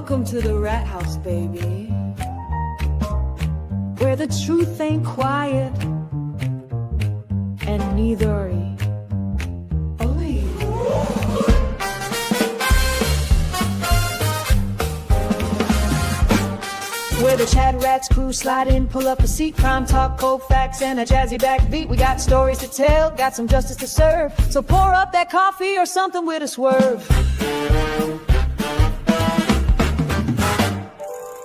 Welcome to the rat house, baby, where the truth ain't quiet, and neither are you. Where the ChatRats crew slide in, pull up a seat, crime talk, cold facts, and a jazzy backbeat. We got stories to tell, got some justice to serve, so pour up that coffee or something with a swerve.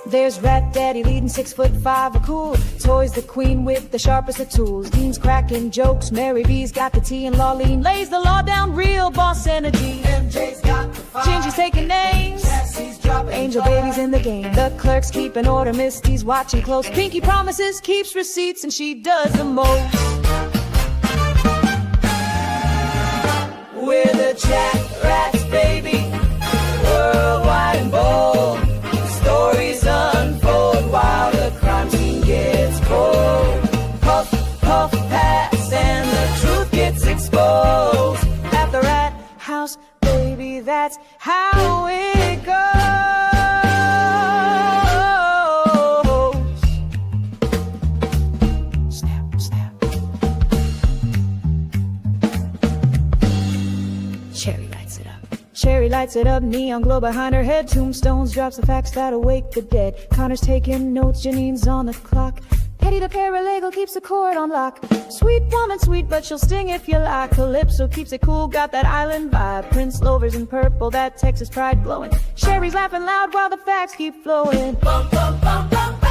There's Rat Daddy leading 6'5", a cool Toys the queen with the sharpest of tools. Dean's cracking jokes, Mary B's got the tea, and Lawleen lays the law down, real boss energy. MJ's got the fire, Gingy's taking names, Cassie's dropping Angel Baby's in the game. The clerk's keeping order, Misty's watching close. Pinky promises, keeps receipts, and she does the most. We're the ChatRats, baby, worldwide and bold. Stories unfold while the crime scene gets cold. Puff, puff, pass, and the truth gets exposed. At the rat house, baby, that's how it goes. Snap, snap. Cherry lights it up. Cherry lights it up, neon glow behind her head. Tombstones drops the facts that awake the dead. Connor's taking notes, Janine's on the clock. Hetty the paralegal keeps the court on lock. Sweet woman, sweet, but she'll sting if you like. Calypso keeps it cool, got that island vibe. Prince Lover's in purple, that Texas pride glowing. Sherry's laughing loud while the facts keep flowing. Bum, bum, bum, bum, bum.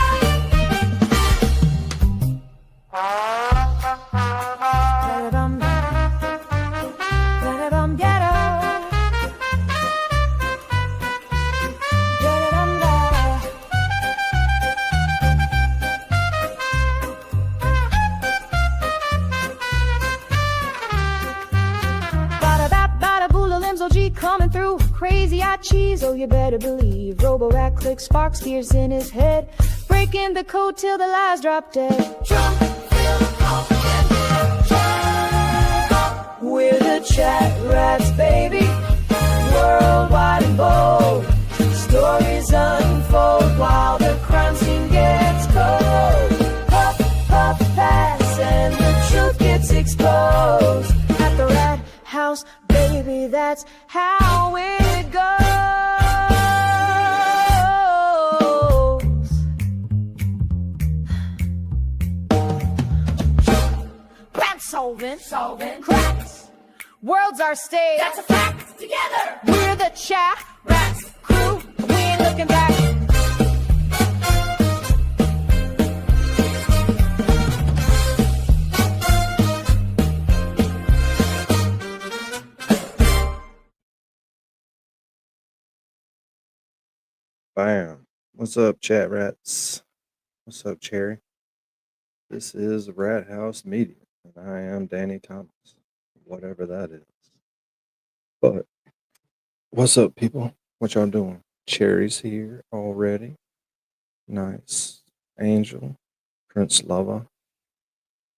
OG coming through, crazy-eyed cheese, oh you better believe. Robo-rat click, sparks, tears in his head, breaking the code till the lies drop dead. Jump, we're the ChatRats, baby, worldwide and bold. Stories unfold while the crime scene gets cold. Puff, puff, pass, and the truth gets exposed. At the rat house, baby, that's how it goes. Crime solving, cracks. World's our stage. That's a fact. Together, we're the ChatRats crew. We ain't looking back. Bam. What's up, ChatRats? What's up, Cherry? This is Rat House Media, and I am Danny Thomas, whatever that is. But, what's up, people? What y'all doing? Cherry's here already. Nice. Angel, Prince Lava,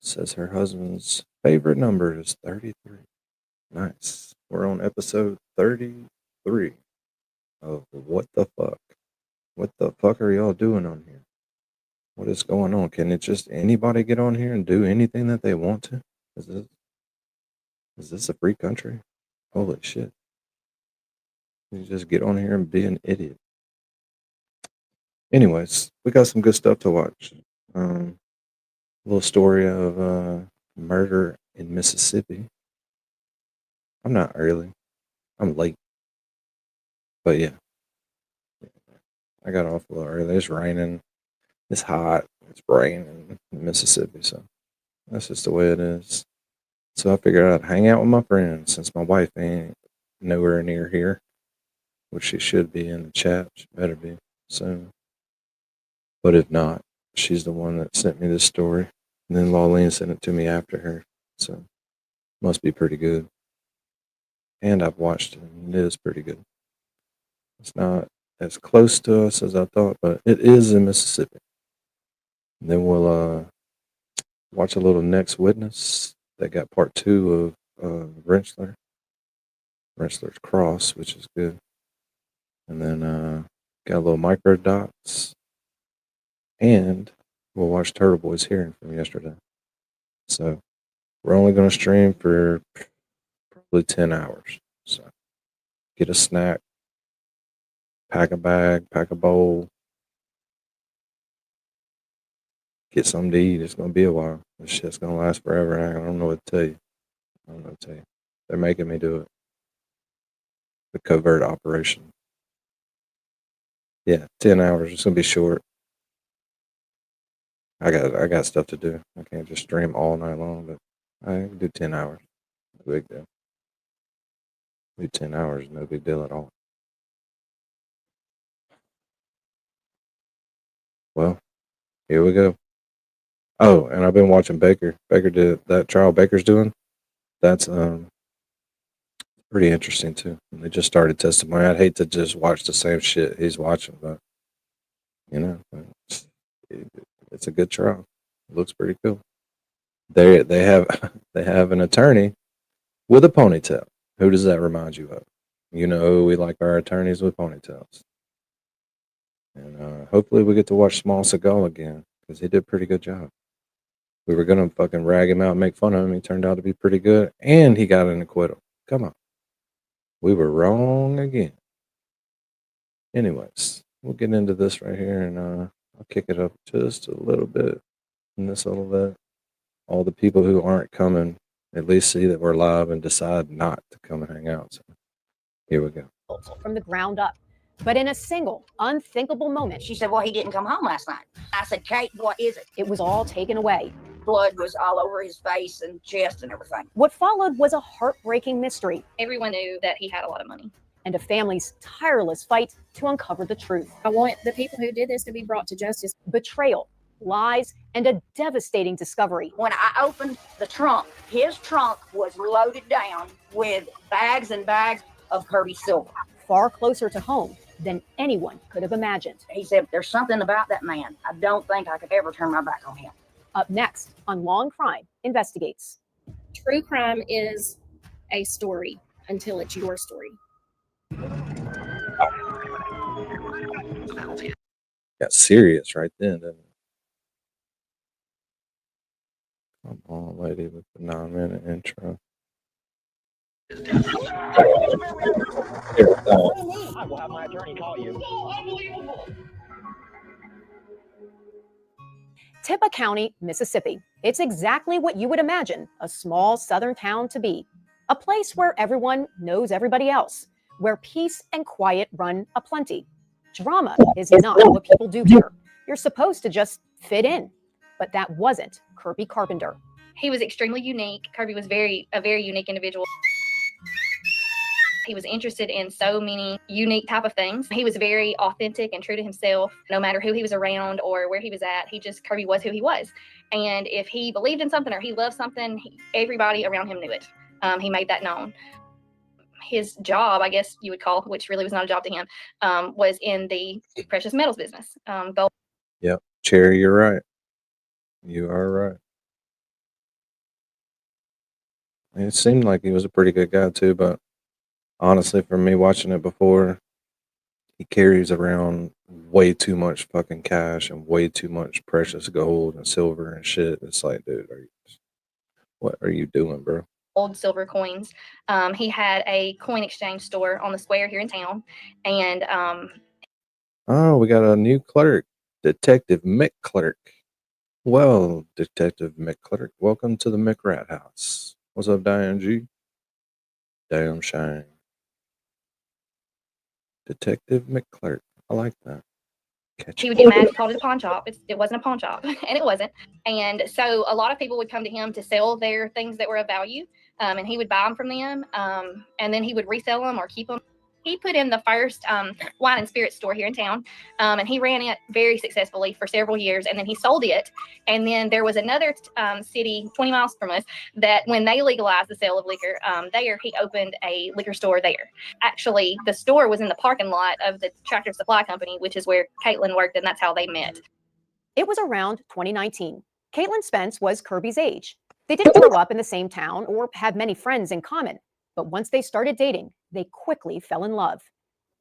says her husband's favorite number is 33. Nice. We're on episode 33 of What the Fuck. What the fuck are y'all doing on here? What is going on? Can it just anybody get on here and do anything that they want to? Is this a free country? Holy shit. You just get on here and be an idiot. Anyways, we got some good stuff to watch. A little story of murder in Mississippi. I'm not early. I'm late. But yeah. I got off a little early. It's raining. It's hot. It's raining in Mississippi, so that's just the way it is. So I figured I'd hang out with my friends since my wife ain't nowhere near here, which she should be in the chat. She better be soon. But if not, she's the one that sent me this story. And then Lawleen sent it to me after her, so must be pretty good. And I've watched it, and it is pretty good. It's not as close to us as I thought, but it is in Mississippi. And then we'll watch a little Next Witness. They got part 2 of Rentschler. Rentschler's Cross, which is good. And then Got a little micro dots. And we'll watch Turtleboys hearing from yesterday. So we're only going to stream for probably 10 hours. So get a snack, pack a bag, pack a bowl, get something to eat. It's going to be a while. This shit's going to last forever. I don't know what to tell you. I don't know what to tell you. They're making me do it. The covert operation. Yeah, 10 hours. It's going to be short. I got stuff to do. I can't just stream all night long, but I can do 10 hours. No big deal. Do 10 hours, no big deal at all. Well, here we go. Oh, and I've been watching Baker. Baker did that trial Baker's doing. That's pretty interesting too. They just started testimony. I'd hate to just watch the same shit he's watching, but you know, it's a good trial. It looks pretty cool. They have an attorney with a ponytail. Who does that remind you of? You know, we like our attorneys with ponytails. And hopefully we get to watch Small Seagal again because he did a pretty good job. We were gonna fucking rag him out and make fun of him. He turned out to be pretty good, and he got an acquittal. Come on, we were wrong again. Anyways, we'll get into this right here, and I'll kick it up just a little bit in this little bit. All the people who aren't coming at least see that we're live and decide not to come and hang out. So here we go. From the ground up. But in a single, unthinkable moment, She said, well, he didn't come home last night. I said, Kate, what is it? it was all taken away. Blood was all over his face and chest and everything. What followed was a heartbreaking mystery Everyone knew that he had a lot of money. and a family's tireless fight to uncover the truth. I want the people who did this to be brought to justice. Betrayal, lies, and a devastating discovery. When I opened the trunk, his trunk was loaded down with bags and bags of Kirby silver. Far closer to home than anyone could have imagined. He said, there's something about that man. I don't think I could ever turn my back on him. Up next on Long Crime Investigates. True crime is a story until it's your story. Got serious right then, didn't it? Come on, lady, with the 9-minute intro. I will have my attorney call you. Unbelievable! Tippah County, Mississippi. It's exactly what you would imagine a small southern town to be. A place where everyone knows everybody else, where peace and quiet run aplenty. Drama is not what people do here. You're supposed to just fit in. But that wasn't Kirby Carpenter. He was extremely unique. Kirby was a very unique individual. He was interested in so many unique type of things. He was very authentic and true to himself, no matter who he was around or where he was at. Kirby was who he was. And if he believed in something or he loved something, everybody around him knew it. He made that known. His job, I guess you would call, which really was not a job to him, was in the precious metals business. Gold. Yep, Cherry, you're right. You are right. It seemed like he was a pretty good guy too, but honestly, for me watching it before, he carries around way too much fucking cash and way too much precious gold and silver and shit. It's like, dude, what are you doing, bro? Old silver coins. He had a coin exchange store on the square here in town. And Oh, we got a new clerk, Detective McClerk. Well, Detective McClerk, welcome to the McRat House. What's up, Diane G? Damn shame. Detective McClerk. I like that. Catch he it. would get mad, called it a pawn shop. It wasn't a pawn shop, and it wasn't. And so a lot of people would come to him to sell their things that were of value, and he would buy them from them, and then he would resell them or keep them. He put in the first wine and spirit store here in town, and he ran it very successfully for several years, and then he sold it. And then there was another city 20 miles from us that when they legalized the sale of liquor there, he opened a liquor store there. Actually, the store was in the parking lot of the Tractor Supply Company, which is where Caitlin worked, and that's how they met. It was around 2019. Caitlin Spence was Kirby's age. They didn't grow up in the same town or have many friends in common. But once they started dating, they quickly fell in love.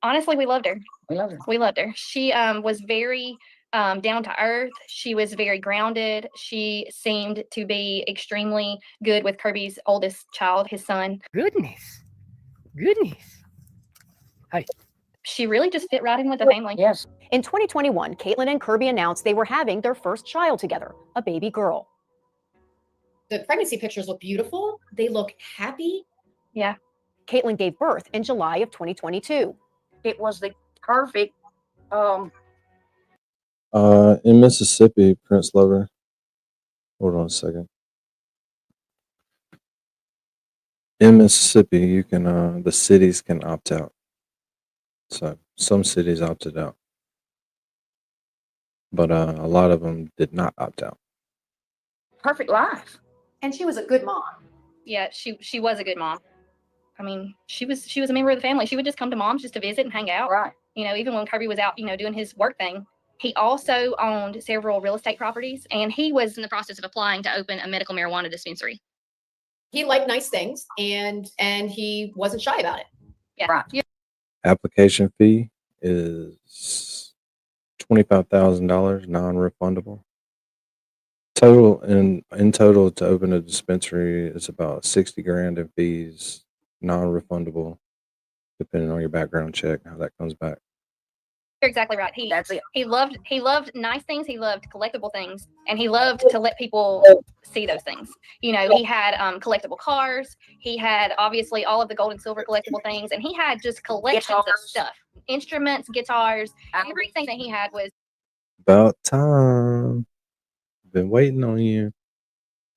Honestly, we loved her. We love her. We loved her. She was very down to earth. She was very grounded. She seemed to be extremely good with Kirby's oldest child, his son. Goodness. Hey. She really just fit right in with the family. Yes. In 2021, Caitlin and Kirby announced they were having their first child together, a baby girl. The pregnancy pictures look beautiful. They look happy. Yeah. Caitlin gave birth in July of 2022. It was the perfect, In Mississippi, Prince Lover. Hold on a second. In Mississippi, you can the cities can opt out. So some cities opted out, but a lot of them did not opt out. perfect life. And she was a good mom. Yeah, she was a good mom. I mean, she was a member of the family. She would just come to mom's just to visit and hang out. Right. You know, even when Kirby was out, doing his work thing. He also owned several real estate properties, and he was in the process of applying to open a medical marijuana dispensary. He liked nice things, and he wasn't shy about it. Yeah. Right. Yeah. Application fee is $25,000 non-refundable. Total in total to open a dispensary is about 60 grand in fees, non-refundable, depending on your background check, how that comes back. You're exactly right. That's it. He loved nice things. He loved collectible things, and he loved to let people see those things. You know, he had collectible cars. He had obviously all of the gold and silver collectible things, and he had just collections of Guitars. stuff, instruments, guitars. Everything that he had was. About time. Been waiting on you.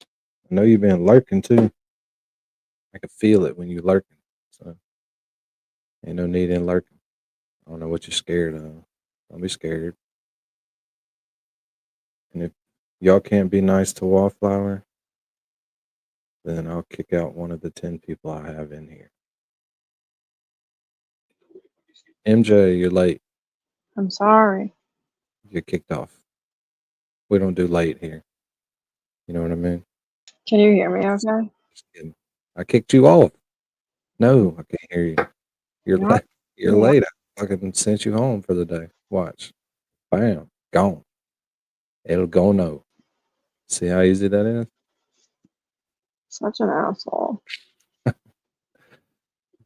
I know you've been lurking too. I can feel it when you lurking. So ain't no need in lurking. I don't know what you're scared of. Don't be scared. And if y'all can't be nice to Wallflower, then I'll kick out one of the 10 people I have in here. MJ, you're late. I'm sorry. You're kicked off. We don't do late here. You know what I mean? Can you hear me okay? Just kidding. I kicked you off. No, I can't hear you. You're What? late. You're Yeah. late. I fucking sent you home for the day. Watch. Bam. Gone. It'll go no. See how easy that is? Such an asshole.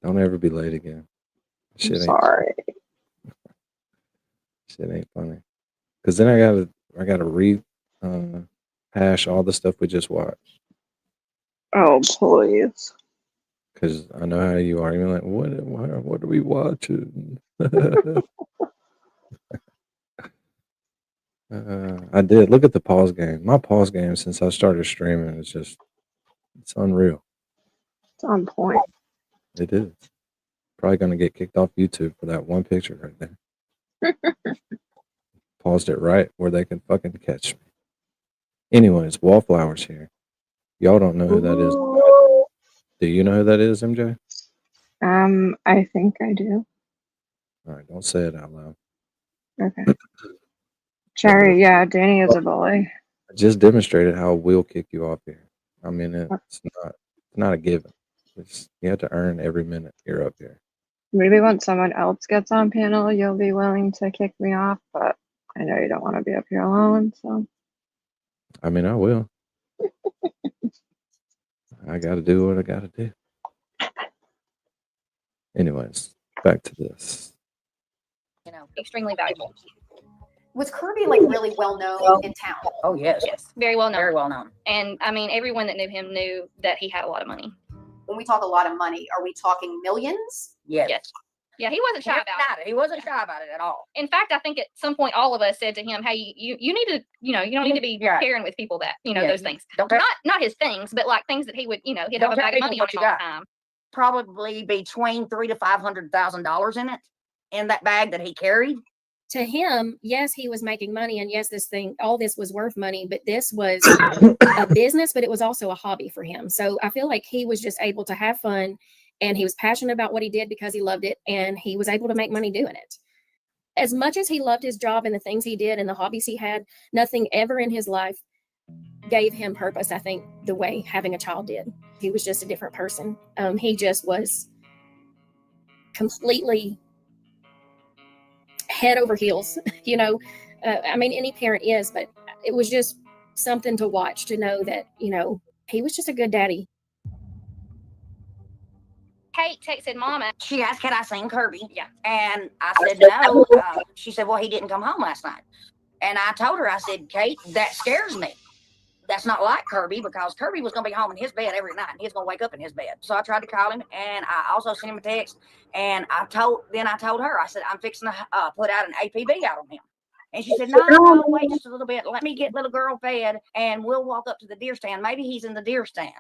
Don't ever be late again. I'm Shit sorry. ain't funny. Cause then I gotta hash all the stuff we just watched. Oh, please. Cause I know how you are. You're like, what are we watching? I did look at the pause game. My pause game since I started streaming is it's unreal. It's on point. It is. Probably gonna get kicked off YouTube for that one picture right there. Paused it right where they can fucking catch me. Anyways, Wallflower's here. Y'all don't know who that is. Do you know who that is, MJ? I think I do. All right, don't say it out loud. Okay. Cherry, yeah, Danny is a bully. I just demonstrated how we'll kick you off here. I mean, it's not a given. You have to earn every minute you're up here. Maybe when someone else gets on panel, you'll be willing to kick me off, but I know you don't want to be up here alone, so. I mean, I will. I got to do what I got to do. Anyways, back to this. You know, extremely valuable. Was Kirby like really well known in town? Oh, yes. Yes, very well known. Very well known. And I mean, everyone that knew him knew that he had a lot of money. When we talk a lot of money, are we talking millions? Yes. Yes. Yeah, he wasn't shy about it. He wasn't shy about it at all. In fact, I think at some point all of us said to him, "Hey, you need to, you don't need to be Yeah. sharing with people that, Yeah. those things. Don't tell- Not his things, but like things that he would, he'd have Don't a tell bag of people money on what him you all the got. time." Probably between $300,000 to $500,000 in that bag that he carried. To him, yes, he was making money, and yes, all this was worth money, but this was a business, but it was also a hobby for him. So I feel like he was just able to have fun, and he was passionate about what he did because he loved it, and he was able to make money doing it. As much as he loved his job and the things he did and the hobbies he had, nothing ever in his life gave him purpose, I think, the way having a child did. He was just a different person. He just was completely head over heels, you know. I mean, any parent is, but it was just something to watch to know that, you know, he was just a good daddy. Kate texted Mama. She asked, "Can I sing Kirby?" Yeah. And I said, "No." She said, "Well, he didn't come home last night." And I told her, I said, "Kate, that scares me. That's not like Kirby, because Kirby was going to be home in his bed every night, and he's going to wake up in his bed." So I tried to call him, and I also sent him a text. And I told her, I said, "I'm fixing to put out an APB out on him." And she said, no, wait just a little bit. Let me get little girl fed, and we'll walk up to the deer stand. Maybe he's in the deer stand.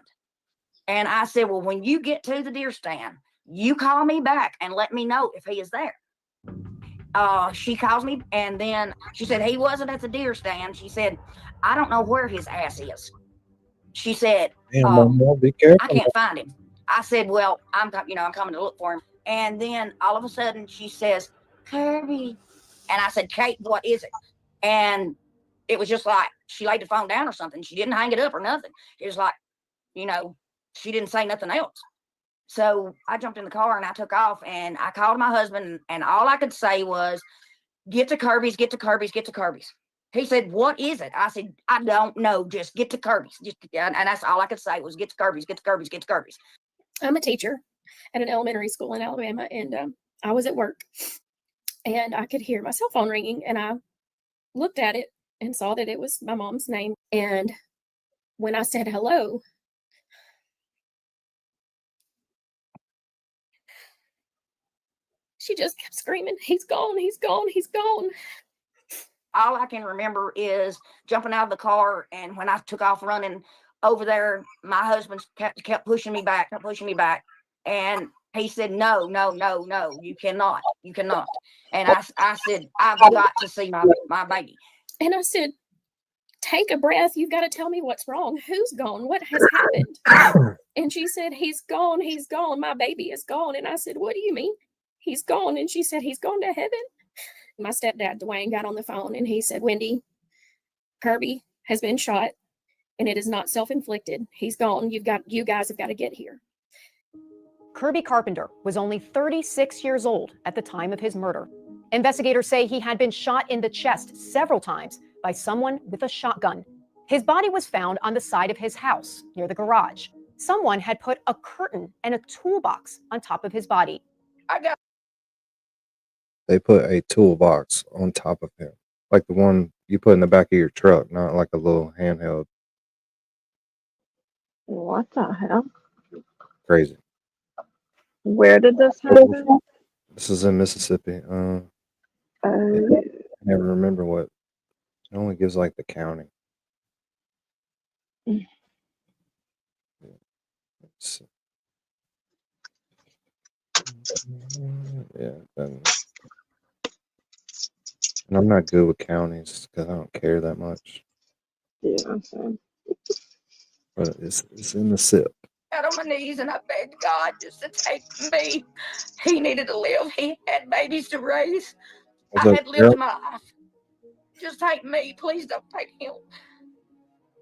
And I said, "Well, when you get to the deer stand, you call me back and let me know if he is there." She calls me, and then she said, "He wasn't at the deer stand." She said, "I don't know where his ass is." She said, Damn, Mama, be careful. "I can't find him." I said, "Well, I'm coming to look for him." And then all of a sudden she says, "Kirby." And I said, "Kate, what is it?" And it was just like she laid the phone down or something. She didn't hang it up or nothing. It was like, she didn't say nothing else. So I jumped in the car and I took off, and I called my husband, and all I could say was, "Get to Kirby's, get to Kirby's, get to Kirby's." He said, "What is it?" I said, "I don't know. Just get to Kirby's." And that's all I could say was, "Get to Kirby's, get to Kirby's, get to Kirby's." I'm a teacher at an elementary school in Alabama, and I was at work, and I could hear my cell phone ringing, and I looked at it and saw that it was my mom's name. And when I said hello, she just kept screaming, "He's gone, he's gone, he's gone." All I can remember is jumping out of the car, and when I took off running over there, my husband kept pushing me back, and he said, "No, no, no, no, you cannot. And I said, "I've got to see my baby." And I said, "Take a breath. You've got to tell me what's wrong. Who's gone? What has happened?" And she said, "He's gone. He's gone. My baby is gone." And I said, "What do you mean? He's gone?" And she said, "He's gone to heaven." My stepdad, Dwayne, got on the phone and he said, "Wendy, Kirby has been shot, and it is not self-inflicted. He's gone. You guys have got to get here." Kirby Carpenter was only 36 years old at the time of his murder. Investigators say he had been shot in the chest several times by someone with a shotgun. His body was found on the side of his house near the garage. Someone had put a curtain and a toolbox on top of his body. They put a toolbox on top of him, like the one you put in the back of your truck, not like a little handheld. What the hell? Crazy. Where did this happen? This is in Mississippi. I never remember what. It only gives like the county. Yeah. And I'm not good with counties because I don't care that much. Yeah, same. But it's in the SIP. Out on my knees, and I begged God just to take me. He needed to live. He had babies to raise. Was I that had lived my life. Just take me. Please don't take him.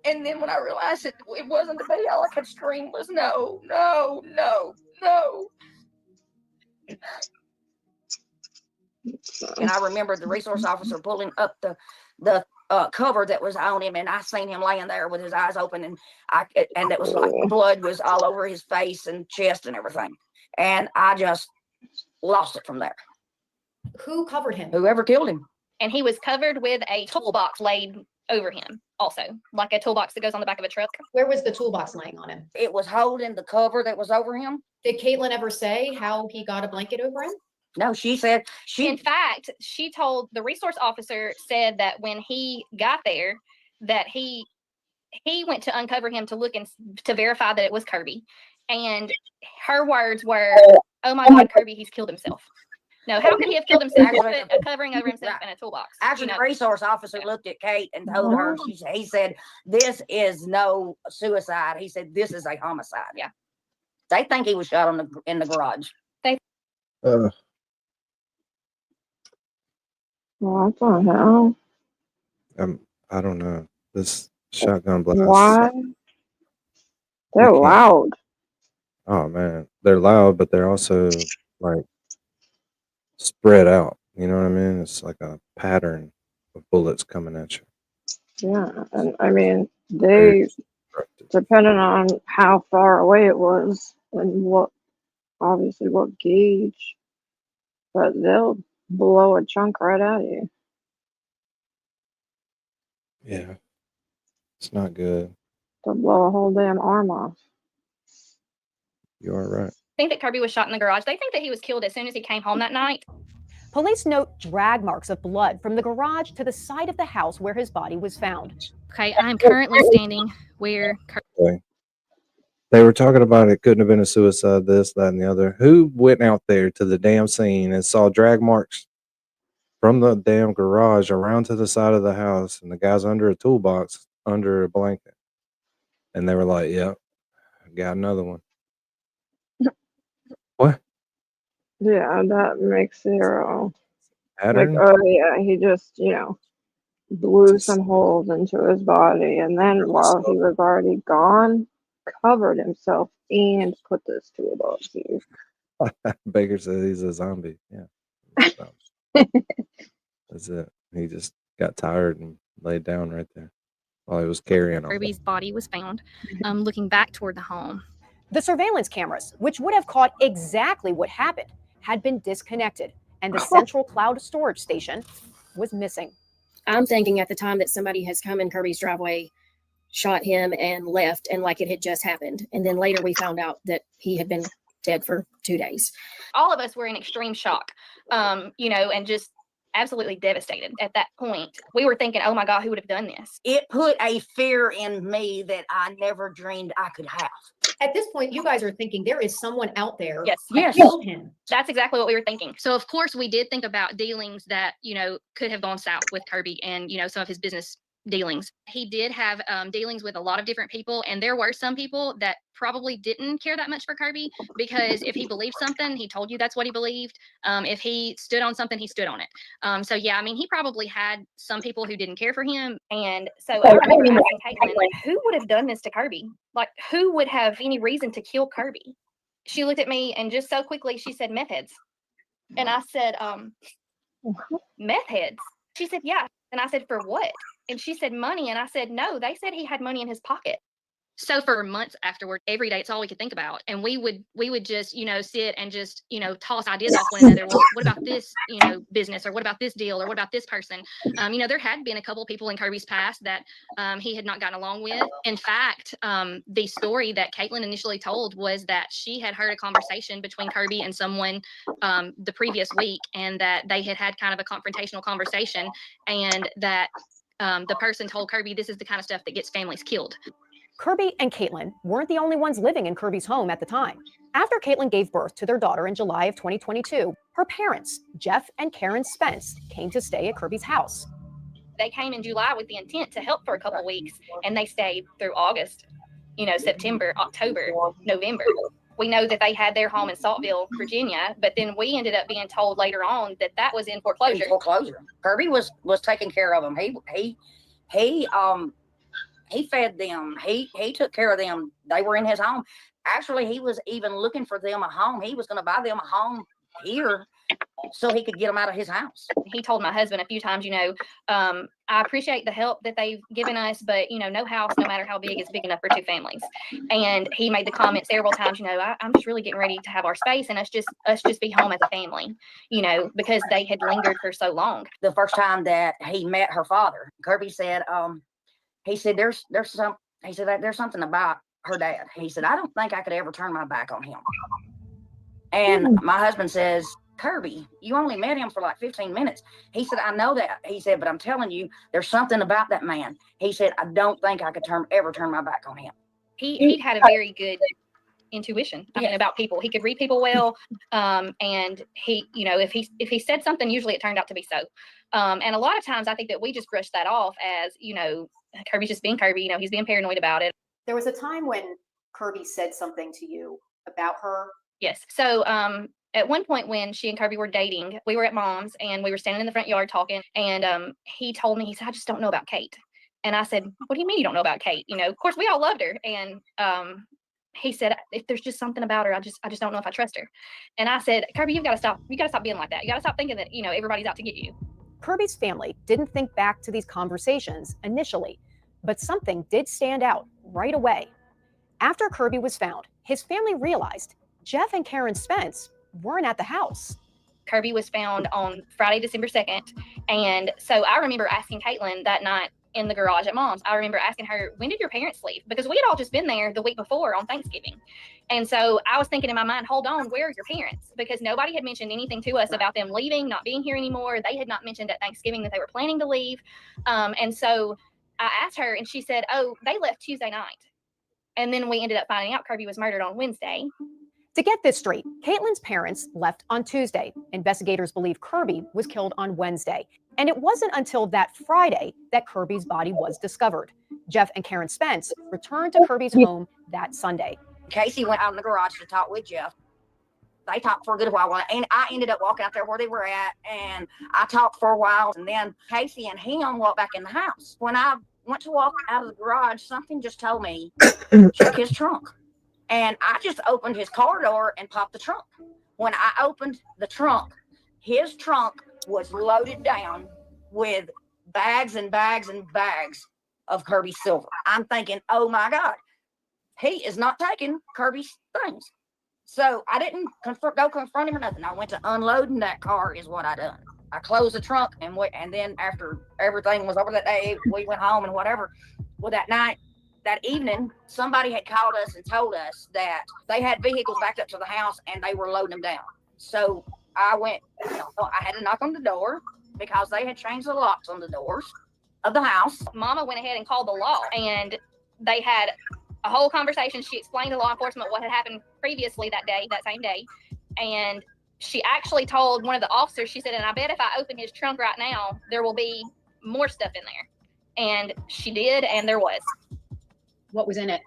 And then when I realized it wasn't to be, all I could scream was, "No, no, no, no." And I remember the resource officer pulling up the cover that was on him, and I seen him laying there with his eyes open, and it was like blood was all over his face and chest and everything. And I just lost it from there. Who covered him? Whoever killed him. And he was covered with a toolbox laid over him, also, like a toolbox that goes on the back of a truck. Where was the toolbox laying on him? It was holding the cover that was over him. Did Caitlin ever say how he got a blanket over him? No, she said In fact, she told the resource officer said that when he got there, that he went to uncover him to look and to verify that it was Kirby. And her words were, "Oh my God, Kirby, he's killed himself." No, how could he have killed himself? He put a covering over himself in a toolbox. Actually, the resource officer looked at Kate and told her, he said, "This is no suicide." He said, "This is a homicide." Yeah. They think he was shot in the garage. What the hell? I don't know. This shotgun blast. Why? They're loud. Oh man, they're loud, but they're also like spread out. You know what I mean? It's like a pattern of bullets coming at you. Yeah, and I mean, Very they, destructive. depending on how far away it was and obviously what gauge, but they'll blow a chunk right out of you. Yeah, it's not good. They'll blow a whole damn arm off. You are right. Think that Kirby was shot in the garage. They think that he was killed as soon as he came home that night. Police note drag marks of blood from the garage to the side of the house where his body was found. Okay, I am currently standing where Okay. They were talking about it couldn't have been a suicide, this, that, and the other. Who went out there to the damn scene and saw drag marks from the damn garage around to the side of the house, and the guy's under a toolbox, under a blanket? And they were like, yep, got another one. What? Yeah, that makes zero. Like, Pattern? oh yeah, he just, blew some holes into his body, and then while he was already gone, covered himself and put this toolbox here. Baker says he's a zombie. Yeah. That's it. He just got tired and laid down right there while he was carrying on. Kirby's body was found, looking back toward the home. The surveillance cameras, which would have caught exactly what happened, had been disconnected, and the central cloud storage station was missing. I'm thinking at the time that somebody has come in Kirby's driveway, shot him, and left, and like it had just happened. And then later we found out that he had been dead for 2 days. All of us were in extreme shock, and just absolutely devastated at that point. We were thinking, oh my God, who would have done this? It put a fear in me that I never dreamed I could have. At this point, you guys are thinking there is someone out there Yes. that Yes. killed him. That's exactly what we were thinking. So of course we did think about dealings that, could have gone south with Kirby and, some of his business dealings. He did have dealings with a lot of different people, and there were some people that probably didn't care that much for Kirby, because if he believed something, he told you that's what he believed. If he stood on something, he stood on it. So yeah, I mean, he probably had some people who didn't care for him. And so I remember asking Caitlin, who would have done this to Kirby? Like, who would have any reason to kill Kirby? She looked at me and just so quickly she said, meth heads. And I said, meth heads? She said, yeah. And I said, for what? And she said, money. And I said, no, they said he had money in his pocket. So for months afterward, every day, it's all we could think about. And we would just, sit and just, toss ideas off one another. Well, what about this, business, or what about this deal, or what about this person? There had been a couple of people in Kirby's past that he had not gotten along with. In fact, the story that Caitlin initially told was that she had heard a conversation between Kirby and someone the previous week, and that they had kind of a confrontational conversation, and that the person told Kirby, this is the kind of stuff that gets families killed. Kirby and Caitlin weren't the only ones living in Kirby's home at the time. After Caitlin gave birth to their daughter in July of 2022, her parents, Jeff and Karen Spence, came to stay at Kirby's house. They came in July with the intent to help for a couple of weeks, and they stayed through August, September, October, November. We know that they had their home in Saltville, Virginia, but then we ended up being told later on that that was in foreclosure. Kirby was taking care of them. He fed them. He took care of them. They were in his home. Actually, he was even looking for them a home. He was going to buy them a home here so he could get them out of his house. He told my husband a few times, I appreciate the help that they've given us, but, no house, no matter how big, is big enough for two families. And he made the comment several times, I'm just really getting ready to have our space and us just be home as a family, because they had lingered for so long. The first time that he met her father, Kirby said, there's something about her dad. He said, I don't think I could ever turn my back on him. And my husband says, Kirby, you only met him for like 15 minutes. He said, I know that. He said, but I'm telling you, there's something about that man. He said, I don't think I could ever turn my back on him. He had a very good intuition about people. He could read people well. And he, if he said something, usually it turned out to be so. And a lot of times I think that we just brush that off as, Kirby's just being Kirby, he's being paranoid about it. There was a time when Kirby said something to you about her. Yes. So at one point when she and Kirby were dating, we were at Mom's and we were standing in the front yard talking, and he told me, he said, I just don't know about Kate. And I said, what do you mean you don't know about Kate? Of course we all loved her. And he said, if there's just something about her, I just don't know if I trust her. And I said, Kirby, you gotta stop being like that. You gotta stop thinking that, everybody's out to get you. Kirby's family didn't think back to these conversations initially, but something did stand out right away. After Kirby was found, his family realized Jeff and Karen Spence weren't at the house. Kirby was found on Friday, December 2nd. And so I remember asking Caitlin that night in the garage at Mom's, I remember asking her, when did your parents leave? Because we had all just been there the week before on Thanksgiving. And so I was thinking in my mind, hold on, where are your parents? Because nobody had mentioned anything to us about them leaving, not being here anymore. They had not mentioned at Thanksgiving that they were planning to leave. And so I asked her, and she said, oh, they left Tuesday night. And then we ended up finding out Kirby was murdered on Wednesday. To get this straight, Caitlin's parents left on Tuesday. Investigators believe Kirby was killed on Wednesday. And it wasn't until that Friday that Kirby's body was discovered. Jeff and Karen Spence returned to Kirby's home that Sunday. Casey went out in the garage to talk with Jeff. They talked for a good while, and I ended up walking out there where they were at, and I talked for a while, and then Casey and him walked back in the house. When I went to walk out of the garage, something just told me, check his trunk. And I just opened his car door and popped the trunk. When I opened the trunk, his trunk was loaded down with bags and bags and bags of Kirby's silver. I'm thinking, oh my God, he is not taking Kirby's things. So I didn't go confront him or nothing. I went to unloading that car is what I done. I closed the trunk and then after everything was over that day, we went home and whatever. Well, that evening, somebody had called us and told us that they had vehicles backed up to the house and they were loading them down. So I went, I had to knock on the door because they had changed the locks on the doors of the house. Mama went ahead and called the law, and they had a whole conversation. She explained to law enforcement what had happened previously that same day. And she actually told one of the officers, she said, and I bet if I open his trunk right now, there will be more stuff in there. And she did, and there was. What was in it?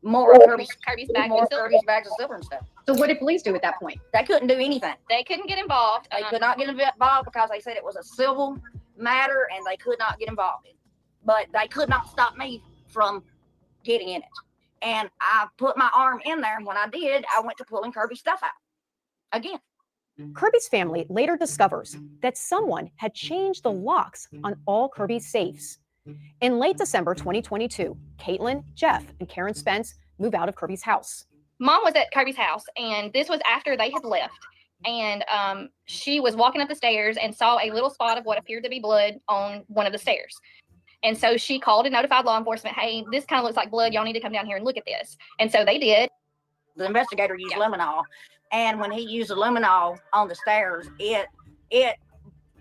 More of Kirby's bags of silver and stuff. So what did police do at that point? They couldn't do anything. They couldn't get involved. They could not get involved because they said it was a civil matter and they could not get involved in it. But they could not stop me from getting in it. And I put my arm in there. And when I did, I went to pulling Kirby's stuff out again. Kirby's family later discovers that someone had changed the locks on all Kirby's safes. In late December 2022, Caitlin, Jeff, and Karen Spence move out of Kirby's house. Mom was at Kirby's house, and this was after they had left. And she was walking up the stairs and saw a little spot of what appeared to be blood on one of the stairs. And so she called and notified law enforcement, hey, this kind of looks like blood. Y'all need to come down here and look at this. And so they did. The investigator used luminol, and when he used the luminol on the stairs, it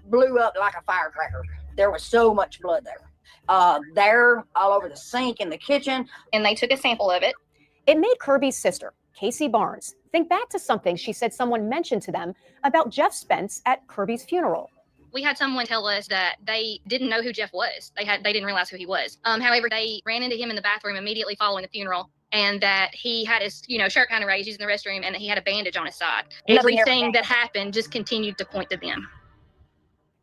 blew up like a firecracker. There was so much blood there. There, all over the sink in the kitchen. And they took a sample of it. It made Kirby's sister, Casey Barnes, think back to something she said someone mentioned to them about Jeff Spence at Kirby's funeral. We had someone tell us that they didn't know who Jeff was. They didn't realize who he was. However, they ran into him in the bathroom immediately following the funeral, and that he had his, shirt kind of raised using the restroom, and that he had a bandage on his side. Everything that happened just continued to point to them.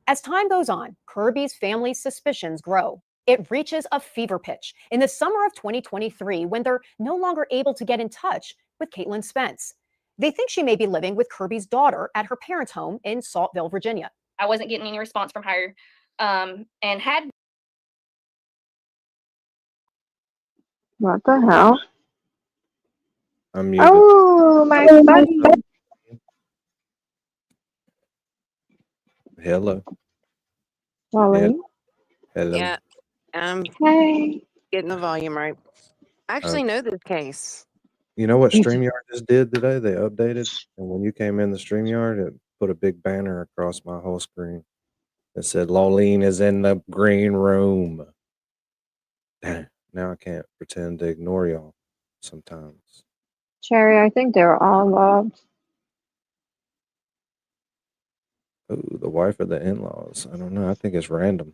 As time goes on, Kirby's family's suspicions grow. It reaches a fever pitch in the summer of 2023 when they're no longer able to get in touch with Caitlin Spence. They think she may be living with Kirby's daughter at her parents' home in Saltville, Virginia. I wasn't getting any response from her, and had. What the hell? I'm muted. Oh, my buddy. Hello. Wally. Hello. Yeah, Hey. getting the volume right. I actually know this case. You know what StreamYard just did today? They updated, and when you came in the StreamYard, it put a big banner across my whole screen that said, Lolene is in the green room. Damn, now I can't pretend to ignore y'all sometimes. Cherry, I think they were all involved. Oh, the wife of the in-laws. I don't know. I think it's random.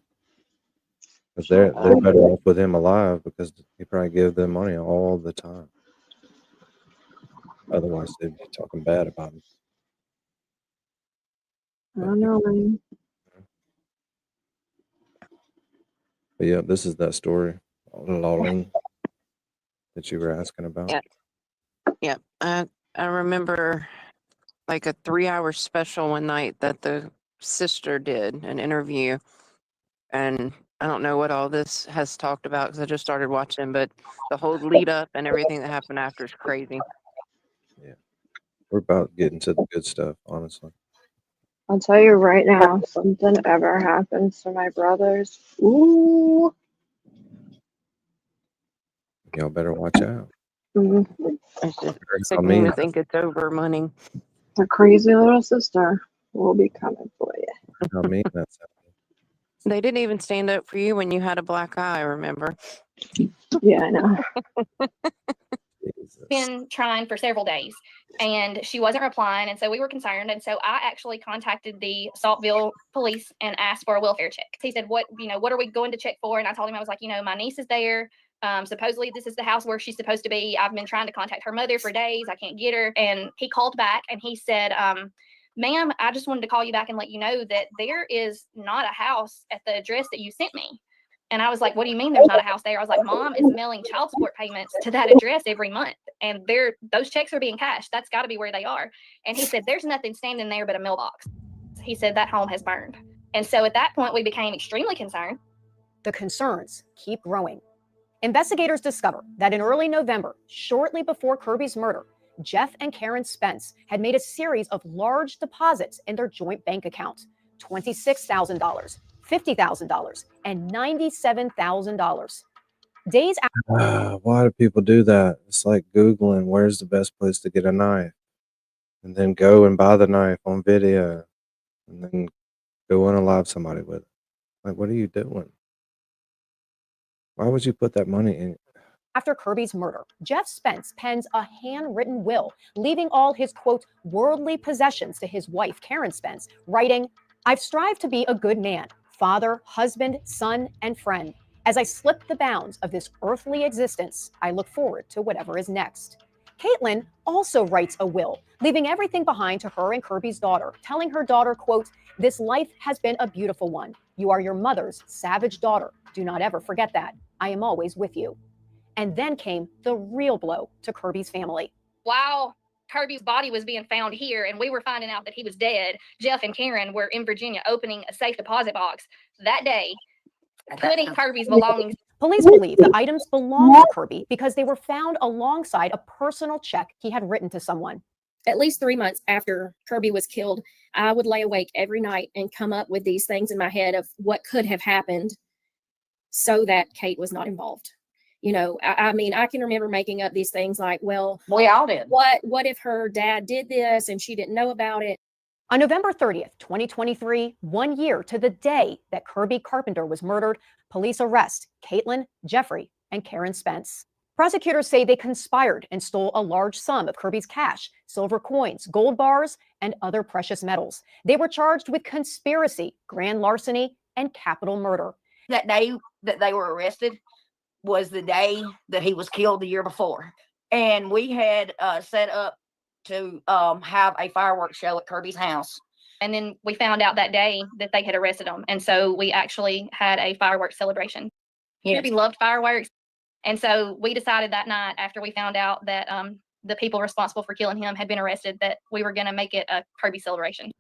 Because they're better off with him alive because he probably gives them money all the time. Otherwise, they'd be talking bad about him. I don't know, man. But yeah, this is that story, Lolling, that you were asking about. Yeah. Yep. I remember like a 3-hour special one night that the sister did an interview, and I don't know what all this has talked about because I just started watching, but the whole lead up and everything that happened after is crazy. Yeah. We're about getting to the good stuff, honestly. I'll tell you right now, something ever happens to my brothers. Ooh. Y'all better watch out. Mhm. It's just I sickening mean, to think it's over money. The crazy little sister will be coming for you. I mean, that's They didn't even stand up for you when you had a black eye, remember? Yeah, I know. Jesus. Been trying for several days and she wasn't replying. And so we were concerned. And so I actually contacted the Saltville police and asked for a welfare check. He said, what are we going to check for? And I told him, I was like, my niece is there. Supposedly this is the house where she's supposed to be. I've been trying to contact her mother for days. I can't get her. And he called back and he said, ma'am, I just wanted to call you back and let you know that there is not a house at the address that you sent me. And I was like, what do you mean there's not a house there? I was like, Mom is mailing child support payments to that address every month. And those checks are being cashed. That's got to be where they are. And he said, there's nothing standing there but a mailbox. He said that home has burned. And so at that point, we became extremely concerned. The concerns keep growing. Investigators discover that in early November, shortly before Kirby's murder, Jeff and Karen Spence had made a series of large deposits in their joint bank account, $26,000, $50,000, and $97,000. Days after. Why do people do that? It's like Googling where's the best place to get a knife, and then go and buy the knife on video, and then go unalive somebody with it. Like, what are you doing? Why would you put that money in? After Kirby's murder, Jeff Spence pens a handwritten will, leaving all his, quote, worldly possessions to his wife, Karen Spence, writing, I've strived to be a good man, father, husband, son, and friend. As I slip the bounds of this earthly existence, I look forward to whatever is next. Caitlin also writes a will, leaving everything behind to her and Kirby's daughter, telling her daughter, quote, this life has been a beautiful one. You are your mother's savage daughter. Do not ever forget that. I am always with you. And then came the real blow to Kirby's family. While Kirby's body was being found here and we were finding out that he was dead, Jeff and Karen were in Virginia opening a safe deposit box that day, putting Kirby's belongings. Police believe the items belonged to Kirby because they were found alongside a personal check he had written to someone. At least 3 months after Kirby was killed, I would lay awake every night and come up with these things in my head of what could have happened so that Kate was not involved. I mean, I can remember making up these things like, well, We all did. what if her dad did this and she didn't know about it? On November 30th, 2023, 1 year to the day that Kirby Carpenter was murdered, police arrest Caitlin, Jeffrey, and Karen Spence. Prosecutors say they conspired and stole a large sum of Kirby's cash, silver coins, gold bars, and other precious metals. They were charged with conspiracy, grand larceny, and capital murder. That day that they were arrested was the day that he was killed the year before. And we had set up to have a fireworks show at Kirby's house. And then we found out that day that they had arrested him. And so we actually had a fireworks celebration. Yes. Kirby loved fireworks. And so we decided that night after we found out that the people responsible for killing him had been arrested that we were going to make it a Kirby celebration.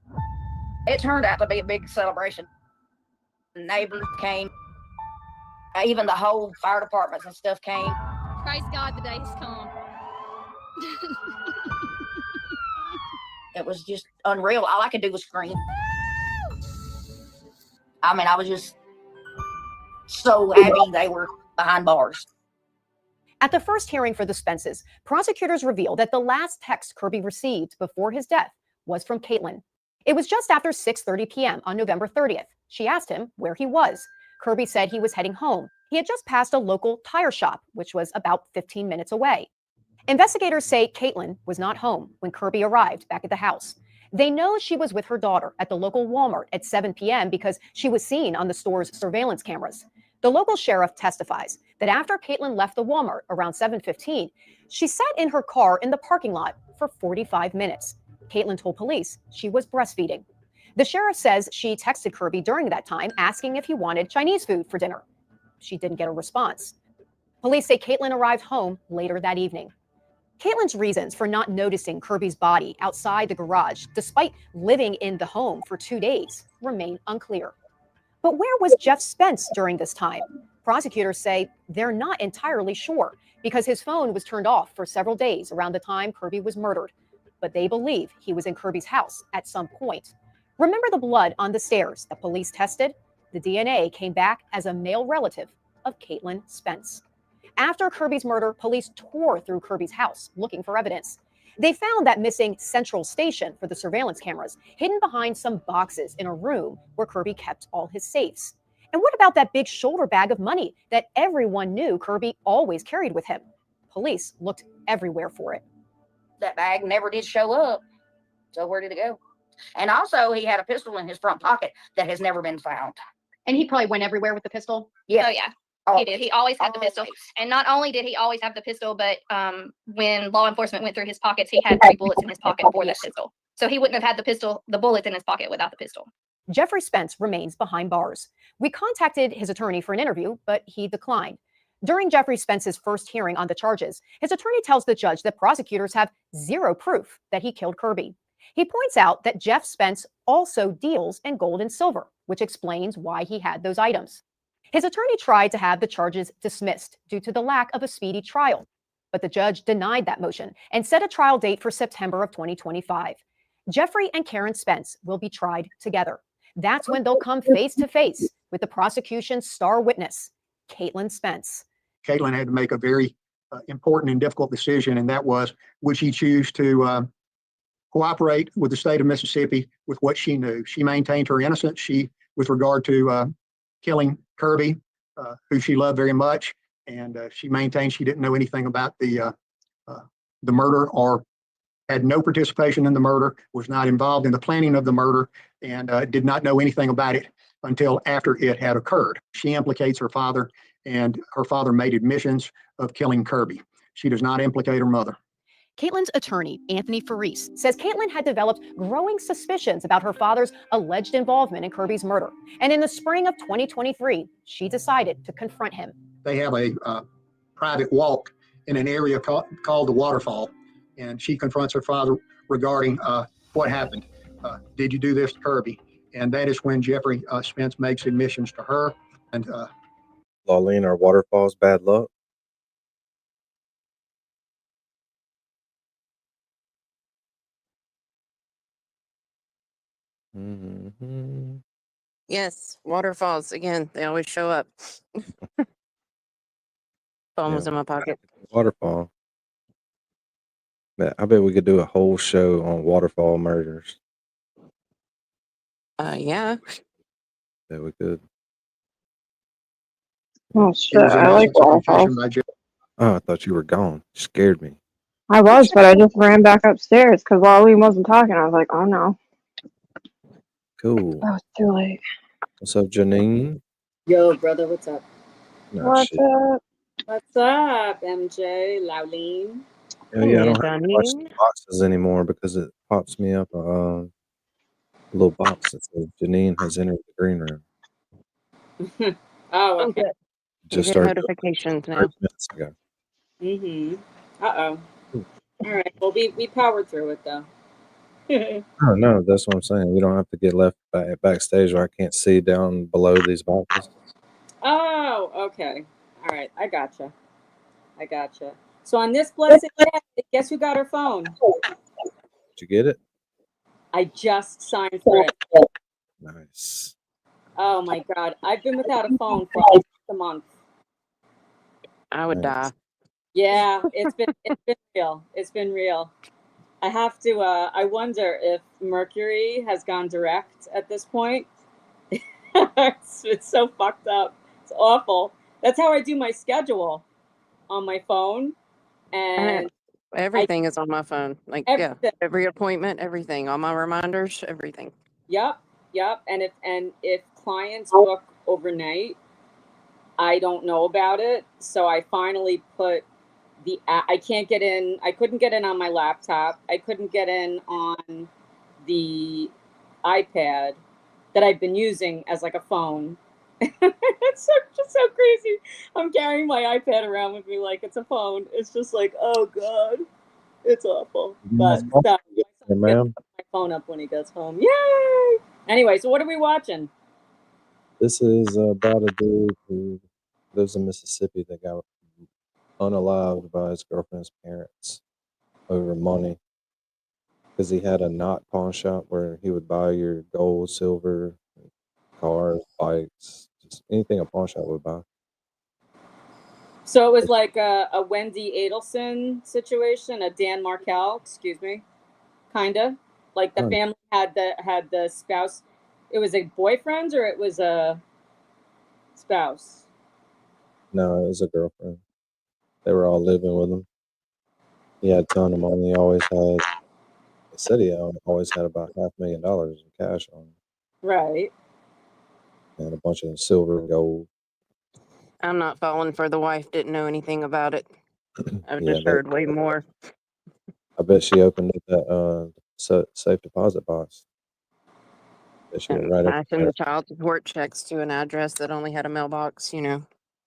It turned out to be a big celebration. Neighbors came. Even the whole fire departments and stuff came. Praise God, the day has come. It was just unreal. All I could do was scream. I mean, I was just so happy they were behind bars. At the first hearing for the Spences, prosecutors revealed that the last text Kirby received before his death was from Caitlin. It was just after 6:30 p.m. on November 30th. She asked him where he was. Kirby said he was heading home. He had just passed a local tire shop, which was about 15 minutes away. Investigators say Caitlin was not home when Kirby arrived back at the house. They know she was with her daughter at the local Walmart at 7 p.m. because she was seen on the store's surveillance cameras. The local sheriff testifies that after Caitlin left the Walmart around 7:15, she sat in her car in the parking lot for 45 minutes. Caitlin told police she was breastfeeding. The sheriff says she texted Kirby during that time asking if he wanted Chinese food for dinner. She didn't get a response. Police say Caitlin arrived home later that evening. Caitlin's reasons for not noticing Kirby's body outside the garage, despite living in the home for 2 days, remain unclear. But where was Jeff Spence during this time? Prosecutors say they're not entirely sure because his phone was turned off for several days around the time Kirby was murdered. But they believe he was in Kirby's house at some point. Remember the blood on the stairs that police tested? The DNA came back as a male relative of Caitlin Spence. After Kirby's murder, police tore through Kirby's house looking for evidence. They found that missing central station for the surveillance cameras hidden behind some boxes in a room where Kirby kept all his safes. And what about that big shoulder bag of money that everyone knew Kirby always carried with him? Police looked everywhere for it. That bag never did show up. So where did it go? And also, he had a pistol in his front pocket that has never been found. And he probably went everywhere with the pistol. Yeah. Oh yeah. He did. He always had the pistol. And not only did he always have the pistol, but when law enforcement went through his pockets, he had 3 bullets in his pocket for that pistol. So he wouldn't have had the bullets in his pocket without the pistol. Jeffrey Spence remains behind bars. We contacted his attorney for an interview, but he declined. During Jeffrey Spence's first hearing on the charges, his attorney tells the judge that prosecutors have zero proof that he killed Kirby. He points out that Jeff Spence also deals in gold and silver, which explains why he had those items. His attorney tried to have the charges dismissed due to the lack of a speedy trial, but the judge denied that motion and set a trial date for September of 2025. Jeffrey and Karen Spence will be tried together. That's when they'll come face to face with the prosecution's star witness, Caitlin Spence. Caitlin had to make a very important and difficult decision, and that was, would she choose to cooperate with the state of Mississippi with what she knew? She maintained her innocence. With regard to killing Kirby, who she loved very much, and she maintained she didn't know anything about the murder or had no participation in the murder, was not involved in the planning of the murder, and did not know anything about it until after it had occurred. She implicates her father, and her father made admissions of killing Kirby. She does not implicate her mother. Caitlin's attorney, Anthony Faris, says Caitlin had developed growing suspicions about her father's alleged involvement in Kirby's murder. And in the spring of 2023, she decided to confront him. They have a private walk in an area called the Waterfall, and she confronts her father regarding what happened. Did you do this to Kirby? And that is when Jeffrey Spence makes admissions to her. And Lawleen, are waterfalls bad luck? Mm-hmm. Yes, waterfalls again. They always show up. Phone was in my pocket. Waterfall. I bet we could do a whole show on waterfall murders. Yeah. Yeah, we could. Oh shit! I like waterfalls. Oh, I thought you were gone. You scared me. I was, but I just ran back upstairs because Lawleen wasn't talking. I was like, oh no. Cool. Oh, it's too late. What's up, Janine? Yo, brother, what's up? Nah, What's shit. up? What's up, MJ, Lauleen? Oh, yeah, I don't have to watch the boxes anymore because it pops me up a little box that says Janine has entered the green room. Oh, okay. Just get started notifications now. 30 minutes ago. Uh-oh. All right, well, we powered through it, though. Oh, no, that's what I'm saying. We don't have to get left backstage where I can't see down below these boxes. Oh, okay. All right, I gotcha. So on this blessed day, guess who got her phone? Did you get it? I just signed for it. Nice. Oh my God, I've been without a phone for almost a month. I would die. Yeah, it's been real. It's been real. I have to. I wonder if Mercury has gone direct at this point. It's so fucked up. It's awful. That's how I do my schedule on my phone, and everything is on my phone. Like everything. Yeah, every appointment, everything, all my reminders, everything. Yep. And if clients book overnight, I don't know about it. So I finally put I can't get in. I couldn't get in on my laptop. I couldn't get in on the iPad that I've been using as like a phone. It's just so crazy. I'm carrying my iPad around with me like it's a phone. It's just like, oh God. It's awful. Nice But phone stop. you got there, ma'am. My phone up when he gets home. Yay! Anyway, so what are we watching? This is about a dude who lives in Mississippi that got unalived by his girlfriend's parents over money because he had a knot pawn shop where he would buy your gold, silver, cars, bikes, just anything a pawn shop would buy. So it was like a Wendy Adelson situation, a Dan Markel, excuse me, kinda. Like the family had the spouse. It was a boyfriend or it was a spouse? No, it was a girlfriend. They were all living with him. He had a ton of money. He always had, they said he always had about $500,000 in cash on him Right. and a bunch of silver and gold. I'm not falling for the wife didn't know anything about it. I've Yeah, just heard way more. I bet she opened up that safe deposit box. That she And would write passing everything. the child support checks to an address that only had a mailbox, you know.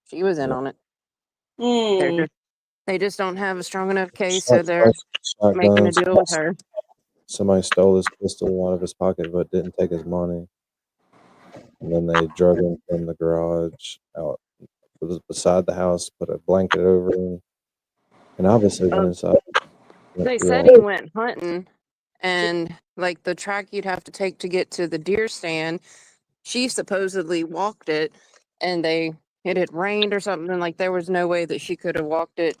She was in Yeah. on it. Mm. They just don't have a strong enough case, Shot- so they're making a shotguns. deal with her. Somebody stole his pistol out of his pocket but didn't take his money. And then they drug him from the garage out beside the house, put a blanket over him, and obviously went inside. They said he went hunting, and like the track you'd have to take to get to the deer stand, she supposedly walked it, and it had rained or something. Like there was no way that she could have walked it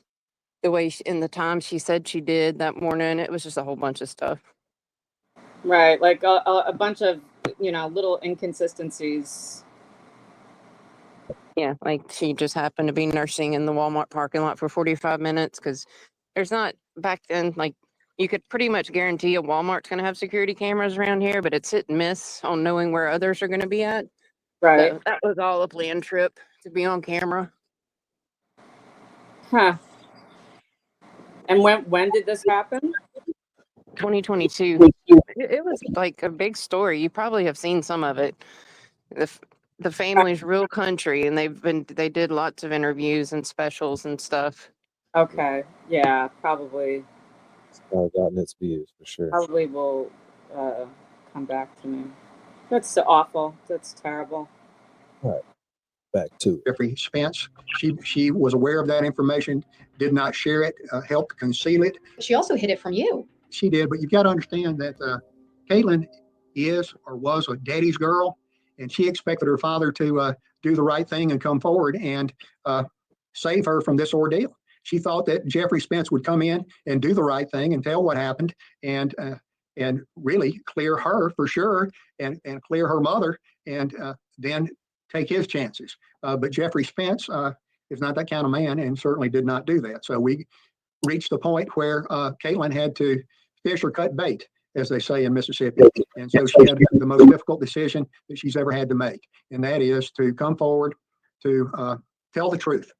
the way in the time she said she did that morning. It was just a whole bunch of stuff. Right, like a bunch of, little inconsistencies. Yeah, like she just happened to be nursing in the Walmart parking lot for 45 minutes because there's not back then, like you could pretty much guarantee a Walmart's going to have security cameras around here, but it's hit and miss on knowing where others are going to be at. Right. So that was all a planned trip to be on camera. Huh. And when did this happen? 2022. It was like a big story. You probably have seen some of it. The family's real country, and they did lots of interviews and specials and stuff. Okay. Yeah, probably. It's probably gotten its views for sure. Probably will come back to me. That's so awful. That's terrible. All right, back to it. Jeffrey Spence, she was aware of that information, did not share it, helped conceal it. She also hid it from you. She did, but you've got to understand that Caitlin is or was a daddy's girl, and she expected her father to do the right thing and come forward and save her from this ordeal. She thought that Jeffrey Spence would come in and do the right thing and tell what happened and really clear her for sure and clear her mother and then take his chances. But Jeffrey Spence is not that kind of man and certainly did not do that. So we reached the point where Caitlin had to fish or cut bait, as they say in Mississippi. And so she had the most difficult decision that she's ever had to make. And that is to come forward to tell the truth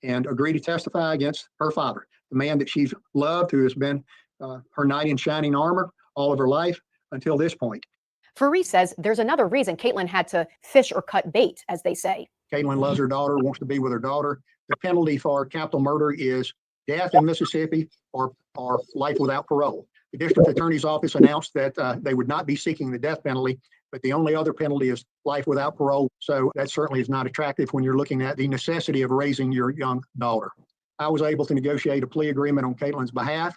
and agree to testify against her father, the man that she's loved, who has been her knight in shining armor all of her life until this point. Faree says there's another reason Caitlin had to fish or cut bait, as they say. Caitlin loves her daughter, wants to be with her daughter. The penalty for capital murder is death in Mississippi or life without parole. The district attorney's office announced that they would not be seeking the death penalty, but the only other penalty is life without parole. So that certainly is not attractive when you're looking at the necessity of raising your young daughter. I was able to negotiate a plea agreement on Caitlin's behalf.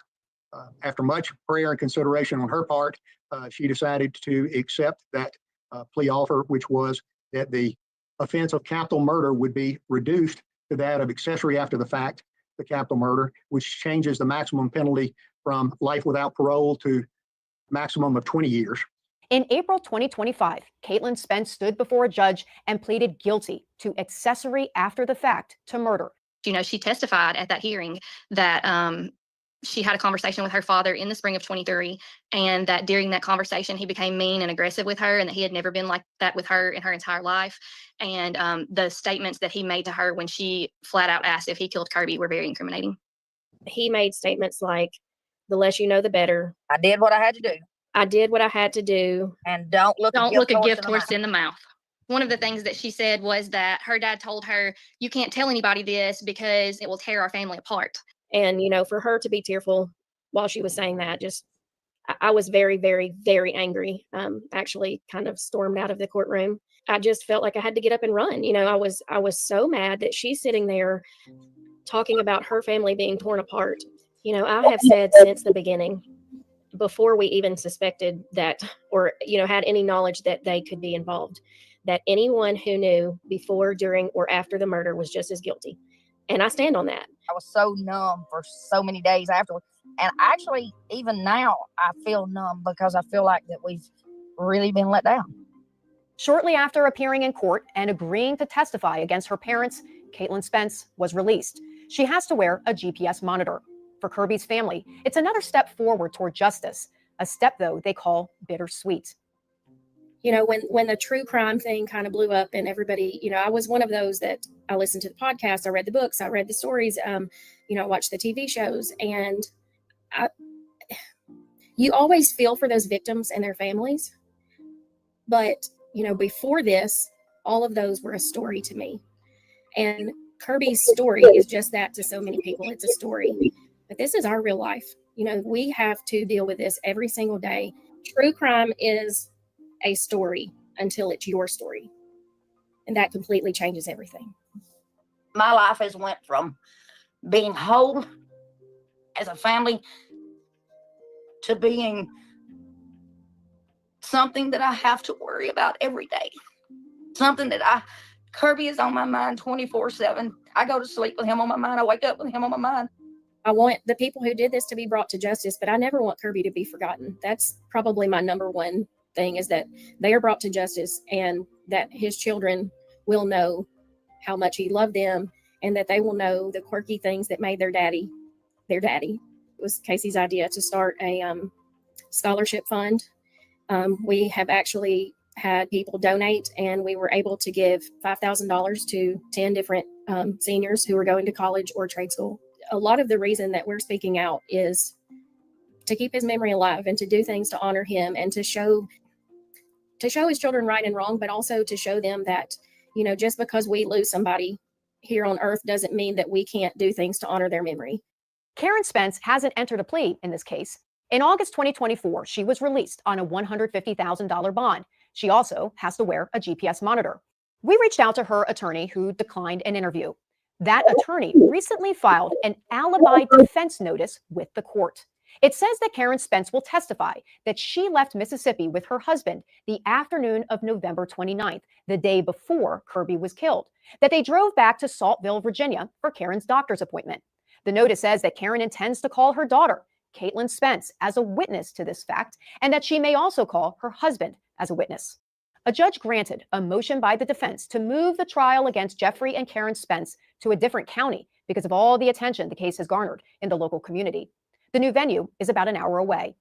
After much prayer and consideration on her part, she decided to accept that plea offer, which was that the offense of capital murder would be reduced to that of accessory after the fact, the capital murder, which changes the maximum penalty from life without parole to maximum of 20 years. In April 2025, Caitlin Spence stood before a judge and pleaded guilty to accessory after the fact to murder. She testified at that hearing that she had a conversation with her father in the spring of 23, and that during that conversation, he became mean and aggressive with her, and that he had never been like that with her in her entire life. And the statements that he made to her when she flat out asked if he killed Kirby were very incriminating. He made statements like, the less you know, the better. I did what I had to do. I did what I had to do. And don't look a gift horse in the mouth. One of the things that she said was that her dad told her, you can't tell anybody this because it will tear our family apart. And, for her to be tearful while she was saying that. Just I was very, very, very angry. Actually kind of stormed out of the courtroom. I just felt like I had to get up and run. I was so mad that she's sitting there talking about her family being torn apart. I have said since the beginning, before we even suspected that, or, had any knowledge that they could be involved, that anyone who knew before, during, or after the murder was just as guilty. And I stand on that. I was so numb for so many days afterwards. And actually, even now, I feel numb because I feel like that we've really been let down. Shortly after appearing in court and agreeing to testify against her parents, Caitlin Spence was released. She has to wear a GPS monitor. For Kirby's family, it's another step forward toward justice, a step, though, they call bittersweet. When the true crime thing kind of blew up and everybody, I was one of those that I listened to the podcast, I read the books, I read the stories, I watched the TV shows, and you always feel for those victims and their families. But, before this, all of those were a story to me. And Kirby's story is just that to so many people. It's a story. But this is our real life. We have to deal with this every single day. True crime is a story until it's your story. And that completely changes everything. My life has went from being whole as a family to being something that I have to worry about every day. Something that Kirby is on my mind 24/7. I go to sleep with him on my mind. I wake up with him on my mind. I want the people who did this to be brought to justice, but I never want Kirby to be forgotten. That's probably my number one thing, is that they are brought to justice and that his children will know how much he loved them and that they will know the quirky things that made their daddy their daddy. It was Casey's idea to start a scholarship fund. We have actually had people donate, and we were able to give $5,000 to 10 different seniors who are going to college or trade school. A lot of the reason that we're speaking out is to keep his memory alive and to do things to honor him and to show his children right and wrong, but also to show them that, just because we lose somebody here on earth doesn't mean that we can't do things to honor their memory. Karen Spence hasn't entered a plea in this case. In August 2024, she was released on a $150,000 bond. She also has to wear a GPS monitor. We reached out to her attorney, who declined an interview. That attorney recently filed an alibi defense notice with the court. It says that Karen Spence will testify that she left Mississippi with her husband the afternoon of November 29th, the day before Kirby was killed, that they drove back to Saltville, Virginia for Karen's doctor's appointment. The notice says that Karen intends to call her daughter, Caitlin Spence, as a witness to this fact, and that she may also call her husband as a witness. A judge granted a motion by the defense to move the trial against Jeffrey and Karen Spence to a different county because of all the attention the case has garnered in the local community. The new venue is about an hour away.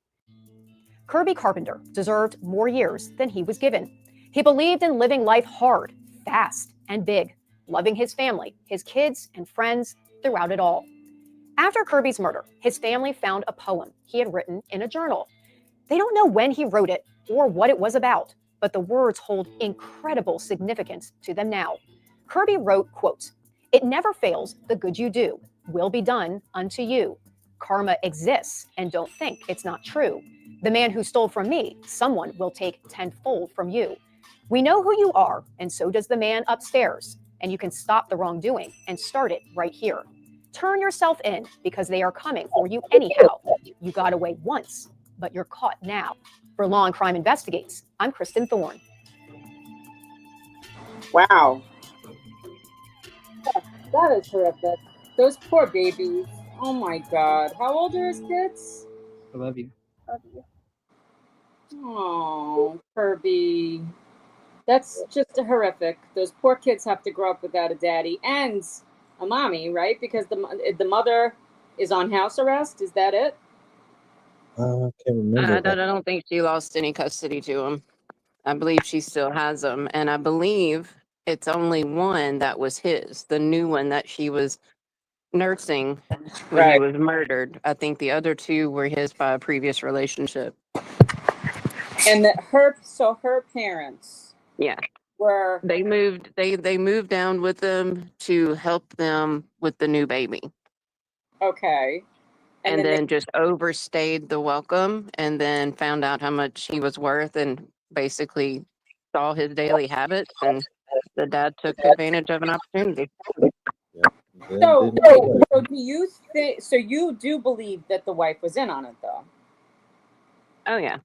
Kirby Carpenter deserved more years than he was given. He believed in living life hard, fast, and big, loving his family, his kids, and friends throughout it all. After Kirby's murder, his family found a poem he had written in a journal. They don't know when he wrote it or what it was about, but the words hold incredible significance to them now. Kirby wrote, quote, "It never fails, the good you do will be done unto you. Karma exists, and don't think it's not true. The man who stole from me, someone will take tenfold from you. We know who you are, and so does the man upstairs, and you can stop the wrongdoing and start it right here. Turn yourself in, because they are coming for you anyhow. You got away once, but you're caught now." For Law and Crime Investigates, I'm Kristen Thorne. Wow. That is horrific. Those poor babies. Oh my God. How old are his kids? I love you. Oh, Kirby. That's just horrific. Those poor kids have to grow up without a daddy and a mommy, right? Because the mother is on house arrest. Is that it? I can't remember. I don't think she lost any custody to him. I believe she still has them. And I believe it's only one that was his, the new one that she was nursing when he was murdered. I think the other two were his by a previous relationship. And that her parents, yeah, were they moved down with them to help them with the new baby. Okay. and then then just overstayed the welcome, and then found out how much he was worth, and basically saw his daily habits, and the dad took advantage of an opportunity. Yep. Then so didn't wait, play. so do you think? So you do believe that the wife was in on it, though? Oh yeah,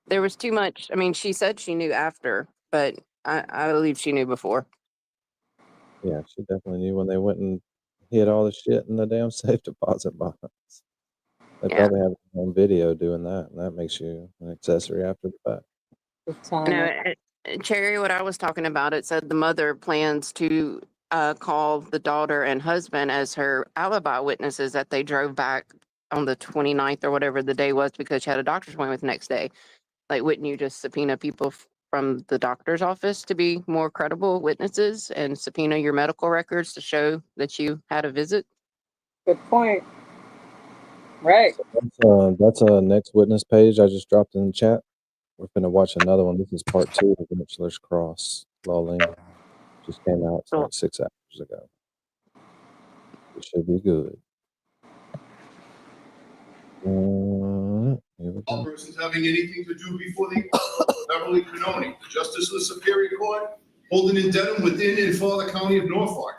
there was too much. I mean, she said she knew after, but I believe she knew before. Yeah, she definitely knew when they went and hid all the shit in the damn safe deposit box. They Yeah. probably have it on video doing that, and that makes you an accessory after the fact. No, Cherry, what I was talking about, it said the mother plans to call the daughter and husband as her alibi witnesses that they drove back on the 29th or whatever the day was because she had a doctor's appointment the next day. Like, wouldn't you just subpoena people from the doctor's office to be more credible witnesses and subpoena your medical records to show that you had a visit? Good point. Right. That's a next witness page I just dropped in the chat. We're going to watch another one. This is part 2 of Rentschler's Cross. Lulling. Just came out like 6 hours ago. It should be good. Here we go. Persons having anything to do before the Beverly Canoni, Justice of the Superior Court, holding in Dedham within and for the County of Norfolk.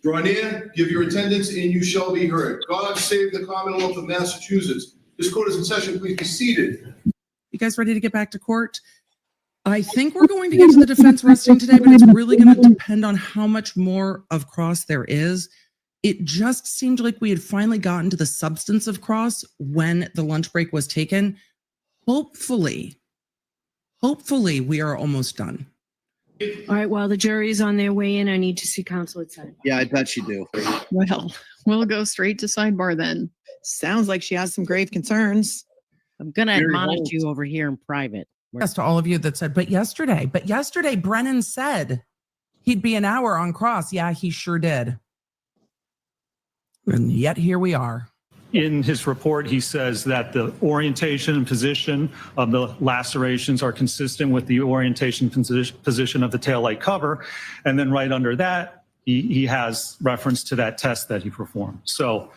Draw near, give your attendance, and you shall be heard. God save the Commonwealth of Massachusetts. This court is in session. Please be seated. You guys ready to get back to court? I think we're going to get to the defense resting today, but it's really going to depend on how much more of Cross there is. It just seemed like we had finally gotten to the substance of Cross when the lunch break was taken. Hopefully we are almost done. All right, while the jury's on their way in, I need to see counsel at sidebar. Yeah, I bet you do. Well, we'll go straight to sidebar then. Sounds like she has some grave concerns. I'm going to admonish you over here in private. Yes, to all of you that said, but yesterday Brennan said he'd be an hour on Cross. Yeah, he sure did. And yet here we are. In his report, he says that the orientation and position of the lacerations are consistent with the orientation position of the taillight cover. And then right under that, he has reference to that test that he performed. So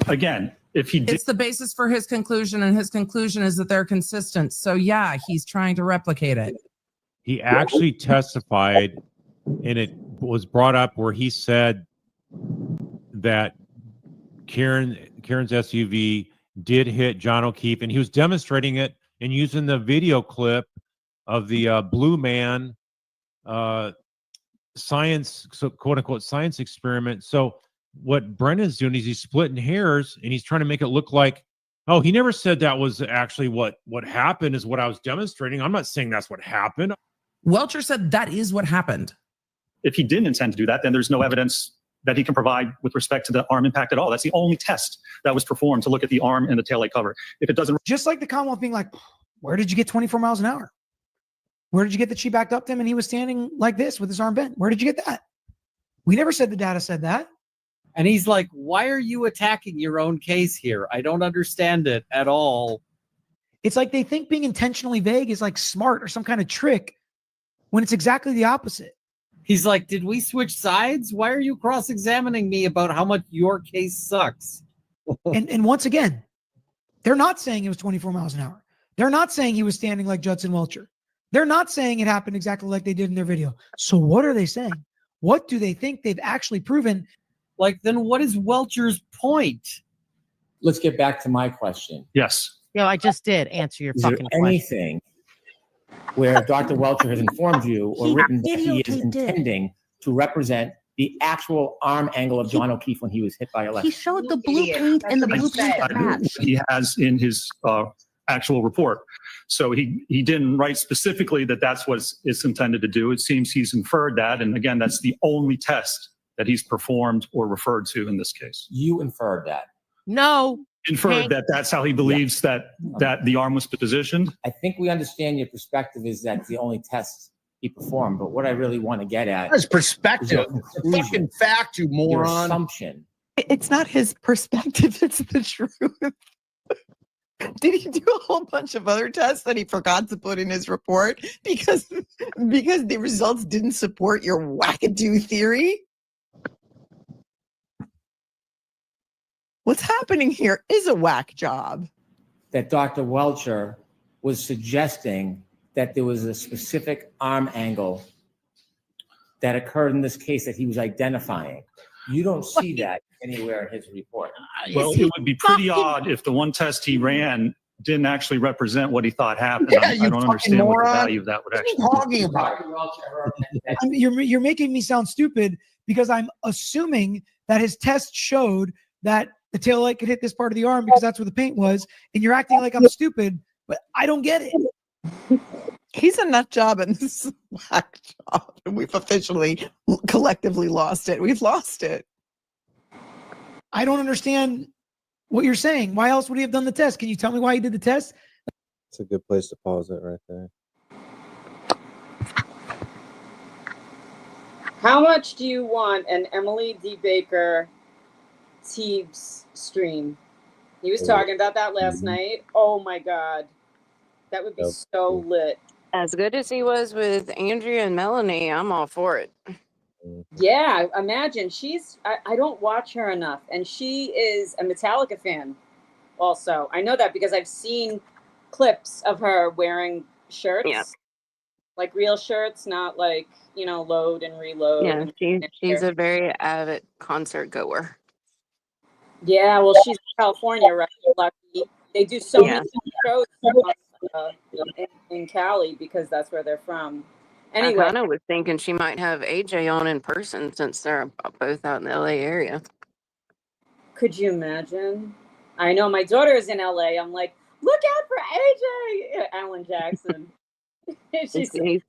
again, if he did, it's the basis for his conclusion, and his conclusion is that they're consistent. So yeah, he's trying to replicate it. He actually testified, and it was brought up where he said that Karen's SUV did hit John O'Keefe, and he was demonstrating it and using the video clip of the Blue Man science, so quote unquote science experiment. So what Brennan's doing is he's splitting hairs, and he's trying to make it look like, oh, he never said that was actually what happened is what I was demonstrating. I'm not saying that's what happened. Welcher said that is what happened. If he didn't intend to do that, then there's no evidence that he can provide with respect to the arm impact at all. That's the only test that was performed to look at the arm and the taillight cover. If it doesn't, just like the Commonwealth being like, where did you get 24 miles an hour? Where did you get that she backed up to him and he was standing like this with his arm bent? Where did you get that? We never said the data said that. And he's like, why are you attacking your own case here? I don't understand it at all. It's like they think being intentionally vague is like smart or some kind of trick when it's exactly the opposite. He's like, did we switch sides? Why are you cross-examining me about how much your case sucks? And once again, they're not saying it was 24 miles an hour. They're not saying he was standing like Judson Welcher. They're not saying it happened exactly like they did in their video. So what are they saying? What do they think they've actually proven? Like, then what is Welcher's point? Let's get back to my question. Yes. No, I just did answer your Is fucking there question. anything where Dr. Welcher has informed you or He written that he is videotaped it. intending to represent the actual arm angle of John O'Keefe when he was hit by a left? He showed the blue paint and the blue paint patch. he has in his actual report. So he didn't write specifically that that's what it's intended to do. It seems he's inferred that. And again, that's the only test that he's performed or referred to in this case. You inferred that. No. Inferred that that's how he believes that the arm was positioned. I think we understand your perspective is that the only test he performed, but what I really want to get at His perspective. is The fucking fact, you your moron. assumption. It's not his perspective, it's the truth. Did he do a whole bunch of other tests that he forgot to put in his report because the results didn't support your wackadoo theory? What's happening here is a whack job. That Dr. Welcher was suggesting that there was a specific arm angle that occurred in this case that he was identifying. You don't see that anywhere in his report. Well, it would be pretty odd if the one test he ran didn't actually represent what he thought happened. Yeah, I don't understand what the moron. value of that would actually talking be. about? You're making me sound stupid because I'm assuming that his test showed that the taillight could hit this part of the arm because that's where the paint was, and you're acting like I'm stupid, but I don't get it. He's a nut job and this is a whack job. And we've officially collectively lost it. We've lost it. I don't understand what you're saying. Why else would he have done the test? Can you tell me why he did the test? It's a good place to pause it right there. How much do you want an Emily D. Baker Teebs stream? He was talking about that last night. Oh my God. That would be so lit. As good as he was with Andrea and Melanie, I'm all for it. Yeah, imagine. I don't watch her enough. And she is a Metallica fan also. I know that because I've seen clips of her wearing shirts. Yeah. Like real shirts, not like, load and reload. Yeah, she's a very avid concert goer. Yeah, well, she's in California, right? Lucky. They do so many shows in Cali because that's where they're from. Anyway, I kind of was thinking she might have AJ on in person since they're both out in the LA area. Could you imagine? I know my daughter is in LA. I'm like, look out for AJ, Alan Jackson. I think she's getting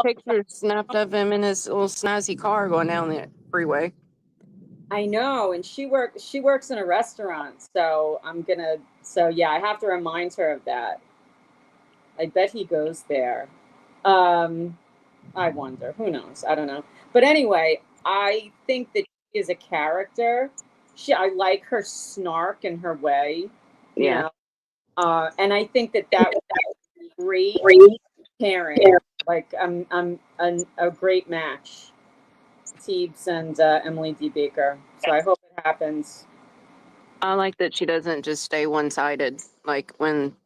pictures snapped of him in his little snazzy car going down the freeway. I know, and she works in a restaurant, so I have to remind her of that. I bet he goes there. I wonder. Who knows? I don't know. But anyway, I think that she is a character. I like her snark and her way. You know? And I think that would be great pairing. Like a great match. Teebs and Emily D. Baker. So I hope it happens. I like that she doesn't just stay one-sided. Like when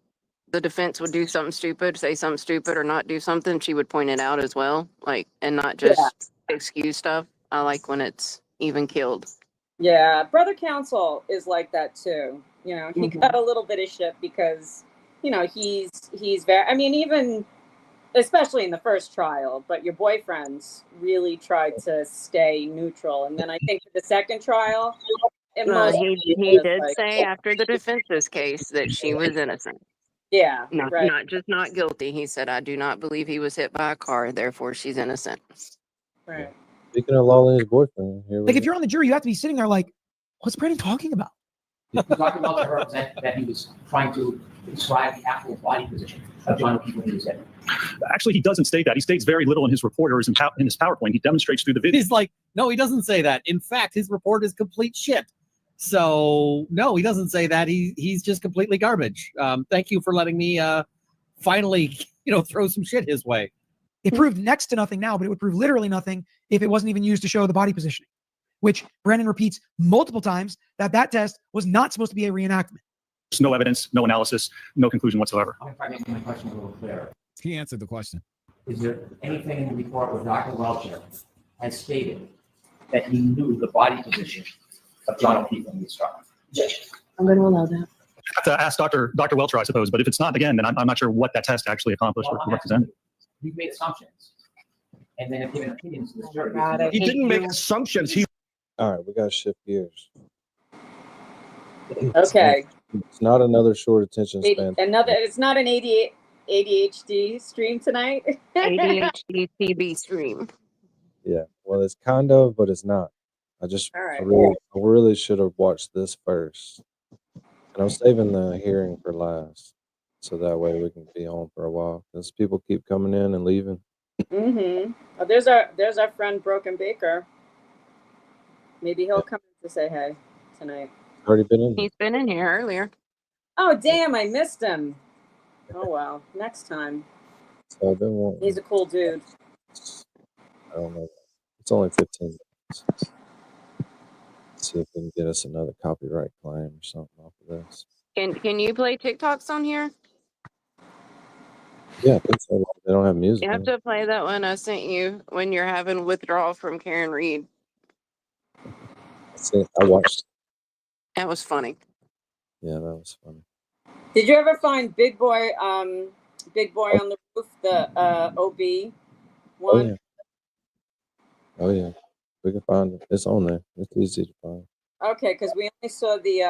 the defense would do something stupid, say something stupid or not do something, she would point it out as well. Like, and not just excuse stuff. I like when it's even killed. Yeah, brother counsel is like that too. He got a little bit of shit because, he's very, even especially in the first trial, but your boyfriends really tried to stay neutral. And then I think for the second trial, he did say after the defense's case that she was innocent. Yeah, not just not guilty. He said, I do not believe he was hit by a car, therefore she's innocent. Right. Speaking of Lolly and his boyfriend, Like if you're on the jury, you have to be sitting there like, what's Brandon talking about? He talked about to her that he was trying to describe the actual body position of John O'Keefe when he was hit. Actually, he doesn't state that. He states very little in his report or in his PowerPoint. He demonstrates through the video. He's like, no, he doesn't say that. In fact, his report is complete shit. So no, he doesn't say that. He's just completely garbage. Thank you for letting me finally, throw some shit his way. It proved next to nothing now, but it would prove literally nothing if it wasn't even used to show the body positioning, which Brandon repeats multiple times that test was not supposed to be a reenactment. There's no evidence, no analysis, no conclusion whatsoever. I'm trying to make my question a little clearer. He answered the question. Is there anything in the report where Dr. Welcher has stated that he knew the body position of John O'Keefe when he was struck? I'm going to allow that. I have to ask Dr. Welcher, I suppose, but if it's not, again, then I'm not sure what that test actually accomplished or represented. He made assumptions and then have given opinions to the jury. He didn't make assumptions. All right, we got to shift gears. Okay. It's not another short attention span. It's not an ADHD stream tonight. ADHD TV stream. Yeah, well, it's kind of, but it's not. I really should have watched this first. And I'm saving the hearing for last, so that way we can be on for a while. Because people keep coming in and leaving. Mm-hmm. Oh, there's our friend Broken Baker. Maybe he'll come in to say hey tonight. Already been in. He's been in here earlier. Oh damn! I missed him. Oh well, next time. So I've been wanting. He's a cool dude. I don't know. It's only 15 minutes. See if we can get us another copyright claim or something off of this. Can you play TikToks on here? Yeah, I think so. They don't have music. You have in it. to play that one I sent you when you're having withdrawal from Karen Reed. I watched. That was funny. Yeah, that was funny. Did you ever find Big Boy on the Roof, the OB one? Oh yeah. Oh yeah. We can find it. It's on there. It's easy to find. Okay, because we only saw the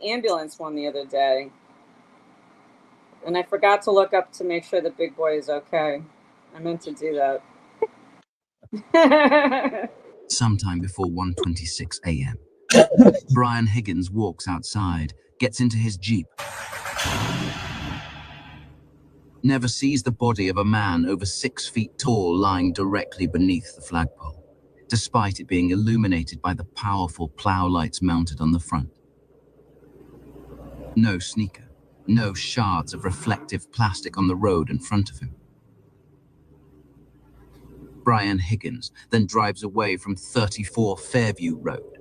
ambulance one the other day, and I forgot to look up to make sure that Big Boy is okay. I meant to do that. Sometime before 1:26 a.m., Brian Higgins walks outside, gets into his Jeep, never sees the body of a man over 6 feet tall lying directly beneath the flagpole, despite it being illuminated by the powerful plow lights mounted on the front. No sneaker, no shards of reflective plastic on the road in front of him. Brian Higgins then drives away from 34 Fairview Road.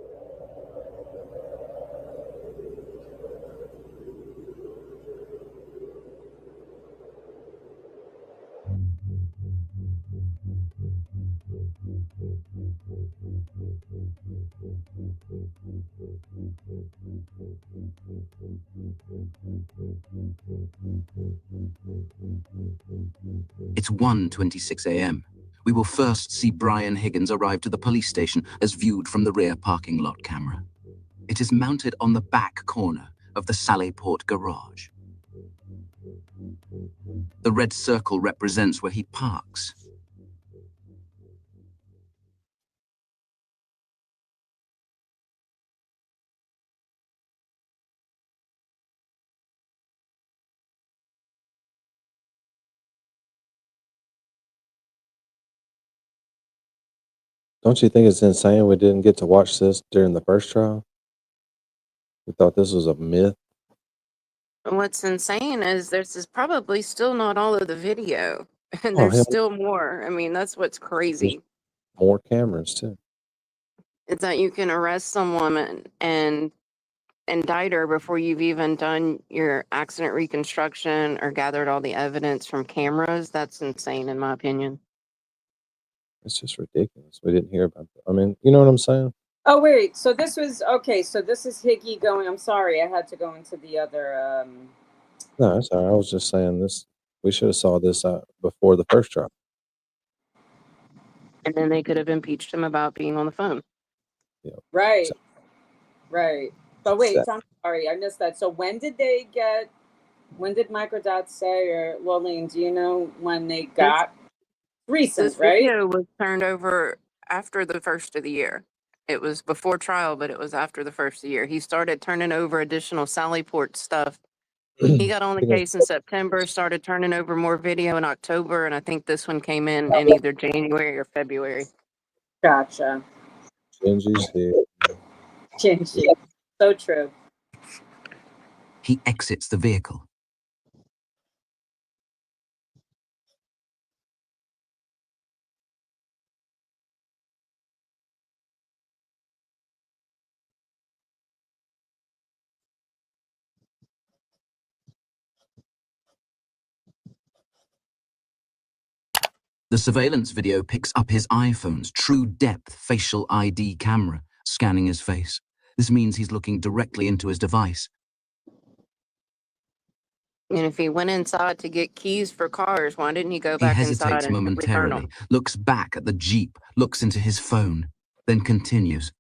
It's 1:26 a.m. We will first see Brian Higgins arrive to the police station as viewed from the rear parking lot camera. It is mounted on the back corner of the Sallyport garage. The red circle represents where he parks. Don't you think it's insane we didn't get to watch this during the first trial? We thought this was a myth. What's insane is this is probably still not all of the video, and Oh, there's hell, still more. I mean, that's what's there's crazy. more cameras too. It's that you can arrest someone and indict her before you've even done your accident reconstruction or gathered all the evidence from cameras. That's insane, in my opinion. It's just ridiculous. We didn't hear about that. I mean, you know what I'm saying? Oh wait, so this was okay. So this is Higgy going. I'm sorry, I had to go into the other. No, that's all right. I was just saying this. We should have saw this before the first trial. And then they could have impeached him about being on the phone. Yeah. Right, right. But wait, Exactly. I'm sorry, I missed that. So when did Microdot say, or Lolene, do you know when they got? Recent, This right? video was turned over after the first of the year. It was before trial, but it was after the first of the year. He started turning over additional Sallyport stuff. He got on the case in September, started turning over more video in October, and I think this one came in either January or February. Gotcha. Gingy's here. Gingy. So true. He exits the vehicle. The surveillance video picks up his iPhone's true depth facial ID camera, scanning his face. This means he's looking directly into his device. And if he went inside to get keys for cars, why didn't he go He back inside hesitates and return momentarily, them? looks back at the Jeep, looks into his phone, then continues.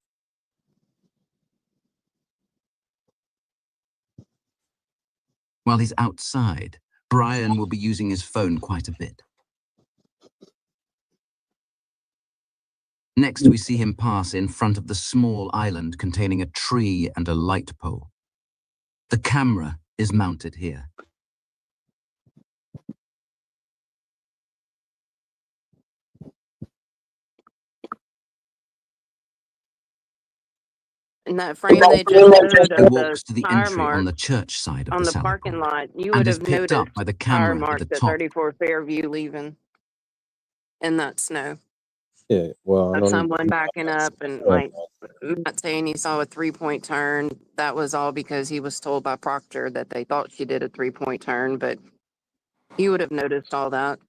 While he's outside, Brian will be using his phone quite a bit. Next, we see him pass in front of the small island containing a tree and a light pole. The camera is mounted here. In that frame they just showed He of walks the to the tire entry on mark the church side of on the the Sallyport parking lot, you and would is have picked up noticed by the tire camera at mark the to top. 34 Fairview leaving in that snow. Yeah, well, I Of don't someone even. backing up and like not saying he saw a 3-point turn. That was all because he was told by Proctor that they thought she did a 3-point turn, but he would have noticed all that.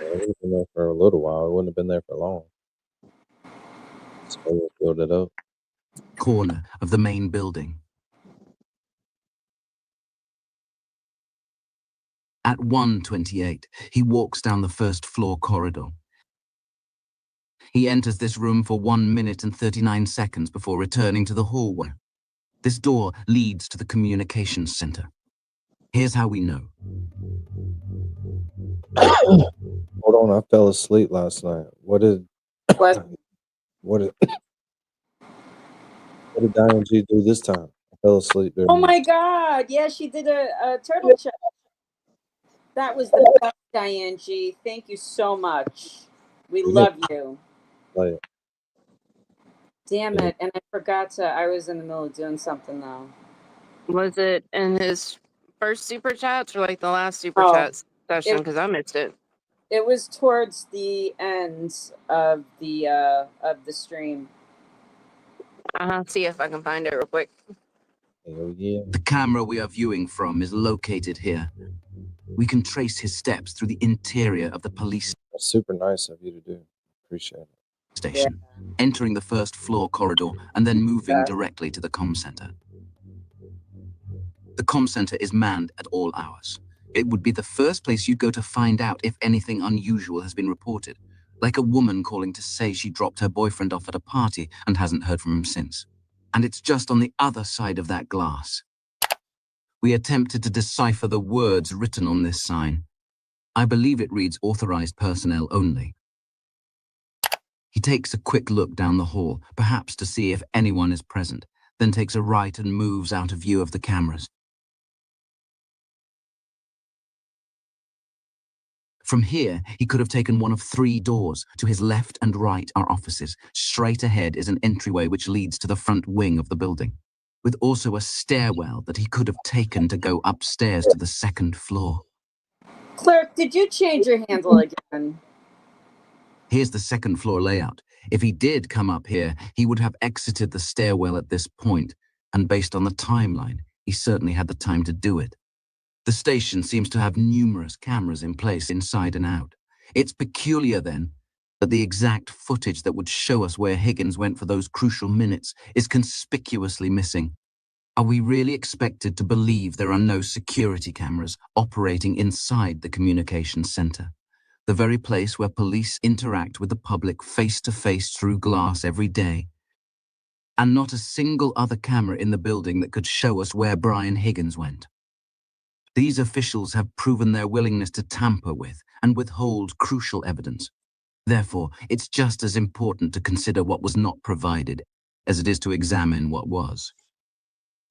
It would have been there for a little while. It wouldn't have been there for long. So build it up. Corner of the main building. At 1:28, he walks down the first floor corridor. He enters this room for 1 minute and 39 seconds before returning to the hallway. This door leads to the communications center. Here's how we know. Hold on, I fell asleep last night. What did Diane G do this time? I fell asleep there. Oh my God. Yeah, she did a turtle check. That was the best, Diane G. Thank you so much. We love you. Play it. Damn it. And I forgot to, I was in the middle of doing something though. Was it in his first super chats or like the last super Oh, chat session? it- Because I missed it. It was towards the end of the stream. See if I can find it real quick. Hell yeah. The camera we are viewing from is located here. We can trace his steps through the interior of the police That's super nice of you to do. Appreciate it. station, entering the first floor corridor and then moving directly to the comm center. The comm center is manned at all hours. It would be the first place you'd go to find out if anything unusual has been reported, like a woman calling to say she dropped her boyfriend off at a party and hasn't heard from him since. And it's just on the other side of that glass. We attempted to decipher the words written on this sign. I believe it reads authorized personnel only. He takes a quick look down the hall, perhaps to see if anyone is present, then takes a right and moves out of view of the cameras. From here, he could have taken one of 3 doors. To his left and right are offices. Straight ahead is an entryway which leads to the front wing of the building, with also a stairwell that he could have taken to go upstairs to the 2nd floor. Clerk, did you change your handle again? Here's the 2nd floor layout. If he did come up here, he would have exited the stairwell at this point, and based on the timeline, he certainly had the time to do it. The station seems to have numerous cameras in place inside and out. It's peculiar, then, that the exact footage that would show us where Higgins went for those crucial minutes is conspicuously missing. Are we really expected to believe there are no security cameras operating inside the communications center, the very place where police interact with the public face-to-face through glass every day, and not a single other camera in the building that could show us where Brian Higgins went? These officials have proven their willingness to tamper with and withhold crucial evidence. Therefore, it's just as important to consider what was not provided as it is to examine what was.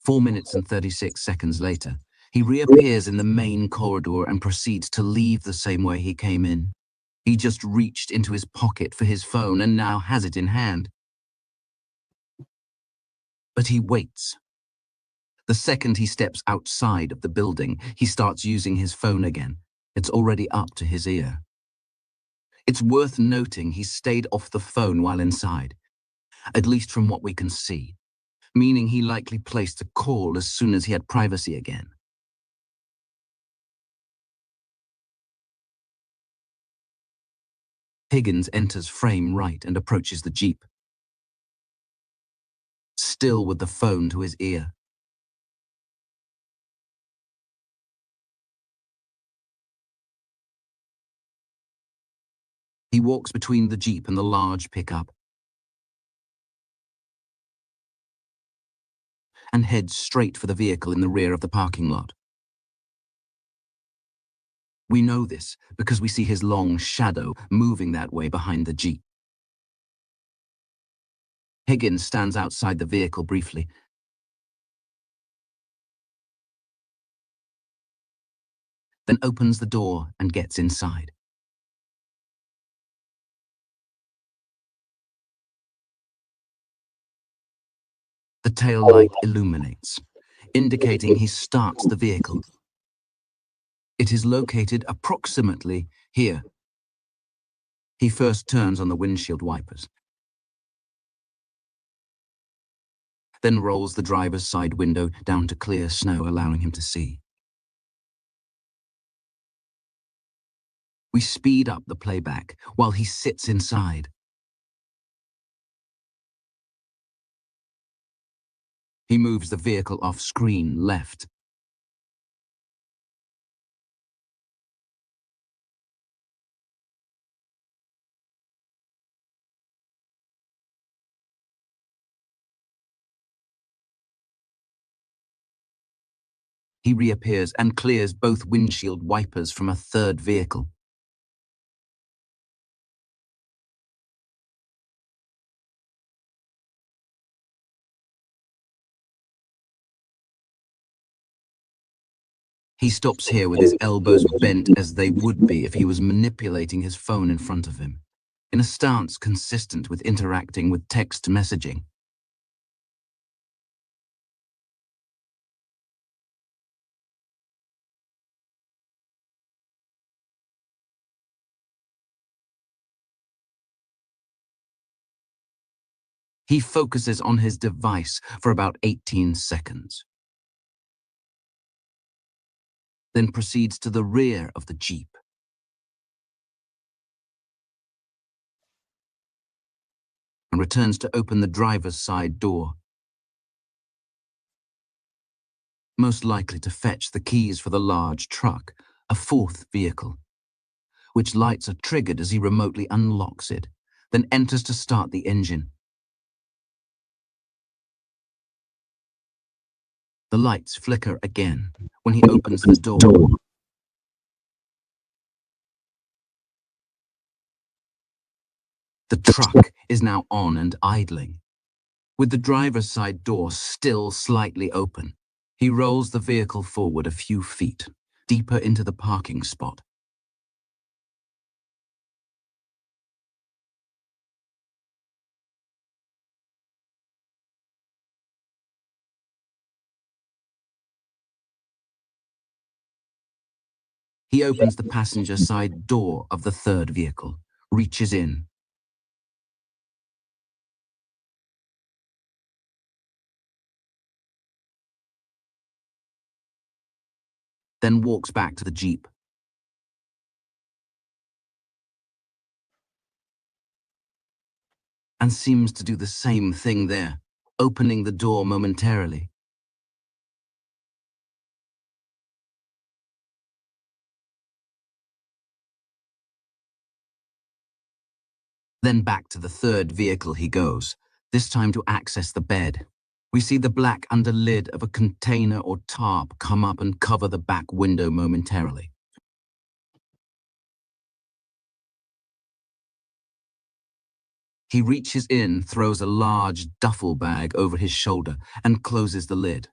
4 minutes and 36 seconds later, he reappears in the main corridor and proceeds to leave the same way he came in. He just reached into his pocket for his phone and now has it in hand. But he waits. The second he steps outside of the building, he starts using his phone again. It's already up to his ear. It's worth noting he stayed off the phone while inside, at least from what we can see, meaning he likely placed a call as soon as he had privacy again. Higgins enters frame right and approaches the Jeep, still with the phone to his ear. He walks between the Jeep and the large pickup and heads straight for the vehicle in the rear of the parking lot. We know this because we see his long shadow moving that way behind the Jeep. Higgins stands outside the vehicle briefly, then opens the door and gets inside. The tail light illuminates, indicating he starts the vehicle. It is located approximately here. He first turns on the windshield wipers, then rolls the driver's side window down to clear snow, allowing him to see. We speed up the playback while he sits inside. He moves the vehicle off screen left. He reappears and clears both windshield wipers from a third vehicle. He stops here with his elbows bent as they would be if he was manipulating his phone in front of him, in a stance consistent with interacting with text messaging. He focuses on his device for about 18 seconds. Then proceeds to the rear of the Jeep. And returns to open the driver's side door, most likely to fetch the keys for the large truck, a fourth vehicle, which lights are triggered as he remotely unlocks it, then enters to start the engine. The lights flicker again when he opens the door. The truck is now on and idling, with the driver's side door still slightly open. He rolls the vehicle forward a few feet, deeper into the parking spot. He opens the passenger side door of the third vehicle, reaches in. Then walks back to the Jeep. And seems to do the same thing there, opening the door momentarily. Then back to the third vehicle he goes, this time to access the bed. We see the black underlid of a container or tarp come up and cover the back window momentarily. He reaches in, throws a large duffel bag over his shoulder, and closes the lid.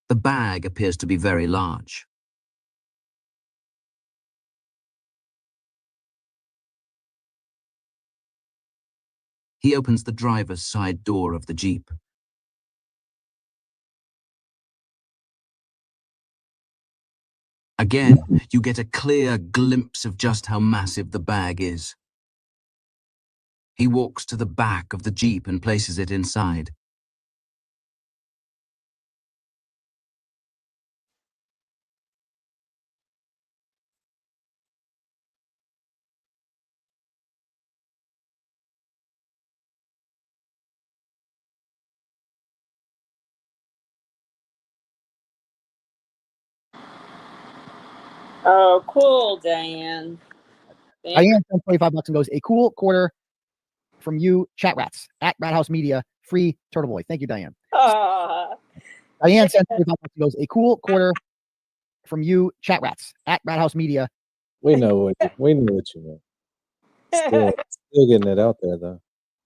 The bag appears to be very large. He opens the driver's side door of the Jeep. Again, you get a clear glimpse of just how massive the bag is. He walks to the back of the Jeep and places it inside. Oh, cool, Diane. Diane sends $25 and goes, a cool quarter from you, ChatRats, at Rat House Media, free Turtleboys. Thank you, Diane. Diane sends $25 and goes, a cool quarter from you, ChatRats, at Rat House Media. We know what you meant. Still getting it out there though.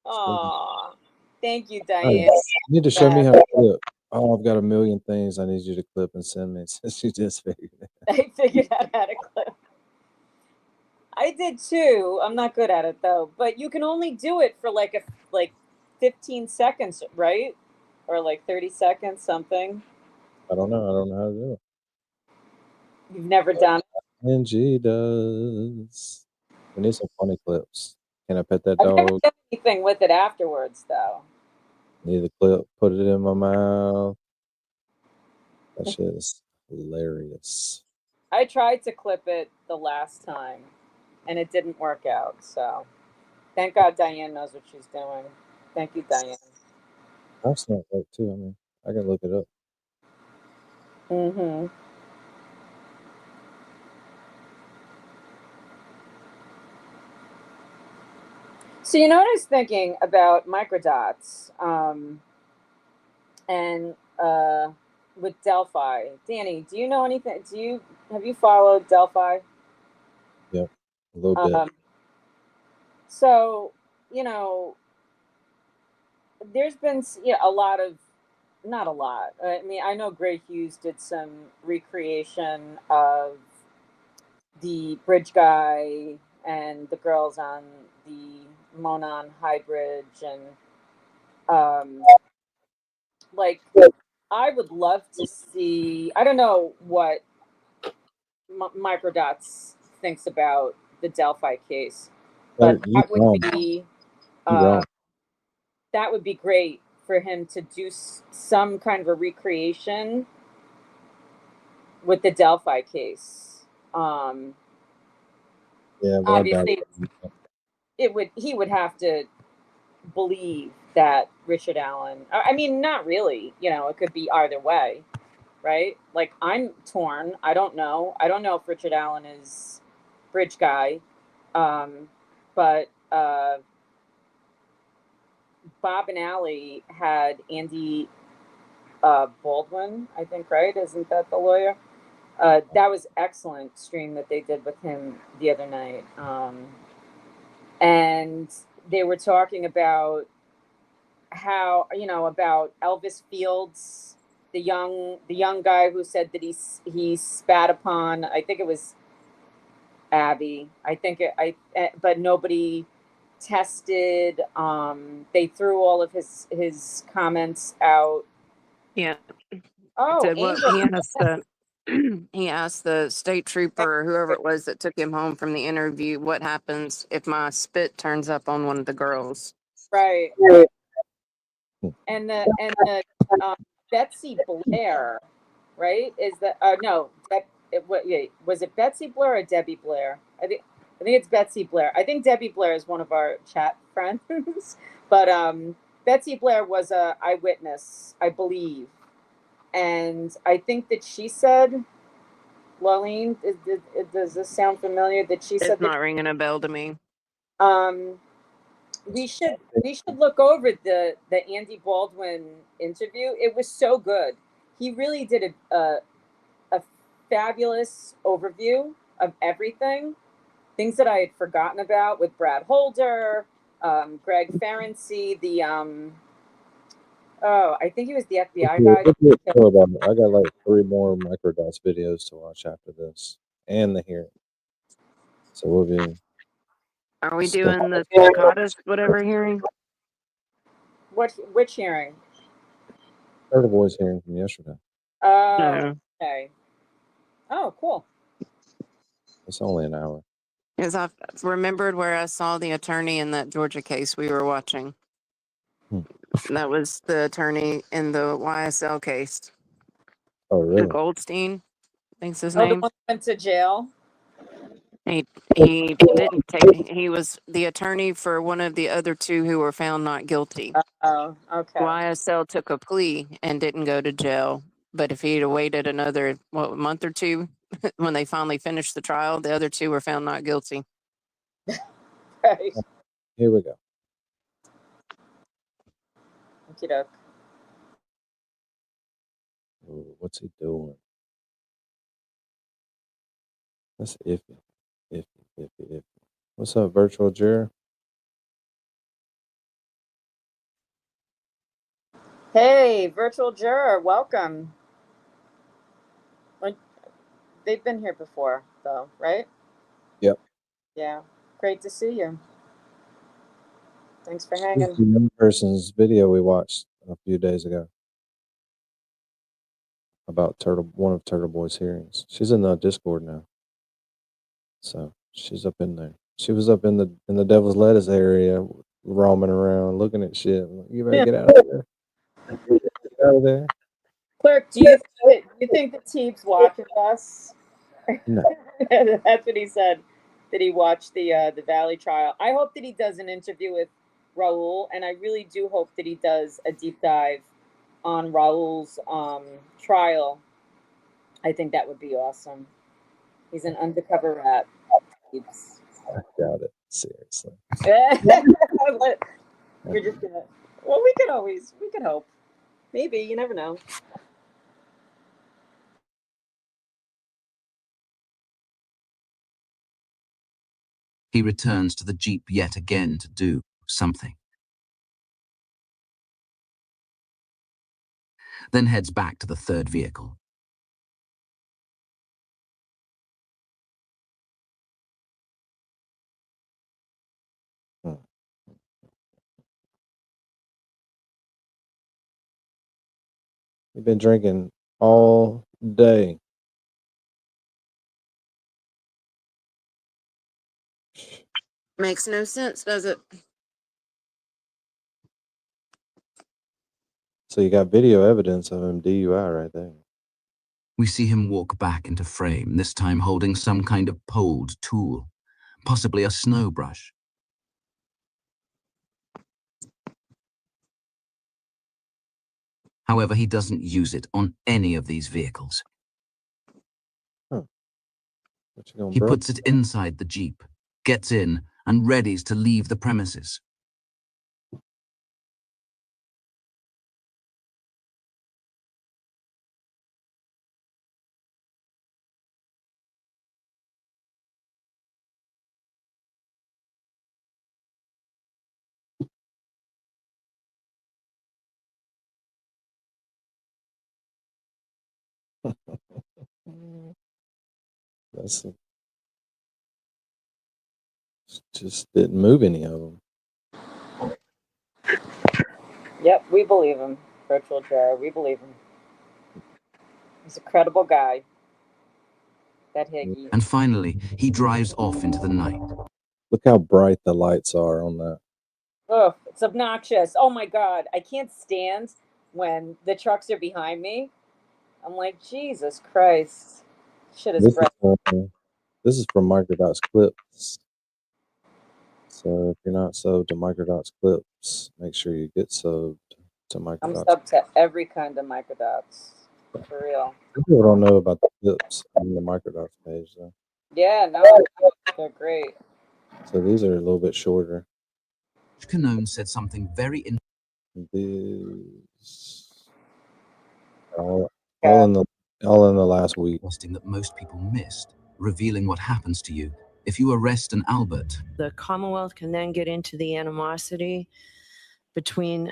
Aw, thank you, All right. Diane. You need to show me how to clip. Oh, I've got a million things I need you to clip and send me. Since you just figured it. I figured out how to clip. I did too. I'm not good at it though, but you can only do it for like 15 seconds, right? Or like 30 seconds, something. I don't know. I don't know how to do it. You've never done it? NG does. We need some funny clips. Can I pet that I've never dog? done anything with it afterwards, though. Need the clip. Put it in my mouth. That shit is hilarious. I tried to clip it the last time, and it didn't work out. So, thank God Diane knows what she's doing. Thank you, Diane. That's not right too. I mean, I can look it up. Mm-hmm. So you know what I was thinking about microdots, and with Delphi. Danny, do you know anything? Have you followed Delphi? Yep, a little bit. So you know, there's been a lot of, not a lot. I mean, I know Gray Hughes did some recreation of the bridge guy and the girls on the Monon High Bridge, and like I would love to see. I don't know what Microdots thinks about the Delphi case, but You wrong. You wrong. that would be great for him to do some kind of a recreation with the Delphi case. Yeah, but Obviously, he would have to believe that Richard Allen. I mean, not really. You know, it could be either way, right? Like I'm torn. I don't know. I don't know if Richard Allen is bridge guy, but Bob and Allie had Andy Baldwin, I think, right? Isn't that the lawyer? That was excellent stream that they did with him the other night. And they were talking about how, about Elvis Fields, the young guy who said that he spat upon, I think it was Abby. But nobody tested. They threw all of his comments out. Yeah. Oh, Said what Angel. he asked the he asked the state trooper or whoever it was that took him home from the interview, what happens if my spit turns up on one of the girls? Right. And the Betsy Blair, right? Is that no? Was it Betsy Blair or Debbie Blair? I think it's Betsy Blair. I think Debbie Blair is one of our chat friends, but Betsy Blair was a eyewitness, I believe, and I think that she said, Laureen, does this sound familiar? That she said It's not ringing a bell to me. we should look over the Andy Baldwin interview. It was so good. He really did a fabulous overview of everything, things that I had forgotten about with Brad Holder, Greg Ferenczi, I think he was the FBI guy. I got like 3 more Microdots videos to watch after this and the hearing. So we'll be. Are we doing the Cicadas whatever hearing? Which hearing? Turtleboys hearing from yesterday. Oh, No. okay. Oh, cool. It's only an hour. Because I remembered where I saw the attorney in that Georgia case we were watching. That was the attorney in the YSL case. Oh, really? Goldstein, I think's his The name. one that went to jail. He didn't take. He was the attorney for one of the other 2 who were found not guilty. Oh, okay. YSL took a plea and didn't go to jail. But if he'd have waited another month or 2, when they finally finished the trial, the other 2 were found not guilty. Right. Here we go. Okey-doke. Ooh, what's he doing? That's iffy. Iffy. What's up, Virtual Jerry? Hey, virtual juror, welcome. They've been here before, though, right? Yep. Yeah, great to see you. Thanks for This hanging. is the young person's video we watched a few days ago about one of Turtleboys' hearings. She's in the Discord now, so she's up in there. She was up in the Devil's Lettuce area, roaming around, looking at shit. I'm like, you better get out of there. Get out of there. Clerk, do you think that Teeb's watching us? No. That's what he said. That he watched the Valley trial. I hope that he does an interview with Raul, and I really do hope that he does a deep dive on Raul's trial. I think that would be awesome. He's an undercover rat. Teebs. I doubt it. Seriously. We're just gonna. Well, we could hope. Maybe, you never know. He returns to the Jeep yet again to do something. Then heads back to the third vehicle. You've been drinking all day. Makes no sense, does it? So you got video evidence of him DUI right there. We see him walk back into frame, this time holding some kind of poled tool, possibly a snow brush. However, he doesn't use it on any of these vehicles. He puts it inside the Jeep, gets in, and readies to leave the premises. That's just didn't move any of them. Yep, we believe him, Virtual Chair. We believe him. He's a credible guy. That Higgy. And finally, he drives off into the night. Look how bright the lights are on that. Oh, it's obnoxious. Oh my God. I can't stand when the trucks are behind me. I'm like, Jesus Christ. Shit is bright. This is from Microdots Clips. So if you're not subbed to Microdots Clips, make sure you get subbed to I'm Microdots. subbed to every kind of Microdots. For real. People don't know about the clips on the Microdots page, though. Yeah, no, they're great. So these are a little bit shorter. Canone said something very interesting. These all in the last week. That most people missed, revealing what happens to you if you arrest an Albert. The Commonwealth can then get into the animosity between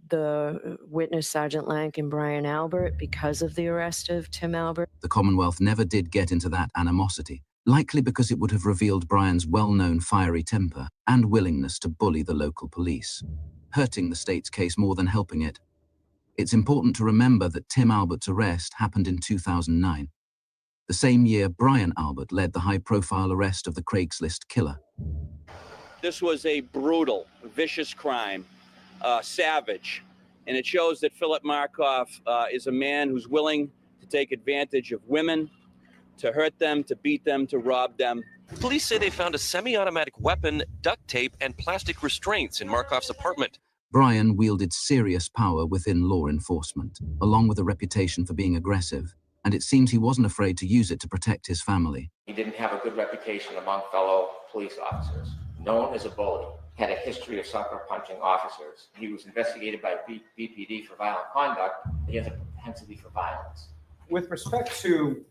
the witness Sergeant Lank and Brian Albert because of the arrest of Tim Albert. The Commonwealth never did get into that animosity, likely because it would have revealed Brian's well-known fiery temper and willingness to bully the local police, hurting the state's case more than helping it. It's important to remember that Tim Albert's arrest happened in 2009. The same year, Brian Albert led the high-profile arrest of the Craigslist killer. This was a brutal, vicious crime, savage, and it shows that Philip Markoff is a man who's willing to take advantage of women, to hurt them, to beat them, to rob them. Police say they found a semi-automatic weapon, duct tape, and plastic restraints in Markoff's apartment. Brian wielded serious power within law enforcement, along with a reputation for being aggressive, and it seems he wasn't afraid to use it to protect his family. He didn't have a good reputation among fellow police officers. Known as a bully, had a history of sucker punching officers. He was investigated by BPD for violent conduct. He has a propensity for violence. With respect to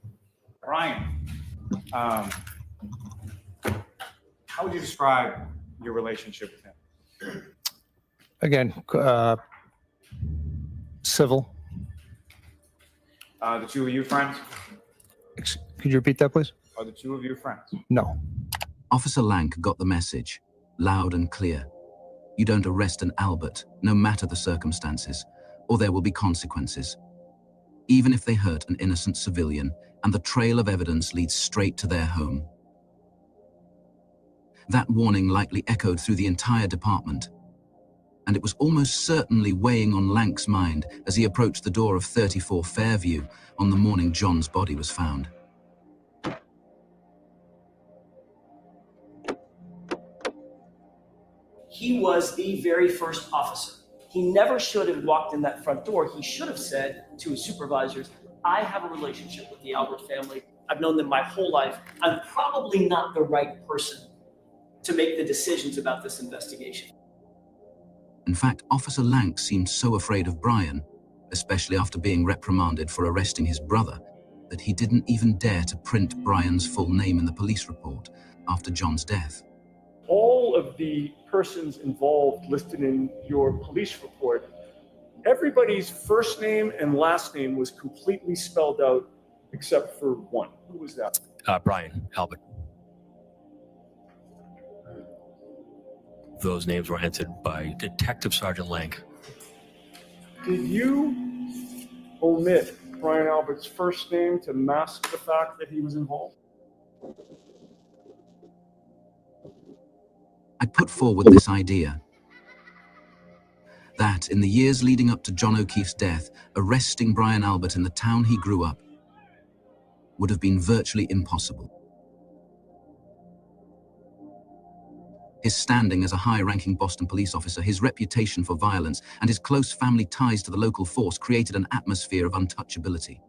Brian, how would you describe your relationship with him? Again, civil. The two of you friends? Could you repeat that, please? Are the two of you friends? No. Officer Lank got the message, loud and clear. You don't arrest an Albert, no matter the circumstances, or there will be consequences. Even if they hurt an innocent civilian, and the trail of evidence leads straight to their home. That warning likely echoed through the entire department, and it was almost certainly weighing on Lank's mind as he approached the door of 34 Fairview on the morning John's body was found. He was the very first officer. He never should have walked in that front door. He should have said to his supervisors, I have a relationship with the Albert family. I've known them my whole life. I'm probably not the right person to make the decisions about this investigation. In fact, Officer Lank seemed so afraid of Brian, especially after being reprimanded for arresting his brother, that he didn't even dare to print Brian's full name in the police report after John's death. All of the persons involved listed in your police report, everybody's first name and last name was completely spelled out except for one. Who was that? Brian Albert. Those names were entered by Detective Sergeant Lank. Did you omit Brian Albert's first name to mask the fact that he was involved? I put forward this idea that in the years leading up to John O'Keefe's death, arresting Brian Albert in the town he grew up would have been virtually impossible. His standing as a high-ranking Boston police officer, his reputation for violence, and his close family ties to the local force created an atmosphere of untouchability.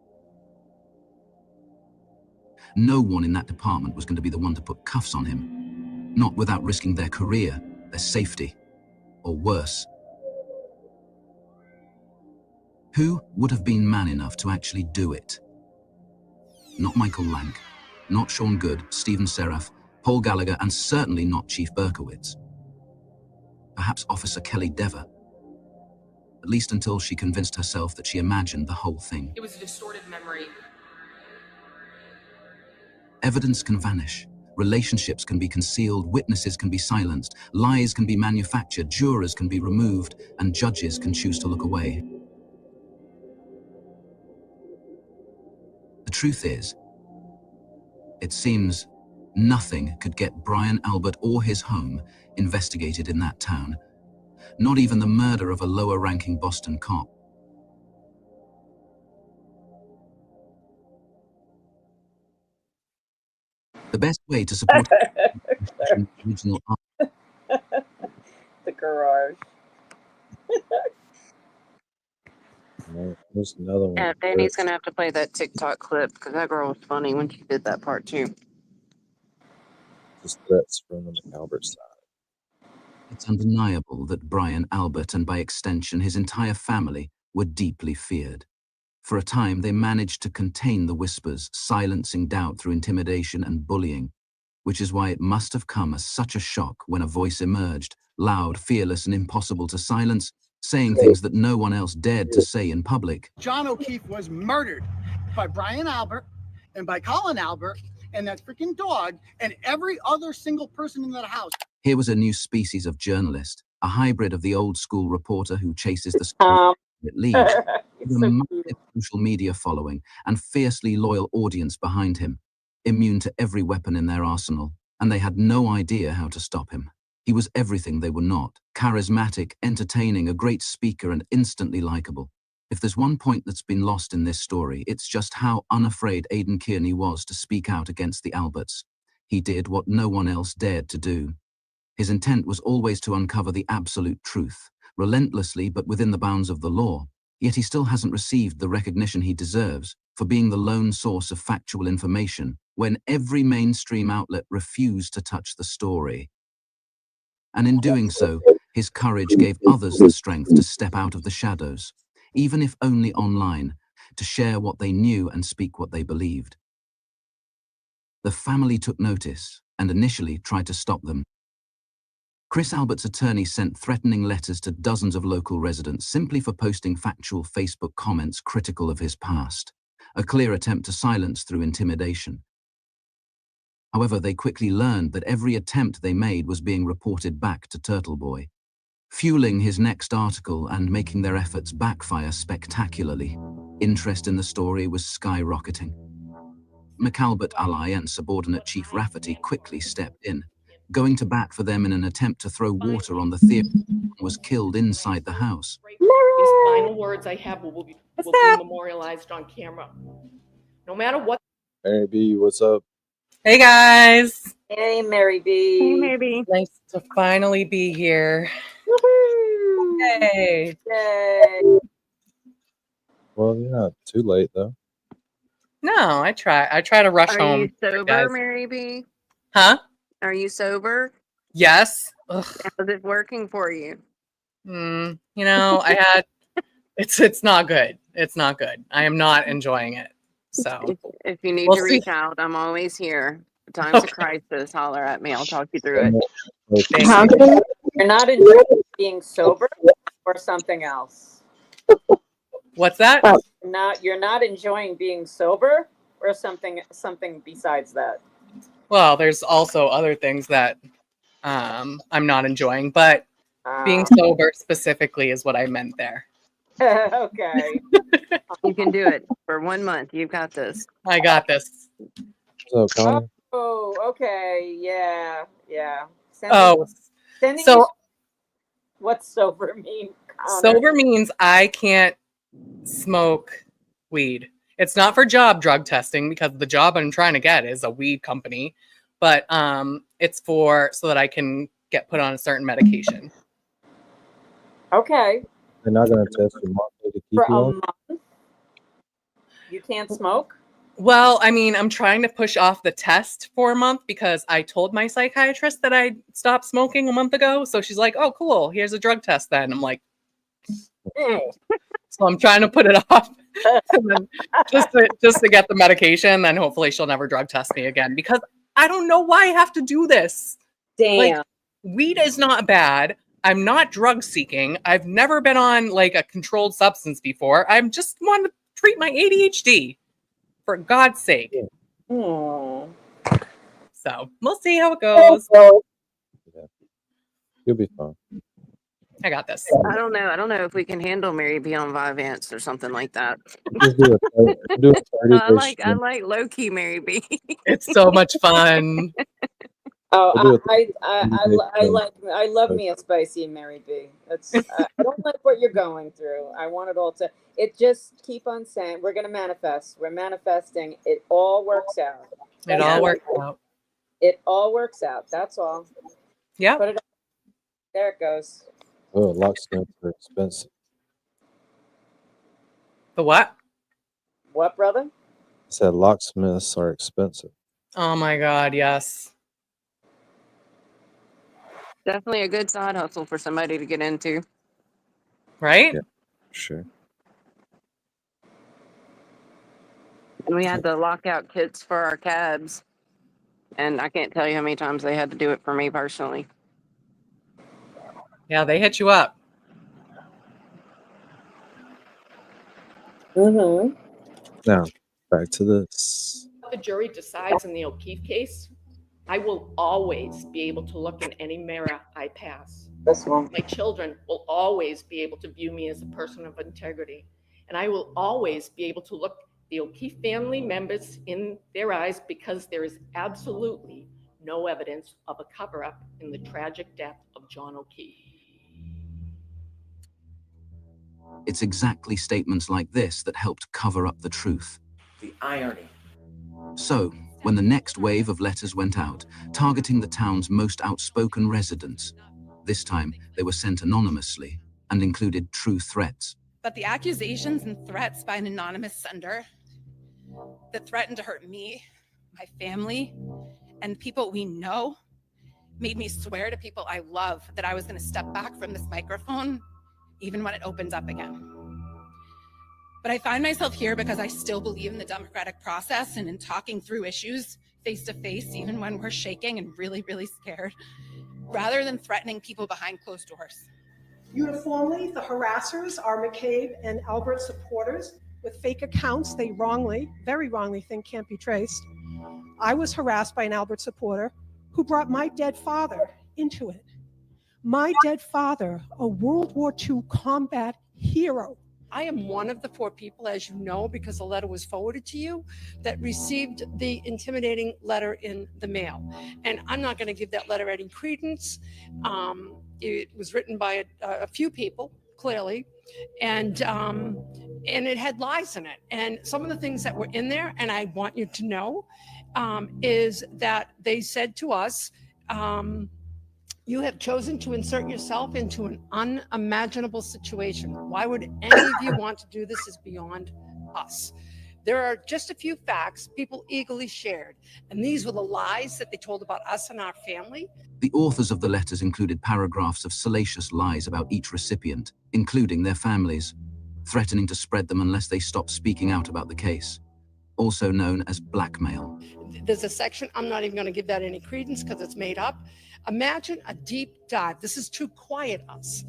No one in that department was going to be the one to put cuffs on him, not without risking their career, their safety, or worse. Who would have been man enough to actually do it? Not Michael Lank, not Sean Good, Stephen Seraph, Paul Gallagher, and certainly not Chief Berkowitz. Perhaps Officer Kelly Dever, at least until she convinced herself that she imagined the whole thing. It was a distorted memory. Evidence can vanish, relationships can be concealed, witnesses can be silenced, lies can be manufactured, jurors can be removed, and judges can choose to look away. The truth is, it seems nothing could get Brian Albert or his home investigated in that town, not even the murder of a lower-ranking Boston cop. The best way to support regional art. The garage. There's another one. Yeah, Danny's gonna have to play that TikTok clip because that girl was funny when she did that part too. Just threats from the McAlbert side. It's undeniable that Brian Albert, and by extension his entire family, were deeply feared. For a time, they managed to contain the whispers, silencing doubt through intimidation and bullying, which is why it must have come as such a shock when a voice emerged, loud, fearless, and impossible to silence, saying things that no one else dared to say in public. John O'Keefe was murdered by Brian Albert and by Colin Albert and that freaking dog and every other single person in that house. Here was a new species of journalist, a hybrid of the old-school reporter who chases the story it leads, with a massive social media following and fiercely loyal audience behind him, immune to every weapon in their arsenal, and they had no idea how to stop him. He was everything they were not: charismatic, entertaining, a great speaker, and instantly likable. If there's one point that's been lost in this story, it's just how unafraid Aidan Kearney was to speak out against the Alberts. He did what no one else dared to do. His intent was always to uncover the absolute truth, relentlessly but within the bounds of the law, yet he still hasn't received the recognition he deserves for being the lone source of factual information when every mainstream outlet refused to touch the story. And in doing so, his courage gave others the strength to step out of the shadows, even if only online, to share what they knew and speak what they believed. The family took notice and initially tried to stop them. Chris Albert's attorney sent threatening letters to dozens of local residents simply for posting factual Facebook comments critical of his past, a clear attempt to silence through intimidation. However, they quickly learned that every attempt they made was being reported back to Turtleboy. fueling his next article and making their efforts backfire spectacularly. Interest in the story was skyrocketing. McAlbert ally and subordinate Chief Rafferty quickly stepped in, going to bat for them in an attempt to throw water on the theory was killed inside the house. His final words I have will be memorialized on camera. No matter what. Mary B, what's up? Hey guys. Hey, Mary B. Hey, maybe. Nice to finally be here. Woohoo! Yay. Yay. Well, you're not too late though. No, I try to rush Are home. you sober, guys. Mary B? Huh? Are you sober? Yes. Ugh. How's it working for you? You know, I had it's not good. It's not good. I am not enjoying it. So If you need We'll to see. reach out, I'm always here. Times of crisis, holler at me. I'll talk you through it. Thank you. You're not enjoying being sober or something else? What's that? You're not enjoying being sober or something besides that? Well, there's also other things that I'm not enjoying, but being sober specifically is what I meant there. Okay. You can do it for 1 month. You've got this. I got this. What's up, Connor? Oh, okay. Yeah. Sending so you- what's sober mean? Connor? sober means I can't smoke weed. It's not for job drug testing because the job I'm trying to get is a weed company, but it's for so that I can get put on a certain medication. Okay. They're not going to test your monthly to keep For you a on? month, you can't smoke? Well, I mean, I'm trying to push off the test for a month because I told my psychiatrist that I stopped smoking a month ago. So she's like, oh, cool. Here's a drug test then. I'm like, oh. So I'm trying to put it off and then just to get the medication. Then hopefully she'll never drug test me again because I don't know why I have to do this. Damn. Like, weed is not bad. I'm not drug seeking. I've never been on like a controlled substance before. I'm just want to treat my ADHD. For God's sake. Hmm. So we'll see how it goes. You'll be fine. I got this. I don't know. I don't know if we can handle Mary B on Vyvanse or something like that. Just do a 30 I like low key Mary B. It's so much fun. Oh, I love me a spicy Mary B. It's I don't like what you're going through. I want it all to. It just keep on saying we're gonna manifest. We're manifesting. It all works out. It all works out. It all works out. That's all. Yeah. Put it up. There it goes. Oh, locksmiths are expensive. The what? What, brother? I said locksmiths are expensive. Oh my God, yes. Definitely a good side hustle for somebody to get into. Right? Yeah, sure. And we had the lockout kits for our cabs. And I can't tell you how many times they had to do it for me personally. Yeah, they hit you up. Mm-hmm. Now, back to this. The jury decides in the O'Keefe case, I will always be able to look in any mirror I pass. This one. My children will always be able to view me as a person of integrity. And I will always be able to look the O'Keefe family members in their eyes because there is absolutely no evidence of a cover-up in the tragic death of John O'Keefe. It's exactly statements like this that helped cover up the truth. The irony. So, when the next wave of letters went out, targeting the town's most outspoken residents, this time they were sent anonymously and included true threats. But the accusations and threats by an anonymous sender that threatened to hurt me, my family, and people we know made me swear to people I love that I was going to step back from this microphone even when it opens up again. But I find myself here because I still believe in the democratic process and in talking through issues face to face, even when we're shaking and really, really scared, rather than threatening people behind closed doors. Uniformly, the harassers are McCabe and Albert supporters with fake accounts they wrongly, very wrongly think can't be traced. I was harassed by an Albert supporter who brought my dead father into it. My dead father, a World War II combat hero. I am one of the 4 people, as you know, because the letter was forwarded to you, that received the intimidating letter in the mail. And I'm not going to give that letter any credence. It was written by a few people, clearly, and it had lies in it. And some of the things that were in there, and I want you to know, is that they said to us, you have chosen to insert yourself into an unimaginable situation. Why would any of you want to do this is beyond us. There are just a few facts people eagerly shared, and these were the lies that they told about us and our family. The authors of the letters included paragraphs of salacious lies about each recipient, including their families, threatening to spread them unless they stopped speaking out about the case, also known as blackmail. There's a section, I'm not even going to give that any credence because it's made up. Imagine a deep dive. This is to quiet us.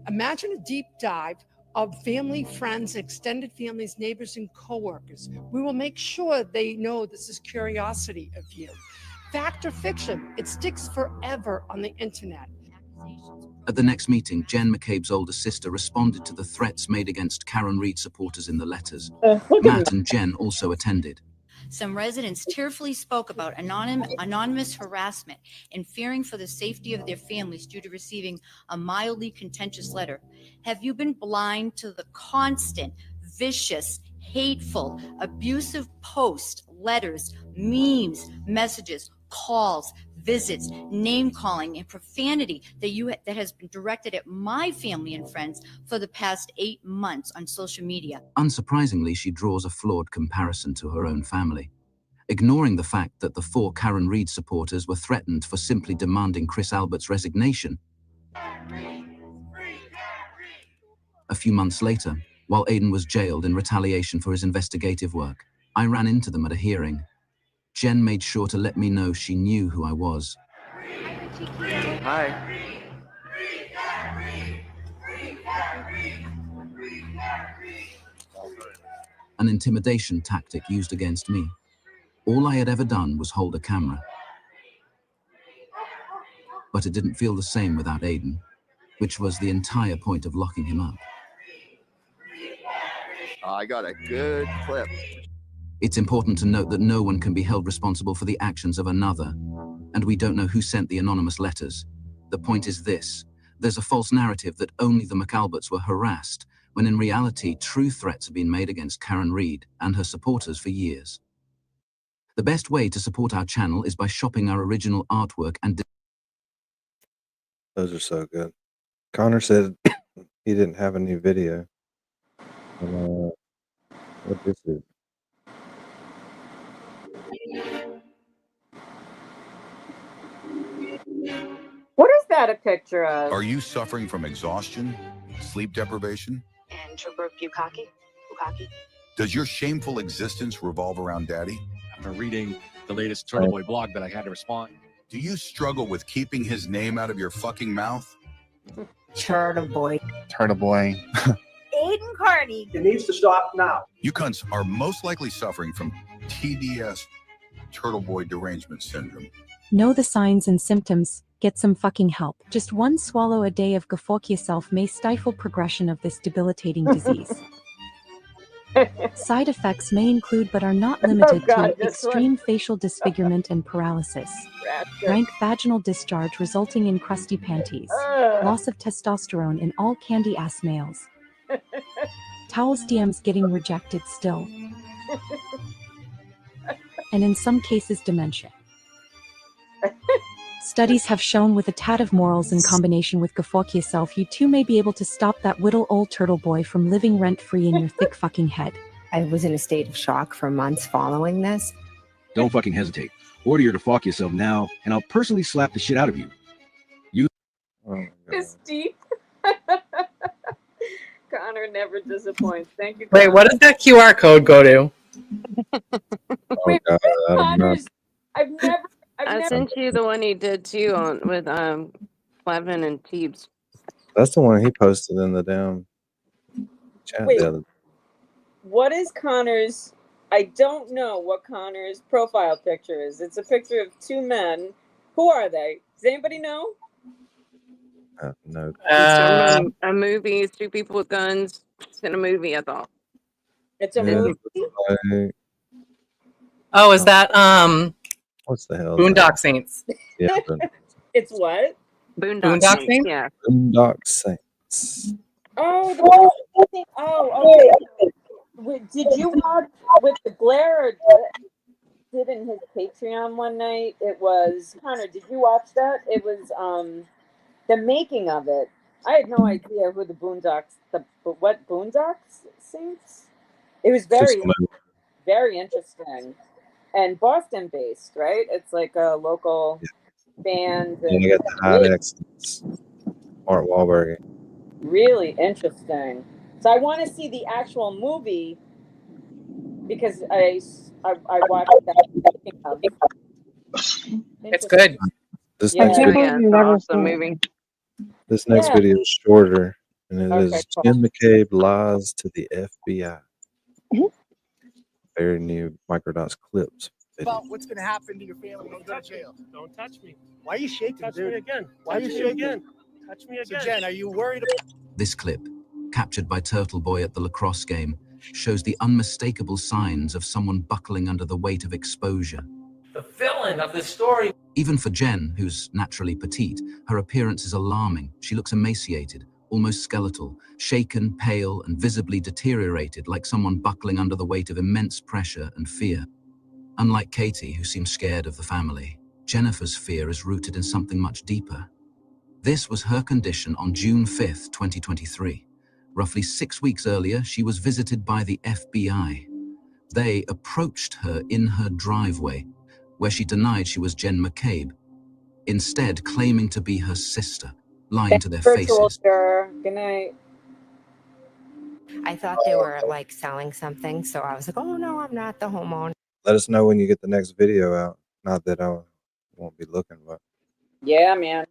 Imagine a deep dive of family, friends, extended families, neighbors, and coworkers. We will make sure they know this is curiosity of you. Fact or fiction, it sticks forever on the internet. At the next meeting, Jen McCabe's older sister responded to the threats made against Karen Reid supporters in the letters. Matt and Jen also attended. Some residents tearfully spoke about anonymous harassment and fearing for the safety of their families due to receiving a mildly contentious letter. Have you been blind to the constant, vicious, hateful, abusive posts, letters, memes, messages, calls, visits, name calling, and profanity that has been directed at my family and friends for the past 8 months on social media? Unsurprisingly, she draws a flawed comparison to her own family, ignoring the fact that the 4 Karen Reid supporters were threatened for simply demanding Chris Albert's resignation. A few months later, while Aidan was jailed in retaliation for his investigative work, I ran into them at a hearing. Jen made sure to let me know she knew who I was. Hi. An intimidation tactic used against me. All I had ever done was hold a camera. But it didn't feel the same without Aidan, which was the entire point of locking him up. I got a good clip. It's important to note that no one can be held responsible for the actions of another, and we don't know who sent the anonymous letters. The point is this: there's a false narrative that only the McAlberts were harassed, when in reality true threats have been made against Karen Reid and her supporters for years. The best way to support our channel is by shopping our original artwork and... Those are so good. Connor said he didn't have a new video. What is it? What is that a picture of? Are you suffering from exhaustion, sleep deprivation? And Trooper Bukaki? Does your shameful existence revolve around Daddy? After reading the latest Turtleboy blog that I had to respond. Do you struggle with keeping his name out of your fucking mouth? Turtleboy. Aidan Kearney. It needs to stop now. You cunts are most likely suffering from TDS, Turtleboy Derangement Syndrome. Know the signs and symptoms. Get some fucking help. Just 1 swallow a day of Gefork Yourself may stifle progression of this debilitating disease. Side effects may include but are not limited to extreme facial disfigurement and paralysis, rank vaginal discharge resulting in crusty panties, loss of testosterone in all candy-ass males, towels DMs getting rejected still, and in some cases dementia. Studies have shown with a tad of morals in combination with Gefork Yourself, you too may be able to stop that little old turtle boy from living rent-free in your thick fucking head. I was in a state of shock for months following this. Don't fucking hesitate. Order your Gefork Yourself now, and I'll personally slap the shit out of you. It's deep. Connor never disappoints. Thank you. Wait, Connor. what does that QR code go to? Wait, Connor's, I've never. I sent you the one he did too on with Clevin and Teebs. That's the one he posted in the damn chat Wait. the other. What is Connor's? I don't know what Connor's profile picture is. It's a picture of 2 men. Who are they? Does anybody know? No. A movie, two people with guns. It's in a movie, I thought. It's a Yeah, movie. like, Oh, is that what's the hell? Boondock Saints? Yeah. It's what? Boondock Saints? Yeah. Boondock Saints. Oh, the thing. Oh, okay. Did you watch with the glare? Did in his Patreon one night? It was Connor. Did you watch that? It was the making of it. I had no idea who the Boondocks, what Boondocks Saints. It was very interesting, and Boston based, right? It's like a local band. And you got the hot accents. Mark Wahlberg. Really interesting. So I want to see the actual movie because I watched that. It's good. This Yeah. next I can't video, believe you never awesome movie. this next Yeah. video is shorter, and it is Okay, cool. Jim McCabe lies to the FBI. Very new Microdots clips. About what's going to happen to your family when you go to jail. Don't touch me. Why are you shaking, Touch dude? me again. Why are you Touch me shaking? again. Touch me again. So, Jen, are you worried about... This clip, captured by Turtleboy at the lacrosse game, shows the unmistakable signs of someone buckling under the weight of exposure. The villain of this story. Even for Jen, who's naturally petite, her appearance is alarming. She looks emaciated, almost skeletal, shaken, pale, and visibly deteriorated, like someone buckling under the weight of immense pressure and fear. Unlike Katie, who seems scared of the family, Jennifer's fear is rooted in something much deeper. This was her condition on June 5th, 2023. Roughly 6 weeks earlier, she was visited by the FBI. They approached her in her driveway, where she denied she was Jen McCabe, instead claiming to be her sister, lying to their Virtual faces. juror. Good night. I thought they were like selling something, so I was like, oh no, I'm not the homeowner. Let us know when you get the next video out. Not that I won't be looking, but Yeah, man.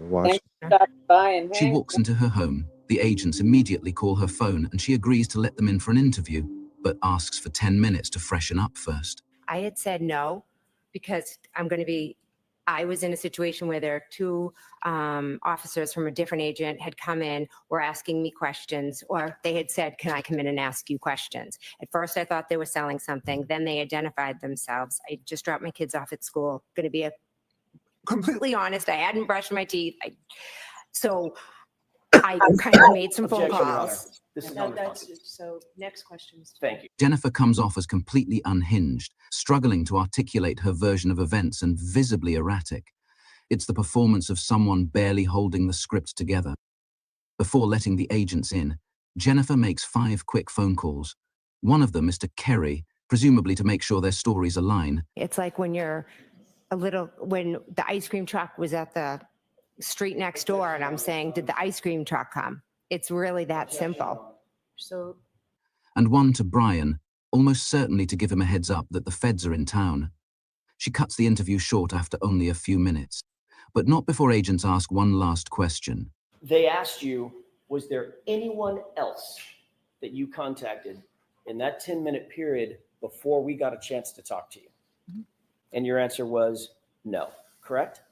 we'll watch. Thanks for stopping by and She walks into her home. The agents immediately call her phone and she agrees to let them in for an interview, but asks for 10 minutes to freshen up first. I had said no because I was in a situation where there are two officers from a different agent had come in, were asking me questions, or they had said, can I come in and ask you questions? At first, I thought they were selling something. Then they identified themselves. I just dropped my kids off at school. Going to be completely honest. I hadn't brushed my teeth. So I kind of made some phone Objection, Your calls. Honor. This is No, unresponsive. so next question, Mr. Thank you. Jennifer comes off as completely unhinged, struggling to articulate her version of events and visibly erratic. It's the performance of someone barely holding the script together. Before letting the agents in, Jennifer makes 5 quick phone calls. One of them is to Kerry, presumably to make sure their stories align. It's like when when the ice cream truck was at the street next door and I'm saying, did the ice cream truck come? It's really that simple. So, And one to Brian, almost certainly to give him a heads up that the feds are in town. She cuts the interview short after only a few minutes, but not before agents ask one last question. They asked you, was there anyone else that you contacted in that 10-minute period before we got a chance to talk to you? And your answer was no, correct?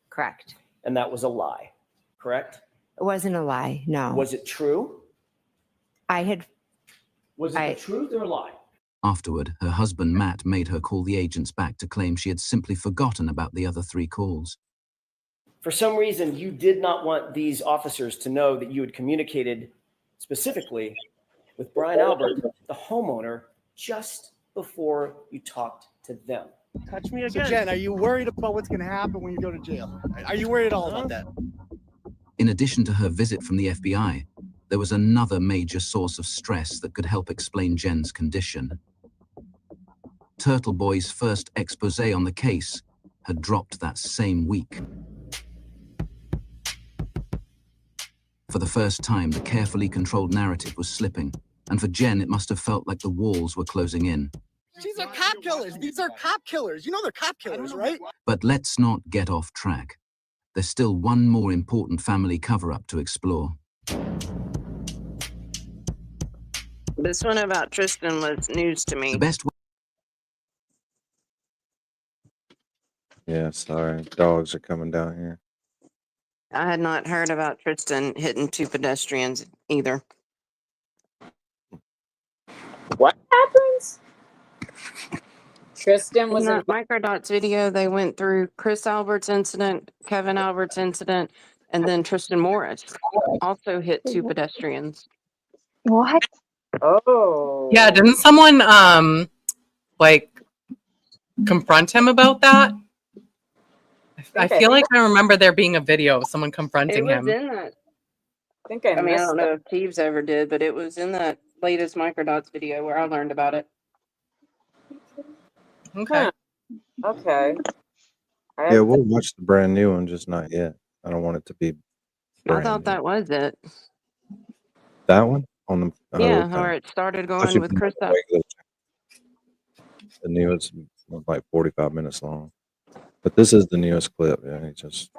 correct. And that was a lie, correct? It wasn't a lie, no. Was it true? Was it the truth or a lie? Afterward, her husband Matt made her call the agents back to claim she had simply forgotten about the other 3 calls. For some reason, you did not want these officers to know that you had communicated specifically with Brian Albert, the homeowner, just before you talked to them. Touch me again. So Jen, are you worried about what's going to happen when you go to jail? Are you worried at all about that? In addition to her visit from the FBI, there was another major source of stress that could help explain Jen's condition. Turtleboy's first expose on the case had dropped that same week. For the first time, the carefully controlled narrative was slipping, and for Jen, it must have felt like the walls were closing in. These are cop killers. These are cop killers. You know they're cop killers, right? But let's not get off track. There's still one more important family cover-up to explore. This one about Tristan was news to me. The best way Yeah, sorry. Dogs are coming down here. I had not heard about Tristan hitting 2 pedestrians either. What happens? Tristan In was that involved. Microdots video, they went through Chris Albert's incident, Kevin Albert's incident, and then Tristan Morris also hit 2 pedestrians. What? Oh. Yeah, didn't someone like confront him about that? I feel like I remember there being a video of someone It confronting was him. in that. I think I I mean, I missed don't know if Teeves ever did, but it was in that latest Microdots video where I learned about it. Okay. Okay. Yeah, we'll watch the brand new one, just not yet. I don't want it to be I brand thought new. that was it. That one on the Yeah, okay. where it started Thought going you with meant Chris. the regular channel. The newest was like 45 minutes long, but this is the newest clip. Yeah, he just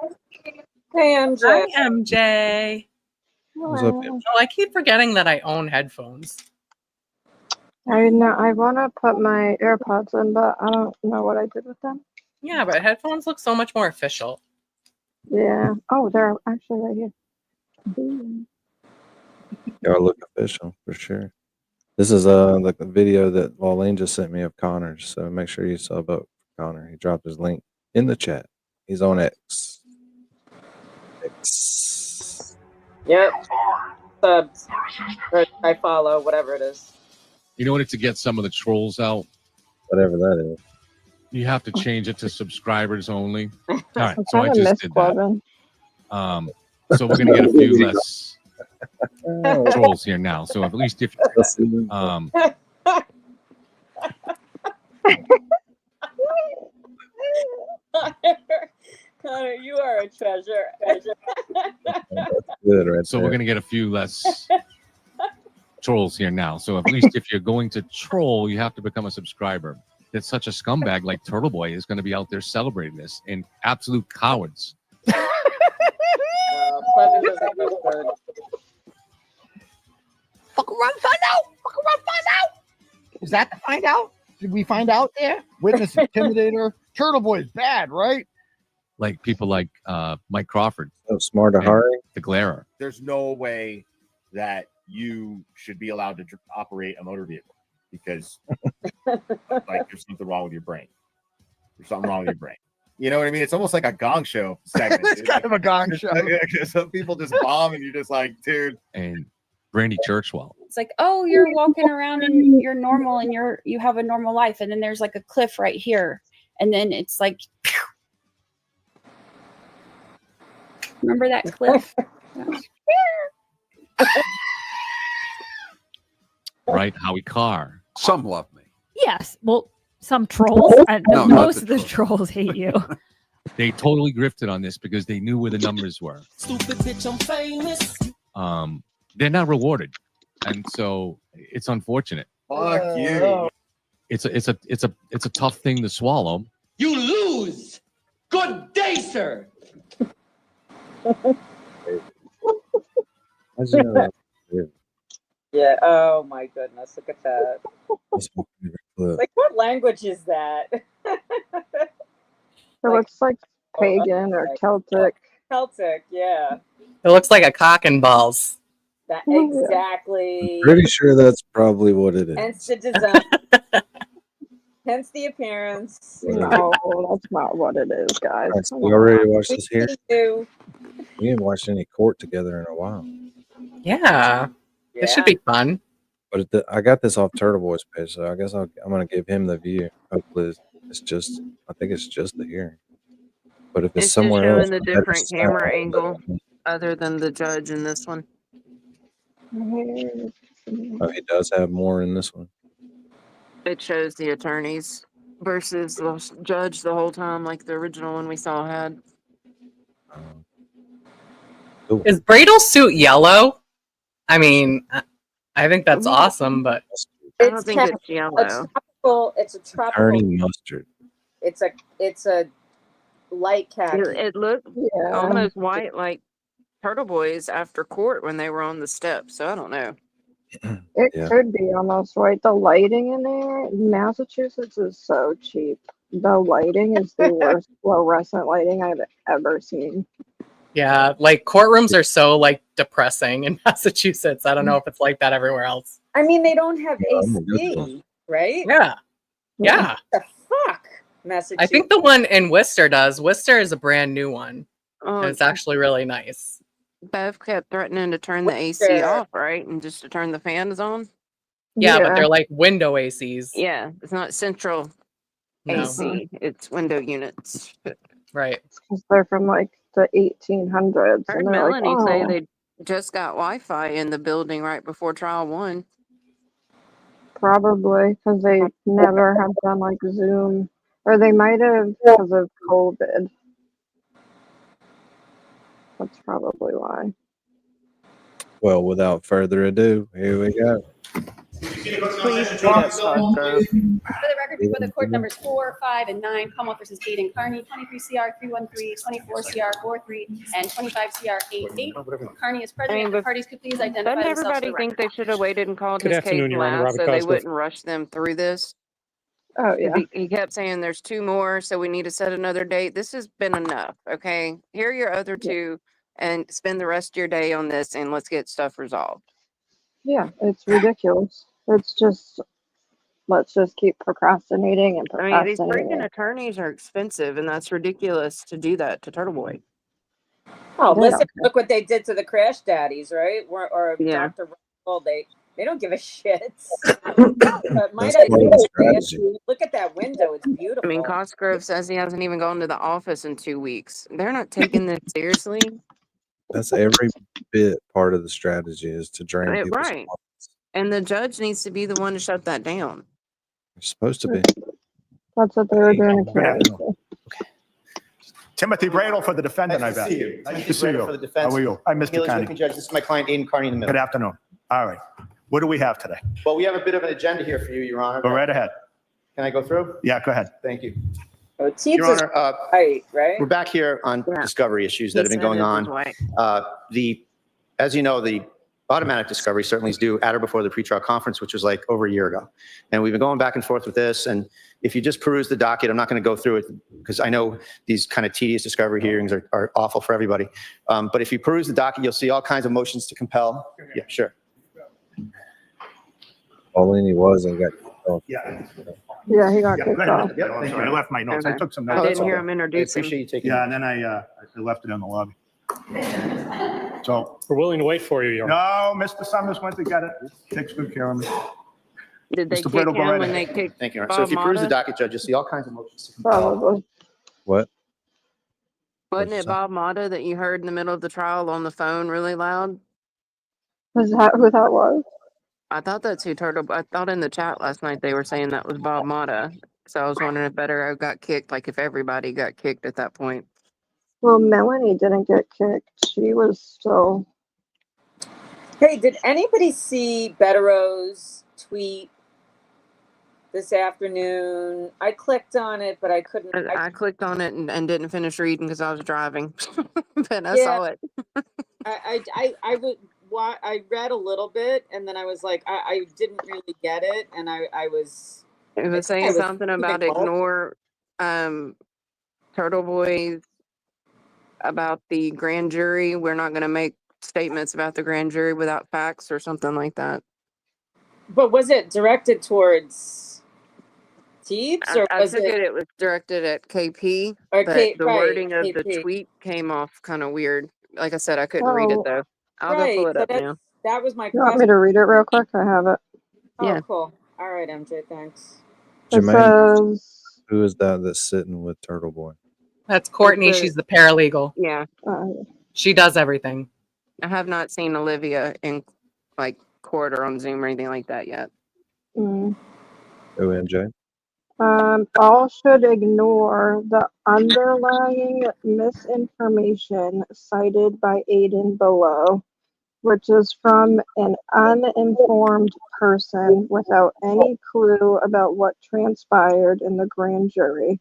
Hey, MJ. Hi, MJ. what's up. Oh, I keep forgetting that I own headphones. I know. I want to put my AirPods in, but I don't know what I did with them. Yeah, but headphones look so much more official. Yeah. Oh, they're actually right here. Y'all look official for sure. This is like the video that Pauline just sent me of Connor's. So make sure you sub up for Connor. He dropped his link in the chat. He's on X. Yep. Subs. Or I follow, whatever it is. In order to get some of the trolls out, whatever that is, you have to change it to subscribers only. All right, I'm so I trying to just miss did that. Corbin. So we're gonna get a few less trolls here now. So at least if Connor, you are a treasure. good right so there. we're gonna get a few less trolls here now. So at least if you're going to troll, you have to become a subscriber. That such a scumbag like Turtleboy is going to be out there celebrating this, and absolute cowards. Pleasant doesn't feel good. Fuck around, find out. Fuck around, find out. Is that to find out? Did we find out there? Witness intimidator. Turtleboy is bad, right? Like people like Mike Crawford. So smart to hurry. The Glarer. There's no way that you should be allowed to operate a motor vehicle because like there's something wrong with your brain. There's something wrong with your brain. You know what I mean? It's almost like a Gong Show segment. It's kind of a Gong Show. Some people just bomb and you're just like, dude. And Brandy Churchwell. It's like, oh, you're walking around and you're normal and you have a normal life, and then there's like a cliff right here, and then it's like, pew. Remember that cliff? Right, Howie Carr. Some love me. Yes. Well, some trolls. No, not most the of the trolls hate you. They totally grifted on this because they knew where the numbers were. Stupid bitch, I'm famous. They're not rewarded, and so it's unfortunate. Fuck you. It's a tough thing to swallow. You lose. Good day, sir. Yeah. Oh my goodness. Look at that. Like, what language is that? It looks like pagan or Celtic. Celtic, yeah. It looks like a cock and balls. That exactly. Pretty sure that's probably what it is. Hence the design. Hence the appearance. No, that's not what it is, guys. Right, so we already watched this here. You. We haven't watched any court together in a while. Yeah. This should be fun. But I got this off Turtleboys page, so I guess I'm gonna give him the view. Hopefully, I think it's just the hearing. But if it's It's somewhere just else, showing the I better different stop. camera angle other than the judge in this one. Oh, he does have more in this one. It shows the attorneys versus the judge the whole time, like the original one we saw had. Is Bradle's suit yellow? I mean, I think that's awesome, but I don't think it's yellow. It's a tropical. Turning mustard. It's a light khaki. It looked almost white like Turtleboys after court when they were on the steps. So I don't know. It could be almost right. The lighting in there, Massachusetts is so cheap. The lighting is the worst fluorescent lighting I've ever seen. Yeah, like courtrooms are so like depressing in Massachusetts. I don't know if it's like that everywhere else. I mean, they don't have Yeah, I'm gonna go to AC, right? Yeah. Yeah. What the fuck, Massachusetts? I think the one in Worcester does. Worcester is a brand new one. Oh, And it's actually really nice. Bev kept threatening to turn the AC Worcester. off, right? And just to turn the fans on. Yeah, but Yeah. they're like window ACs. Yeah, it's not central No. AC. It's window units. Right. Because they're from like the 1800s. Heard And they're like, Melanie say oh, they just got Wi-Fi in the building right before trial one. probably because they never have done like Zoom. Or they might have because of COVID. That's probably why. Well, without further ado, here we go. Please speed up, Cosgrove. For the record, before the court numbers 4, 5, and 9, Commonwealth versus Aidan Kearney, 23 CR 313, 24 CR 43, and 25 CR 88. Kearney is president. The parties could please identify Doesn't themselves for everybody the think record. they should have waited and called Good his afternoon, case Your Honor. last Robert so they Cosgrove. wouldn't rush them through this? Oh, yeah. He kept saying there's 2 more, so we need to set another date. This has been enough, okay? Here are your other 2, and spend the rest of your day on this, and let's get stuff resolved. Yeah, it's ridiculous. It's just, let's just keep procrastinating and I mean, these procrastinating. freaking attorneys are expensive, and that's ridiculous to do that to Turtleboy. Oh, They listen, don't look what they did to the Crash Daddies, right? Or Yeah. Dr. Russell, they don't give a shit. But might That's I part of the say, strategy. look at that window. It's I beautiful. mean, Cosgrove says he hasn't even gone to the office in 2 weeks. They're not taking this seriously. That's every bit part of the strategy is to drain people's Right. And the judge needs to be the one to shut that down. You're supposed to be. That's what they were doing in Canada. Timothy Bradle for the defendant, Nice to I bet. see you. Nice Timothy to see Bradle you. for the defense. How are you? I'm Mr. Healy's Kearney. looking judge. This is my client, Aidan Kearney, in the middle. Good afternoon. All right. What do we have today? Well, we have a bit of an agenda here for you, Your Honor. Go right ahead. Can I go through? Yeah, go ahead. Thank you. Oh, Teebs Your is Honor, right, right? we're back here on discovery issues that have been going on. As you know, the automatic discovery certainly is due at or before the pretrial conference, which was like over a year ago. And we've been going back and forth with this. And if you just peruse the docket, I'm not going to go through it because I know these kind of tedious discovery hearings are awful for everybody. But if you peruse the docket, you'll see all kinds of motions to compel. Yeah, sure. All in he was and got kicked off. Yeah. Yeah, he got Yeah, kicked go off. ahead. Yep, thank you. I left my notes. I took some I notes. didn't hear him introduce him. Yeah, and then I left it in the lobby. So We're willing to wait for you, Your no, Honor. Mr. Summers went to get it. Takes good care of me. Did they Mr. kick Brittle, go him right when ahead. they kicked Thank you, Your Honor. So if you Bob peruse the Mata? docket, Judge, you'll see all kinds of motions to compel. Probably. What? Wasn't it Bob Mata that you heard in the middle of the trial on the phone really loud? Is that who that was? I thought that's who I thought in the chat last night they were saying that was Bob Mata. So I was wondering if Better got kicked, like if everybody got kicked at that point. Well, Melanie didn't get kicked. She was still. Hey, did anybody see Bettero's tweet this afternoon? I clicked on it, but I couldn't. I clicked on it and didn't finish reading because I was driving, but I Yeah. saw it. I read a little bit, and then I was like, I didn't really get it, and I was. It was I saying something about ignore Turtleboys about the grand jury. We're not going to make statements about the grand jury without facts or something like that. But was it directed towards Teebs, or I was took it? it was directed at KP, Or but K- the right, wording of the KP. tweet came off kind of weird. Like I said, I couldn't read it Oh, though. I'll Right, go pull it so up now. that was my you want me question. to read it real quick? I have it. Oh, Yeah. cool. All right, MJ, thanks. It Jermaine, says. who is that that's sitting with Turtle Boy? That's Courtney. It's the- She's the paralegal. Yeah, She does everything. I have not seen Olivia in like court or on Zoom or anything like that yet. Mm. OMJ? All should ignore the underlying misinformation cited by Aidan below, which is from an uninformed person without any clue about what transpired in the grand jury.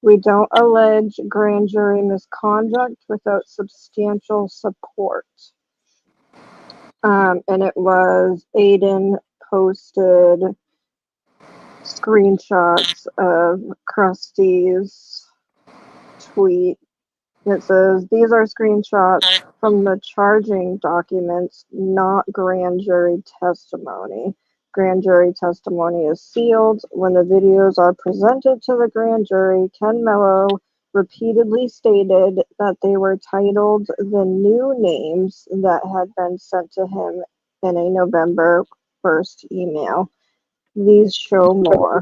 We don't allege grand jury misconduct without substantial support. And it was Aidan posted screenshots of Krusty's tweet It says these are screenshots from the charging documents, not grand jury testimony. Grand jury testimony is sealed. When the videos are presented to the grand jury, Ken Mello repeatedly stated that they were titled the new names that had been sent to him in a November 1st email. These show more.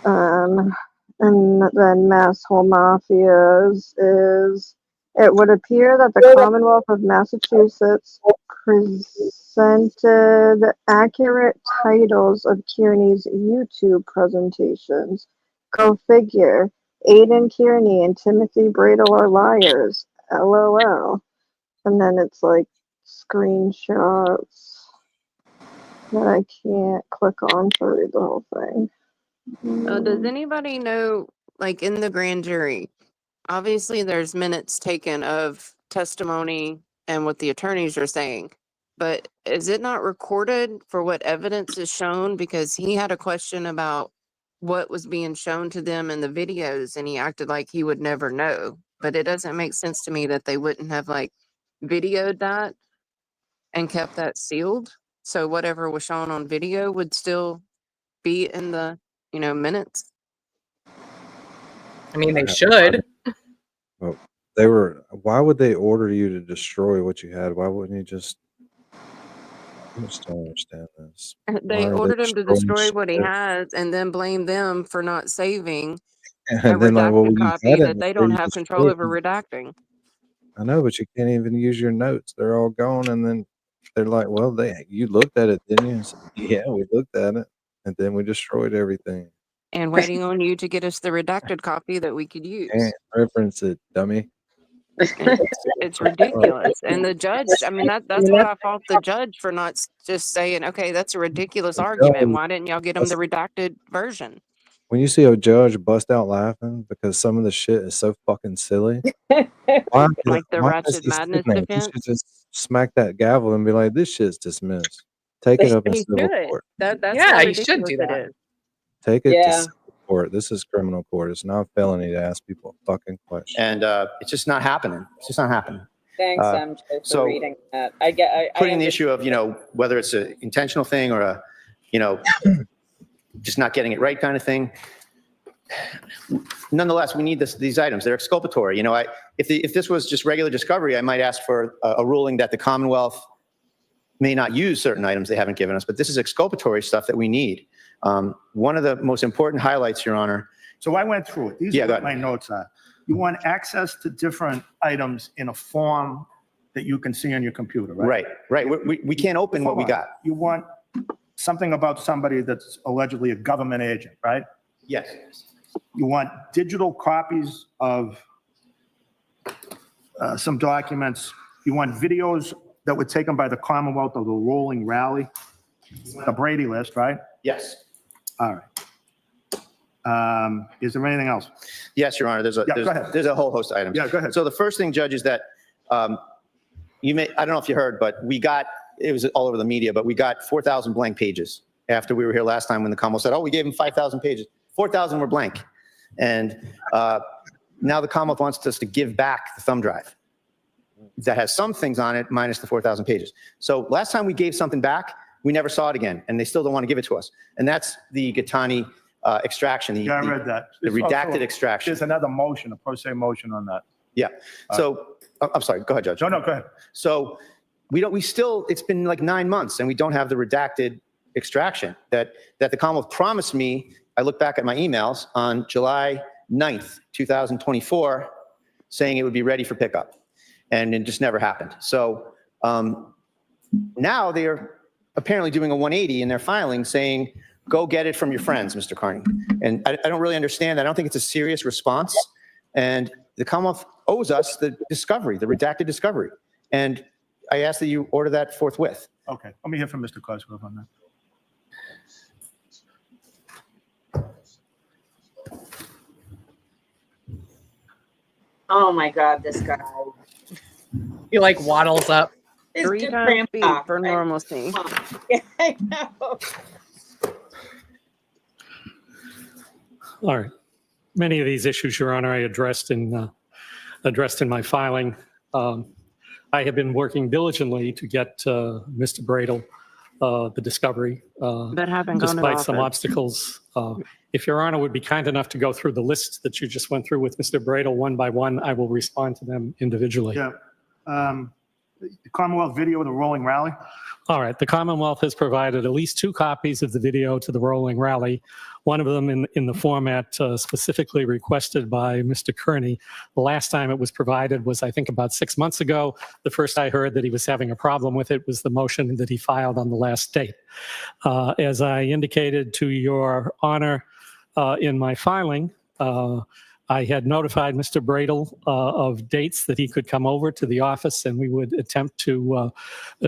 And then Masshole Mafias is, it would appear that the Commonwealth of Massachusetts presented accurate titles of Kearney's YouTube presentations. Go figure. Aidan Kearney and Timothy Bradle are liars. LOL. And then it's like screenshots that I can't click on to read the whole thing. Does anybody know, like in the grand jury, obviously there's minutes taken of testimony and what the attorneys are saying, but is it not recorded for what evidence is shown? Because he had a question about what was being shown to them in the videos and he acted like he would never know. But it doesn't make sense to me that they wouldn't have like videoed that and kept that sealed. So whatever was shown on video would still be in the, minutes. I mean, they should. Well, they were. Why would they order you to destroy what you had? Why wouldn't you just? I just don't understand this. They ordered him to destroy what he has and then blame them for not saving a And then like, well, redacted you copy had it that they before don't you have control destroyed over it. redacting. I know, but you can't even use your notes. They're all gone, and then they're like, "Well, you looked at it, didn't you?" I said, yeah, we looked at it, and then we destroyed everything. And waiting on you to get us the redacted copy that we could use. Can't reference it, dummy. It's ridiculous. And the judge, I mean, that's what I fault the judge for not just saying, okay, that's a ridiculous argument. Why didn't y'all get him the redacted version? When you see a judge bust out laughing because some of the shit is so fucking silly, why Like the why Ratchet is he sitting Madness there? He defense? should just smack that gavel and be like, "This shit's dismissed. Take it up in He civil should. court. That's Yeah, how he should ridiculous do it that. is. Take it to Yeah. civil court. This is criminal court. It's not a felony to ask people a fucking question." And it's just not happening. It's just not happening. Thanks, MJ, for so reading that. I putting the issue of, whether it's an intentional thing or a, just not getting it right kind of thing. Nonetheless, we need these items. They're exculpatory. If this was just regular discovery, I might ask for a ruling that the Commonwealth may not use certain items they haven't given us, but this is exculpatory stuff that we need. One of the most important highlights, Your Honor. So I went through it. These are what my notes are. You want access to different items in a form that you can see on your computer, right? Right. We can't open what we got. You want something about somebody that's allegedly a government agent, right? Yes. You want digital copies of some documents. You want videos that were taken by the Commonwealth of the rolling rally, the Brady list, right? Yes. All right. Is there anything else? Yes, Your Honor. Go ahead. There's a whole host of items. Yeah, go ahead. So the first thing, Judge, is that I don't know if you heard, but it was all over the media, but we got 4,000 blank pages after we were here last time when the Commonwealth said, oh, we gave them 5,000 pages. 4,000 were blank. And now the Commonwealth wants us to give back the thumb drive that has some things on it minus the 4,000 pages. So last time we gave something back, we never saw it again, and they still don't want to give it to us. And that's the Gattani extraction. Yeah, I read that. The redacted extraction. There's another motion, a pro se motion on that. Yeah. So I'm sorry. Go ahead, Judge. No, go ahead. So it's been like 9 months and we don't have the redacted extraction that the Commonwealth promised me. I look back at my emails on July 9th, 2024, saying it would be ready for pickup. And it just never happened. So now they're apparently doing a 180 in their filing saying, go get it from your friends, Mr. Kearney. And I don't really understand that. I don't think it's a serious response. And the Commonwealth owes us the discovery, the redacted discovery. And I ask that you order that forthwith. Okay, let me hear from Mr. Cosgrove on that. Oh my God, this guy. He like waddles up. It's 3 good times speed grandpa, for right? normalcy. Yeah, I know. All right. Many of these issues, Your Honor, I addressed in my filing. I have been working diligently to get Mr. Bradel the discovery, But haven't gone to despite some office. obstacles. If Your Honor would be kind enough to go through the list that you just went through with Mr. Bradel one by one, I will respond to them individually. Yeah. The Commonwealth video of the rolling rally. All right. The Commonwealth has provided at least 2 copies of the video to the rolling rally, one of them in the format specifically requested by Mr. Kearney. The last time it was provided was, I think, about 6 months ago. The first I heard that he was having a problem with it was the motion that he filed on the last date. As I indicated to Your Honor in my filing, I had notified Mr. Bradel of dates that he could come over to the office and we would attempt to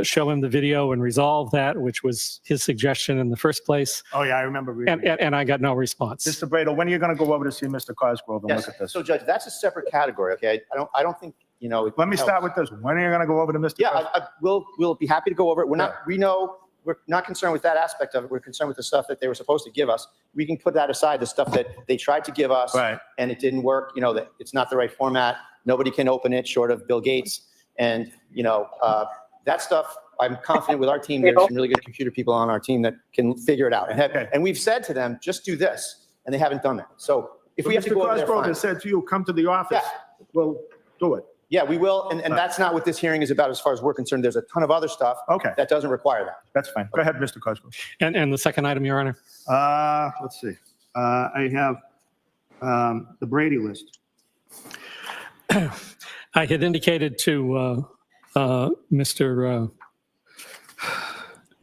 show him the video and resolve that, which was his suggestion in the first place. Oh, yeah, I remember reading And I got no response. Mr. Bradel, when are you going to go over to see Mr. Cosgrove and Yes. look at this? So, Judge, that's a separate category. Okay, I don't think Let me start with this. When are you going to go over to Mr. Yeah, we'll be happy to go over it. We're not concerned with that aspect of it. We're concerned with the stuff that they were supposed to give us. We can put that aside, the stuff that they tried to give us and it didn't work. That it's not the right format. Nobody can open it short of Bill Gates. And, that stuff, I'm confident with our team. There's some really good computer people on our team that can figure it out. And we've said to them, just do this. And they haven't done that. So if we have to go over there, Cosgrove has said to you, come to the office. We'll do it. Yeah, we will. And that's not what this hearing is about as far as we're concerned. There's a ton of other stuff that doesn't require that. That's fine. Go ahead, Mr. Cosgrove. And the second item, Your Honor? Let's see. I have the Brady list. I had indicated to Mr.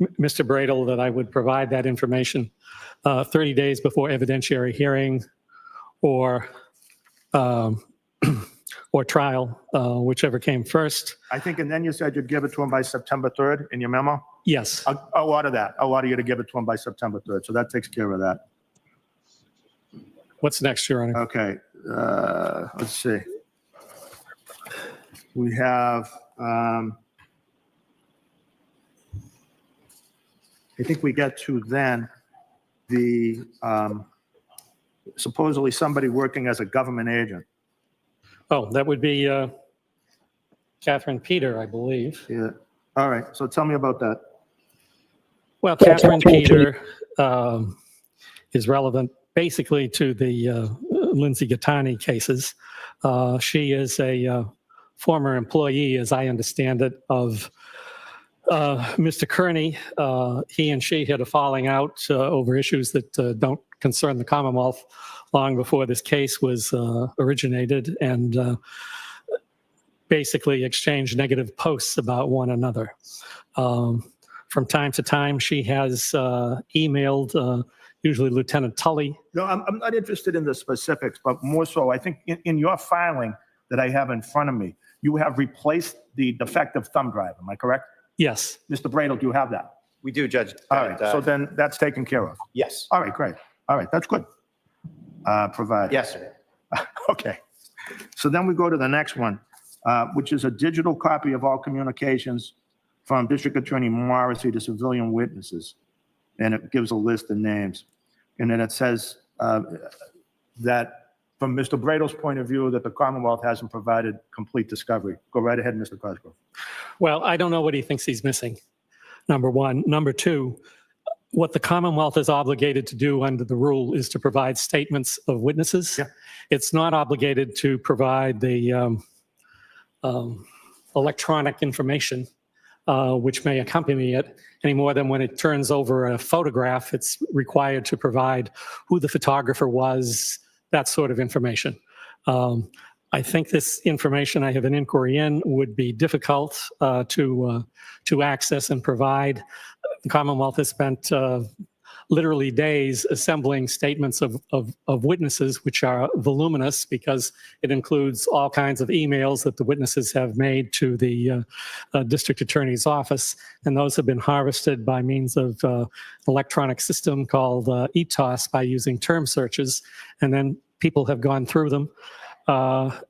Bradel that I would provide that information 30 days before evidentiary hearing or trial, whichever came first. I think, and then you said you'd give it to him by September 3rd in your memo? Yes. I'll order that. I'll order you to give it to him by September 3rd. So that takes care of that. What's next, Your Honor? Okay. Let's see. We have, I think we get to then the supposedly somebody working as a government agent. Oh, that would be Catherine Peter, I believe. Yeah. All right. So tell me about that. Well, Catherine Peter is relevant basically to the Lindsay Gattani cases. She is a former employee, as I understand it, of Mr. Kearney. He and she had a falling out over issues that don't concern the Commonwealth long before this case was originated, and basically exchanged negative posts about one another. From time to time, she has emailed usually Lieutenant Tully. No, I'm not interested in the specifics, but more so, I think in your filing that I have in front of me, you have replaced the defective thumb drive. Am I correct? Yes. Mr. Bradel, do you have that? We do, Judge. All right. So then that's taken care of. Yes. All right, great. All right, that's good. Provide. Yes, sir. Okay. So then we go to the next one, which is a digital copy of all communications from District Attorney Morrissey to civilian witnesses. And it gives a list of names. And then it says that from Mr. Bradel's point of view, that the Commonwealth hasn't provided complete discovery. Go right ahead, Mr. Cosgrove. Well, I don't know what he thinks he's missing, number one. Number two, what the Commonwealth is obligated to do under the rule is to provide statements of witnesses. Yeah. It's not obligated to provide the electronic information which may accompany it, any more than when it turns over a photograph, it's required to provide who the photographer was, that sort of information. I think this information, I have an inquiry in, would be difficult to access and provide. The Commonwealth has spent literally days assembling statements of witnesses, which are voluminous because it includes all kinds of emails that the witnesses have made to the district attorney's office. And those have been harvested by means of an electronic system called ETOS by using term searches. And then people have gone through them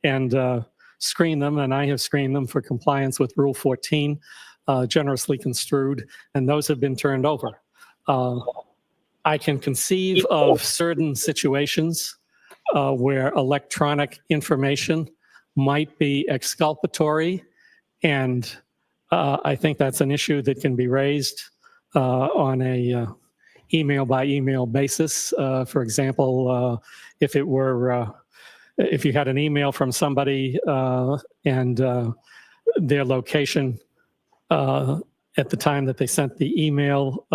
and screened them. And I have screened them for compliance with Rule 14, generously construed, and those have been turned over. I can conceive of certain situations where electronic information might be exculpatory. And I think that's an issue that can be raised on a email by email basis. For example, if it were, if you had an email from somebody and their location at the time that they sent the email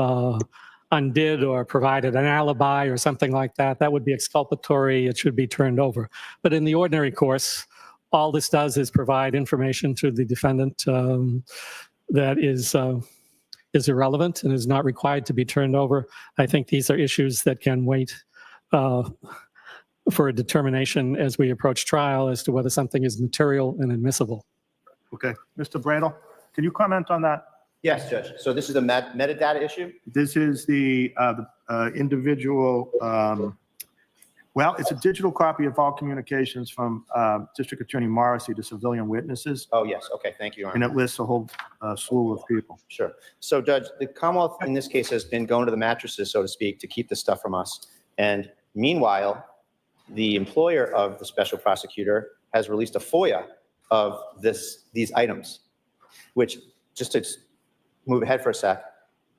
undid or provided an alibi or something like that, that would be exculpatory. It should be turned over. But in the ordinary course, all this does is provide information to the defendant that is irrelevant and is not required to be turned over. I think these are issues that can wait for a determination as we approach trial as to whether something is material and admissible. Okay, Mr. Bradle, can you comment on that? Yes, Judge. So this is a metadata issue? This is the individual, well, it's a digital copy of all communications from District Attorney Morrissey to civilian witnesses. Oh, yes. Okay, thank you, Your Honor. And it lists a whole slew of people. Sure. So, Judge, the Commonwealth in this case has been going to the mattresses, so to speak, to keep this stuff from us. And meanwhile, the employer of the special prosecutor has released a FOIA of these items, which, just to move ahead for a sec,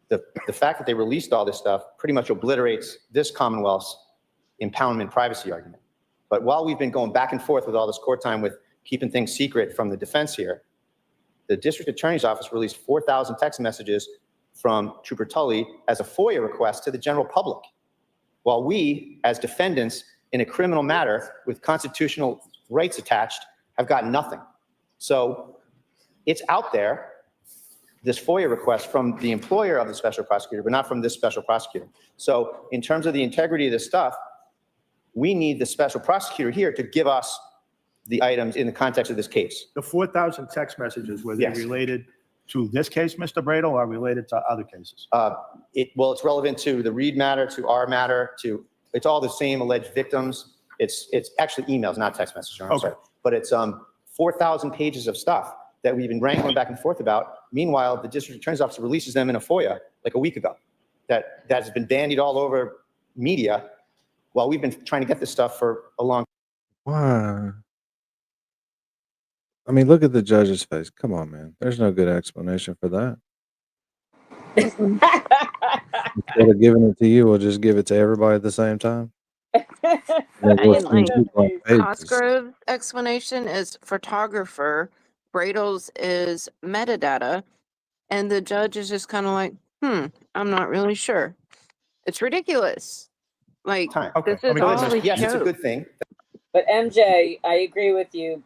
the fact that they released all this stuff pretty much obliterates this Commonwealth's impoundment privacy argument. But while we've been going back and forth with all this court time with keeping things secret from the defense here, the district attorney's office released 4,000 text messages from Trooper Tully as a FOIA request to the general public, while we, as defendants in a criminal matter with constitutional rights attached, have gotten nothing. So it's out there, this FOIA request from the employer of the special prosecutor, but not from this special prosecutor. So in terms of the integrity of this stuff, we need the special prosecutor here to give us the items in the context of this case. The 4,000 text messages, were they Yes. related to this case, Mr. Bradle, or related to other cases? Well, it's relevant to the Reed matter, to our matter, it's all the same alleged victims. It's actually emails, not text messages. I'm sorry. But it's 4,000 pages of stuff that we've been wrangling back and forth about. Meanwhile, the district attorney's office releases them in a FOIA like a week ago. That has been bandied all over media while we've been trying to get this stuff for a long time. Why? I mean, look at the judge's face. Come on, man. There's no good explanation for that. Instead of giving it to you, we'll just give it to everybody at the same time. Cosgrove's explanation is photographer, Bradle's is metadata, and the judge is just kind of like, I'm not really sure. It's ridiculous. Like, this is all we Yes, it's a showed. good thing. But MJ, I agree with you.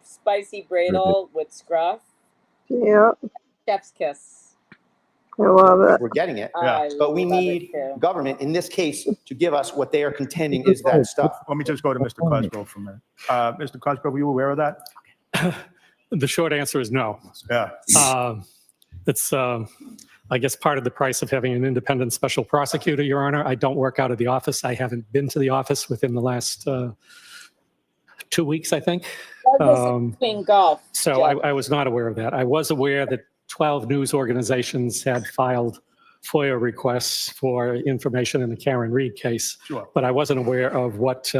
Spicy Bradle with scruff. Yeah, Chef's kiss. I love it. We're getting it. I But we love need government, in this case, to give us what they are contending is that stuff. Let me just go to Mr. Cosgrove for a minute. Mr. Cosgrove, were you aware of that? The short answer is no. Yeah. It's, I guess, part of the price of having an independent special prosecutor, Your Honor. I don't work out of the office. I haven't been to the office within the last 2 weeks, I think. Between golf. So I was not aware of that. I was aware that 12 news organizations had filed FOIA requests for information in the Karen Reed case, but I wasn't aware of what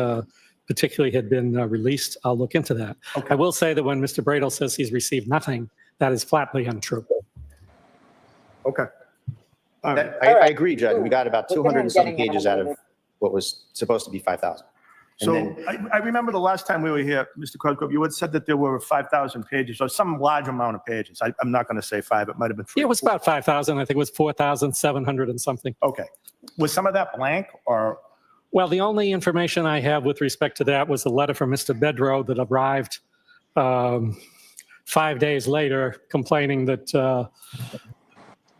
particularly had been released. I'll look into that. I will say that when Mr. Bradle says he's received nothing, that is flatly untrue. Okay. I agree, Judge. We got about 200 and some pages out of what was supposed to be 5,000. So I remember the last time we were here, Mr. Cosgrove, you had said that there were 5,000 pages or some large amount of pages. I'm not going to say 5, it might have been 3. Yeah, it was about 5,000. I think it was 4,700 and something. Okay. Was some of that blank or? Well, the only information I have with respect to that was a letter from Mr. Bedrow that arrived 5 days later complaining that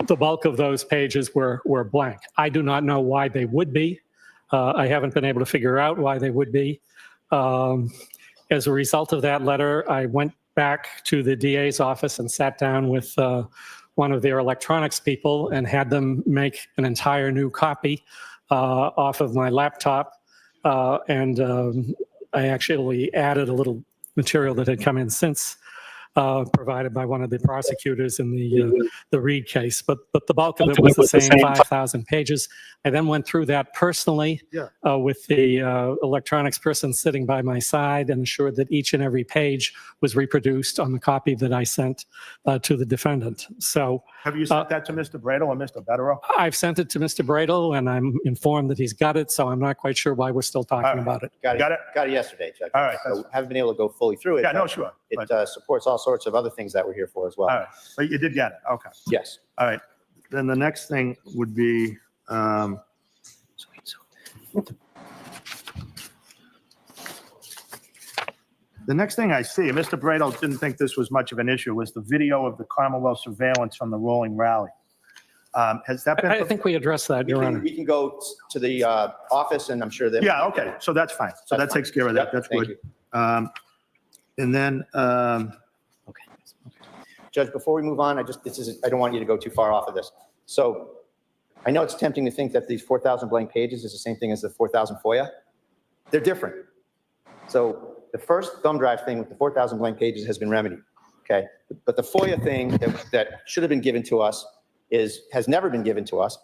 the bulk of those pages were blank. I do not know why they would be. I haven't been able to figure out why they would be. As a result of that letter, I went back to the DA's office and sat down with one of their electronics people and had them make an entire new copy off of my laptop. I actually added a little material that had come in since provided by one of the prosecutors in the Reed case. But the bulk of it was the same 5,000 pages. I then went through that personally with the electronics person sitting by my side and ensured that each and every page was reproduced on the copy that I sent to the defendant. So Have you sent that to Mr. Bradle or Mr. Bettero? I've sent it to Mr. Bradle, and I'm informed that he's got it, so I'm not quite sure why we're still talking about it. Got it. Got it? Got it yesterday, Judge. All right, So haven't been able to go fully through it. Yeah, no, but sure. It supports all sorts of other things that we're here for as well. All right, but you did get it, okay. Yes. All right, then the next thing would be, the next thing I see, Mr. Bradle didn't think this was much of an issue, was the video of the Commonwealth surveillance from the rolling rally. Has that been? I think we addressed that, Your Honor. We can go to the office, and I'm sure that. Yeah, okay, so that's fine. So that takes care of that, that's Thank good. And then, Okay. Judge, before we move on, I don't want you to go too far off of this. So I know it's tempting to think that these 4,000 blank pages is the same thing as the 4,000 FOIA. They're different. So the first thumb drive thing with the 4,000 blank pages has been remedied, okay? But the FOIA thing that should have been given to us has never been given to us,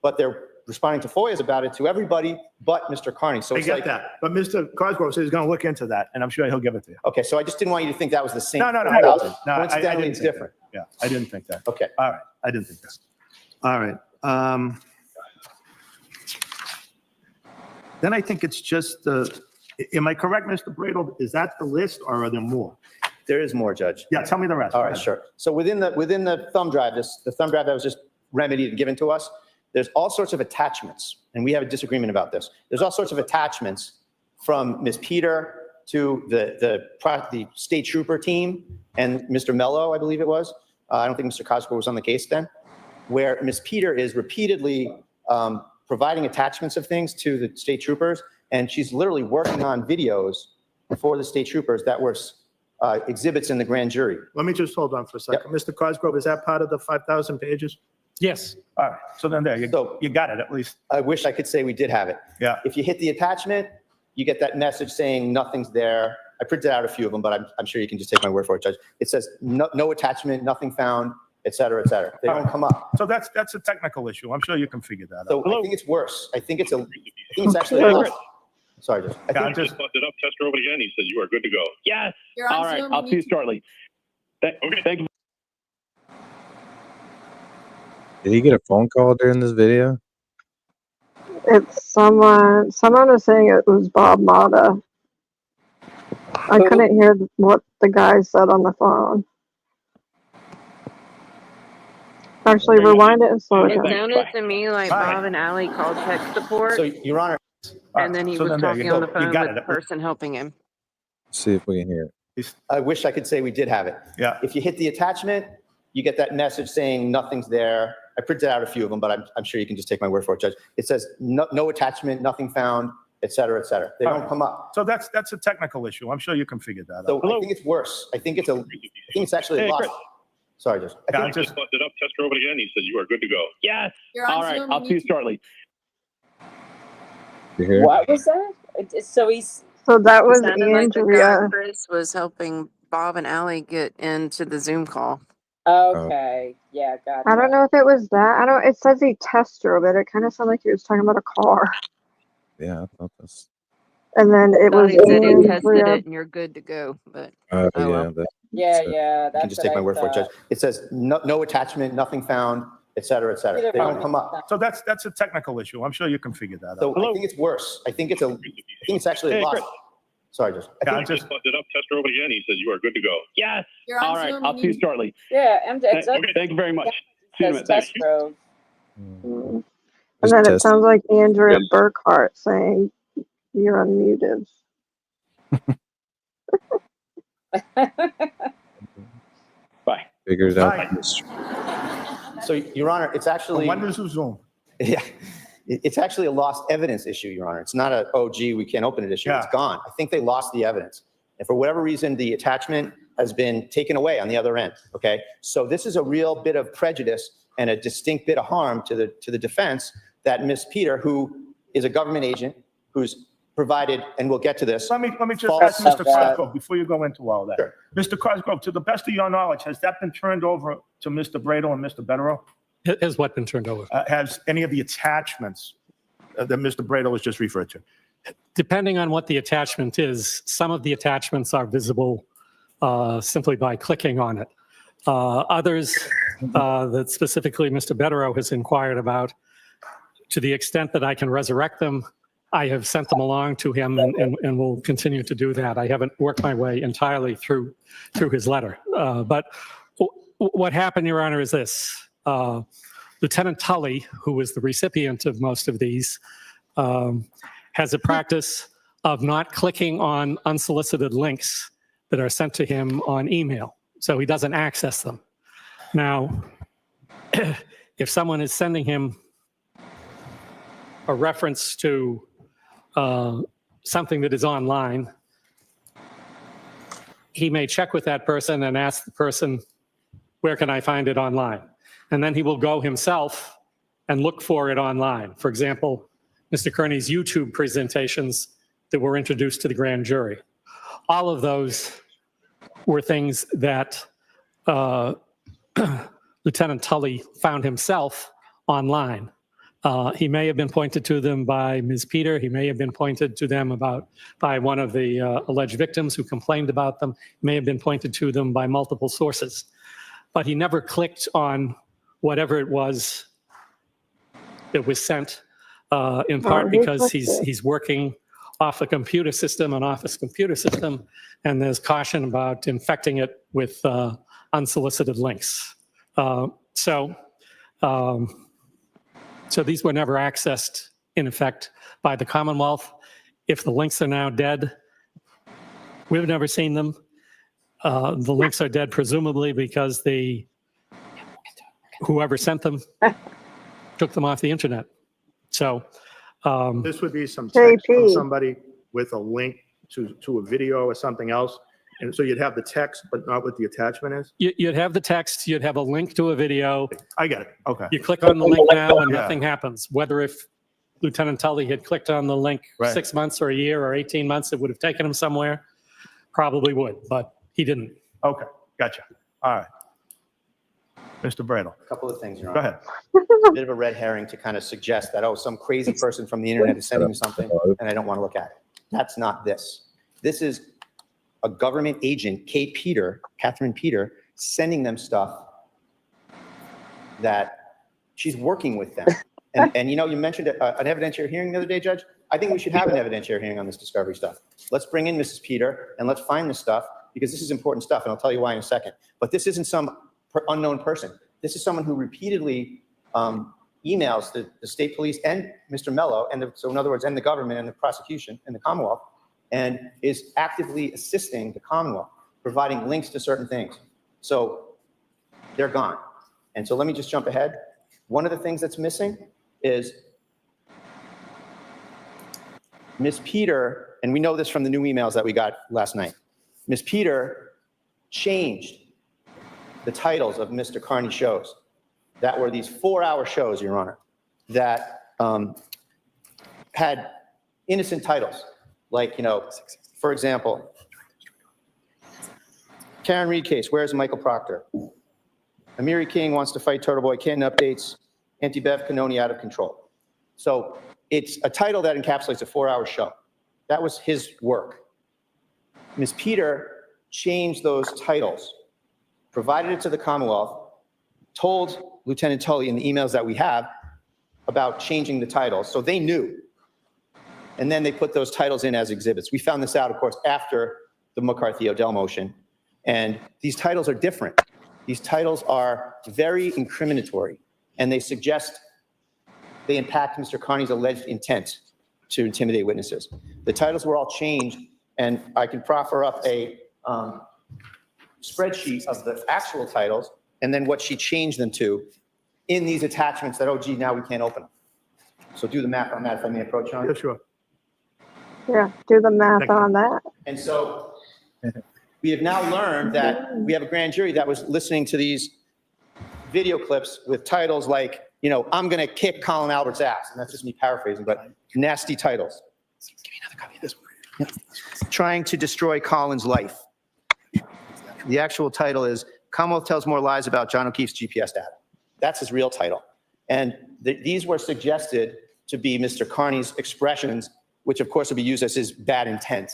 but they're responding to FOIAs about it to everybody but Mr. Kearney. So I it's get like that, but Mr. Cosgrove says he's gonna look into that, and I'm sure he'll give it to you. Okay, so I just didn't want you to think that was the same. No, 4,000. I Coincidentally, didn't it's think different. that. Yeah, I didn't think that. Okay. All right, I didn't think that. All right. Then I think it's just, am I correct, Mr. Bradle? Is that the list, or are there more? There is more, Judge. Yeah, tell me the rest. All right, sure. So within the thumb drive, the thumb drive that was just remedied and given to us, there's all sorts of attachments, and we have a disagreement about this. There's all sorts of attachments from Ms. Peter to the state trooper team and Mr. Mello, I believe it was. I don't think Mr. Cosgrove was on the case then, where Ms. Peter is repeatedly providing attachments of things to the state troopers, and she's literally working on videos for the state troopers that were exhibits in the grand jury. Let me just hold on for a second. Mr. Cosgrove, is that part of the 5,000 pages? Yes. All right, so then there, you got it at least. I wish I could say we did have it. Yeah. If you hit the attachment, you get that message saying nothing's there. I printed out a few of them, but I'm sure you can just take my word for it, Judge. It says no attachment, nothing found, et cetera, et cetera. They don't come up. So that's a technical issue. I'm sure you can figure that out. So I think it's worse. I think it's actually a lot. Sorry, Judge. I just busted up Tester over again. He said you are good to go. Yes. You're on All right. Zoom, I'll you see you need shortly. Okay. Thank you. Did he get a phone call during this video? It's someone is saying it was Bob Mata. I couldn't hear what the guy said on the phone. Actually, rewind it and slow it It down. sounded to me like Bob and Allie called tech support, So, Your Honor. and then he So was then there you talking on go. the You phone got with it. the person helping him. See if we can hear it. I wish I could say we did have it. Yeah. If you hit the attachment, you get that message saying nothing's there. I printed out a few of them, but I'm sure you can just take my word for it, Judge. It says no attachment, nothing found, et cetera, et cetera. They don't come up. So that's a technical issue. I'm sure you can figure that out. So I think it's worse. I think it's actually a lot. Chris. Sorry, Judge. I just busted up Tester over again. He said you are good to go. Yes. You're on All right. Zoom, I'll you see you need to- shortly. You hear it? What was that? So he's. So that was It sounded like the guy, Andrea. Chris, was helping Bob and Allie get into the Zoom call. Okay. Yeah, got it. I don't know if it was that. It says he test drove it. It kind of sounded like he was talking about a car. Yeah, I thought that's. And then it Thought was he said he tested Andrea. it and you're good to go, but Yeah, well. Yeah, So yeah. You That's can just take my word for it, Judge. It says no attachment, nothing found, et cetera, et cetera. They don't come up. So that's a technical issue. I'm sure you can figure that out. So I think it's worse. I think it's actually a Hey, lot. Chris. Sorry, Judge. I just busted up Tester over again. He said you are good to go. Yes. You're on All right. Zoom, I'll you see you need- shortly. Yeah, Okay. Thank you very much. See you in a minute. Thanks. And then it sounds like Andrea Burkhart saying, "You're unmuted." Bye. Figured out. So, Your Honor, it's actually. When does Zoom? Yeah, it's actually a lost evidence issue, Your Honor. It's not a, oh, gee, we can't open it issue. It's gone. I think they lost the evidence. And for whatever reason, the attachment has been taken away on the other end, okay? So this is a real bit of prejudice and a distinct bit of harm to the defense that Ms. Peter, who is a government agent, who's provided, and we'll get to this. Let me just false- ask Mr. Cosgrove before you go into all that. Sure. Mr. Cosgrove, to the best of your knowledge, has that been turned over to Mr. Bradle and Mr. Bettero? Has what been turned over? Has any of the attachments that Mr. Bradle was just referred to? Depending on what the attachment is, some of the attachments are visible simply by clicking on it. Others that specifically Mr. Bettero has inquired about, to the extent that I can resurrect them, I have sent them along to him and will continue to do that. I haven't worked my way entirely through his letter. But what happened, Your Honor, is this. Lieutenant Tully, who was the recipient of most of these, has a practice of not clicking on unsolicited links that are sent to him on email, so he doesn't access them. Now, if someone is sending him a reference to something that is online, he may check with that person and ask the person, where can I find it online? And then he will go himself and look for it online. For example, Mr. Kearney's YouTube presentations that were introduced to the grand jury. All of those were things that Lieutenant Tully found himself online. He may have been pointed to them by Ms. Peter. He may have been pointed to them by one of the alleged victims who complained about them. He may have been pointed to them by multiple sources. But he never clicked on whatever it was that was sent, in part because he's working off a computer system, an office computer system, and there's caution about infecting it with unsolicited links. So these were never accessed, in effect, by the Commonwealth. If the links are now dead, we've never seen them. The links are dead, presumably because whoever sent them took them off the internet. So This would be some text from somebody with a link to a video or something else. And so you'd have the text, but not what the attachment is? you'd have the text, you'd have a link to a video. I get it. Okay. You click on the link now and Yeah. nothing happens. Whether if Lieutenant Tully had clicked on the link Right. 6 months or a year or 18 months, it would have taken him somewhere. Probably would, but he didn't. Okay. Gotcha. All right. Mr. Bradle. A couple of things, Your Go Honor. ahead. A bit of a red herring to kind of suggest that, oh, some crazy person from the internet is sending me something and I don't want to look at it. That's not this. This is a government agent, Catherine Peter, sending them stuff that she's working with them. And you know, you mentioned an evidentiary hearing the other day, Judge. I think we should have an evidentiary hearing on this discovery stuff. Let's bring in Mrs. Peter and let's find this stuff because this is important stuff, and I'll tell you why in a second. But this isn't some unknown person. This is someone who repeatedly emails the state police and Mr. Mello, so in other words, and the government and the prosecution and the Commonwealth, and is actively assisting the Commonwealth, providing links to certain things. So they're gone. And so let me just jump ahead. One of the things that's missing is Ms. Peter, and we know this from the new emails that we got last night. Ms. Peter changed the titles of Mr. Kearney shows that were these 4-hour shows, Your Honor, that had innocent titles. Like, you know, for example, Karen Reed case, where's Michael Proctor? Amiri King wants to fight Turtleboy, Canton updates, Anti-Bev Canoni out of control. So it's a title that encapsulates a 4-hour show. That was his work. Ms. Peter changed those titles, provided it to the Commonwealth, told Lieutenant Tully in the emails that we have about changing the titles. So they knew. And then they put those titles in as exhibits. We found this out, of course, after the McCarthy-Odell motion. And these titles are different. These titles are very incriminatory, and they suggest they impact Mr. Kearney's alleged intent to intimidate witnesses. The titles were all changed, and I can proffer up a spreadsheet of the actual titles and then what she changed them to in these attachments that, oh, gee, now we can't open them. So do the math on that, if I may approach, John. Yeah, sure. Yeah, do the math on that. And so we have now learned that we have a grand jury that was listening to these video clips with titles like, you know, I'm going to kick Colin Albert's ass. And that's just me paraphrasing, but nasty titles. Trying to destroy Colin's life. The actual title is Commonwealth Tells More Lies About John O'Keefe's GPS Data. That's his real title. And these were suggested to be Mr. Kearney's expressions, which of course would be used as his bad intent.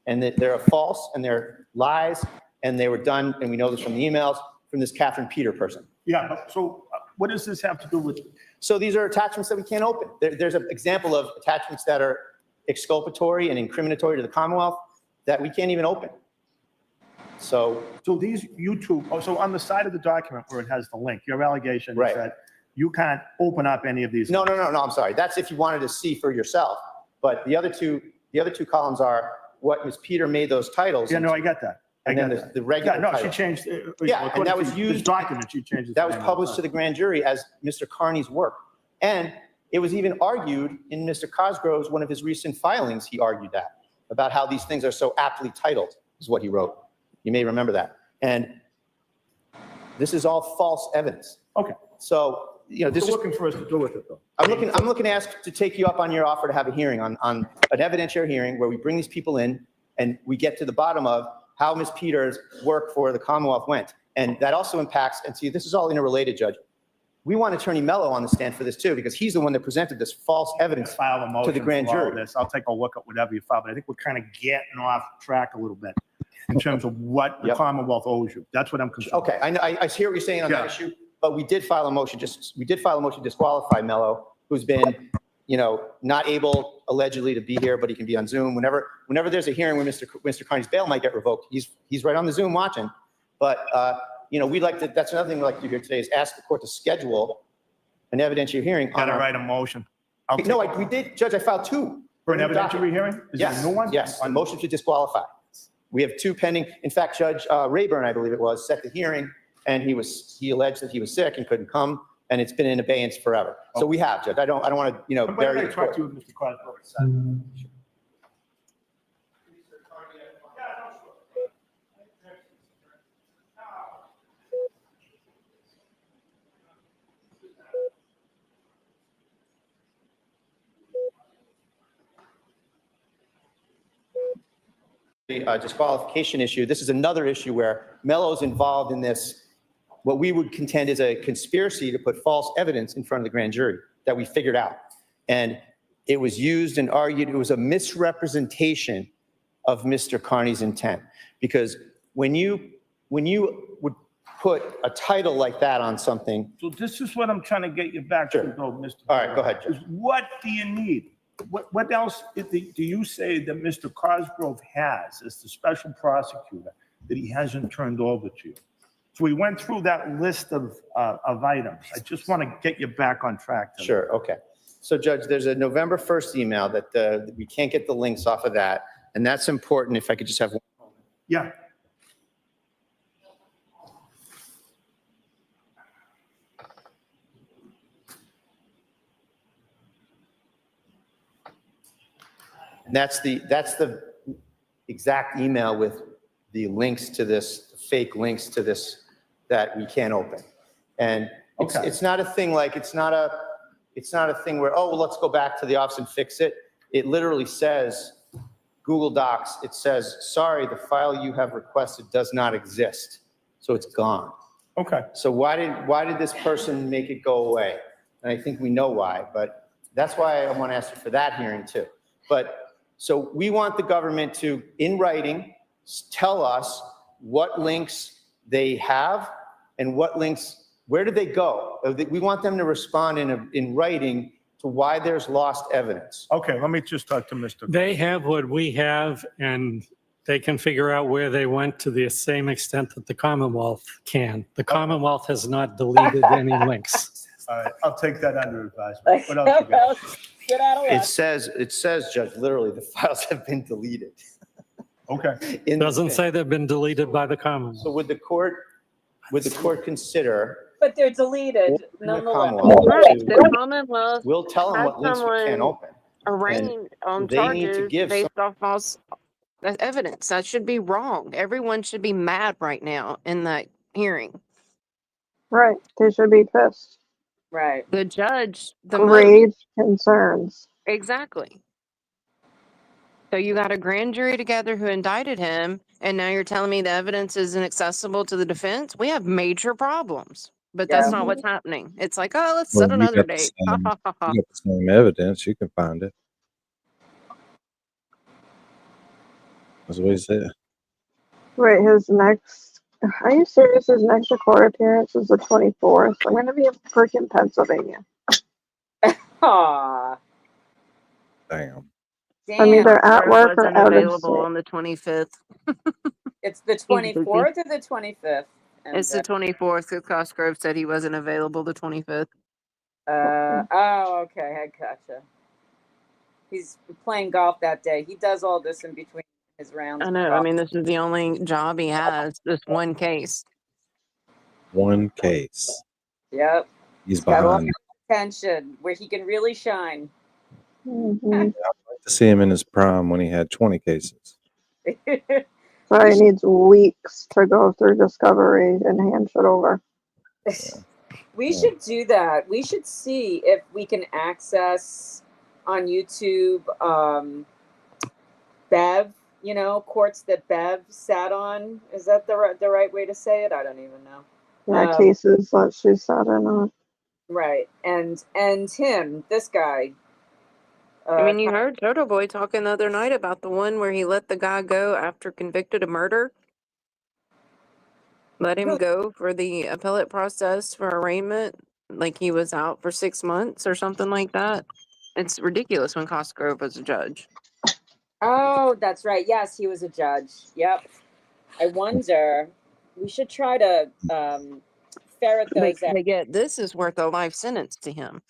And that they're false and they're lies, and they were done, and we know this from the emails, from this Catherine Peter person. Yeah, but so what does this have to do with? So these are attachments that we can't open. There's an example of attachments that are exculpatory and incriminatory to the Commonwealth that we can't even open. So these YouTube, so on the side of the document where it has the link, your allegation Right. is that you can't open up any of these. No, I'm sorry. That's if you wanted to see for yourself. But the other two columns are what Ms. Peter made those titles. Yeah, no, I get that. And then the regular Yeah, no, title. she changed. Yeah, and that was This used. document, she changed. That was published to the grand jury as Mr. Kearney's work. And it was even argued in Mr. Cosgrove's, one of his recent filings, he argued that, about how these things are so aptly titled, is what he wrote. You may remember that. And this is all false evidence. Okay. So, this is looking for us to do with it, though. I'm looking to ask to take you up on your offer to have a hearing on an evidentiary hearing where we bring these people in and we get to the bottom of how Ms. Peters' work for the Commonwealth went. And that also impacts, and see, this is all interrelated, Judge. We want Attorney Mello on the stand for this too, because he's the one that presented this false evidence to the grand jury. I'll take a look at whatever you file, but I think we're kind of getting off track a little bit in terms of what the Commonwealth owes you. That's what I'm concerned. Okay, I hear what you're saying on that issue, but we did file a motion to disqualify Mello, who's been, not able allegedly to be here, but he can be on Zoom. Whenever there's a hearing where Mr. Kearney's bail might get revoked, he's right on the Zoom watching. But we'd like to. That's another thing we'd like to do here today is ask the court to schedule an evidentiary hearing. Got to write a motion. We did, Judge. I filed two for an evidentiary hearing. Is yes, there a new one? Yes, a motion to disqualify. We have two pending. In fact, Judge Rayburn, I believe it was, set the hearing, and he alleged that he was sick and couldn't come, and it's been in abeyance forever. So we have, Judge. I don't want to, bury the talk court. to you with Mr. Cosgrove. Disqualification issue. This is another issue where Mello's involved in this, what we would contend is a conspiracy to put false evidence in front of the grand jury that we figured out. And it was used and argued, it was a misrepresentation of Mr. Kearney's intent. Because when you would put a title like that on something. So this is what I'm trying to get you back to, though, Mr. All right, go ahead, Judge. What do you need? What else do you say that Mr. Cosgrove has as the special prosecutor that he hasn't turned over to you? So we went through that list of items. I just want to get you back on track. Sure, okay. So Judge, there's a November 1st email that we can't get the links off of that. And that's important if I could just have one moment. Yeah. That's the exact email with the links to this, fake links to this that we can't open. And it's not a thing like, it's not a thing where, oh, well, let's go back to the office and fix it. It literally says, Google Docs, it says, sorry, the file you have requested does not exist. So it's gone. Okay. So why did this person make it go away? And I think we know why, but that's why I want to ask you for that hearing too. But so we want the government to, in writing, tell us what links they have and what links, where did they go? We want them to respond in writing to why there's lost evidence. Okay, let me just talk to Mr. They have what we have, and they can figure out where they went to the same extent that the Commonwealth can. The Commonwealth has not deleted any links. All right, I'll take that under advisement. What else you got? Get out of luck. It says, Judge, literally, the files have been deleted. Okay. It doesn't say they've been deleted by the Commonwealth. So would the court consider? But they're deleted nonetheless. Right, the Commonwealth We'll tell them what links we can't open. Arraigned on they need to charges give based off false evidence. That should be wrong. Everyone should be mad right now in that hearing. Right. They should be pissed. Right. The judge, Grave concerns. Exactly. So you got a grand jury together who indicted him, and now you're telling me the evidence isn't accessible to the defense? We have major problems. But that's not what's happening. It's like, oh, let's Well, set another date. you got the same evidence. You can find it. That's what he said. Wait, his next. Are you serious? His next court appearance is the 24th. I'm going to be in freaking Pennsylvania. Aw. Damn. I'm either at Costgrove work or wasn't out of available state. on the 25th. It's the 24th or the 25th? It's the 24th because Costgrove said he wasn't available the 25th. Oh, okay. I gotcha. He's playing golf that day. He does all this in between his rounds. I know. I mean, this is the only job he has. This one case. One case. Yep. He's Got all behind. the attention where he can really shine. Mm-hmm. I'd like to see him in his prime when he had 20 cases. So he needs weeks to go through discovery and hand shit over. We should do that. We should see if we can access on YouTube Bev, courts that Bev sat on. Is that the right way to say it? I don't even know. Yeah, cases that she sat in on. Right. And him, this guy. I mean, you heard Turtleboy talking the other night about the one where he let the guy go after convicted of murder. Let him go for the appellate process for arraignment, like he was out for 6 months or something like that. It's ridiculous when Costgrove was a judge. Oh, that's right. Yes, he was a judge. Yep. I wonder, we should try to ferret those out. This is worth a life sentence to him.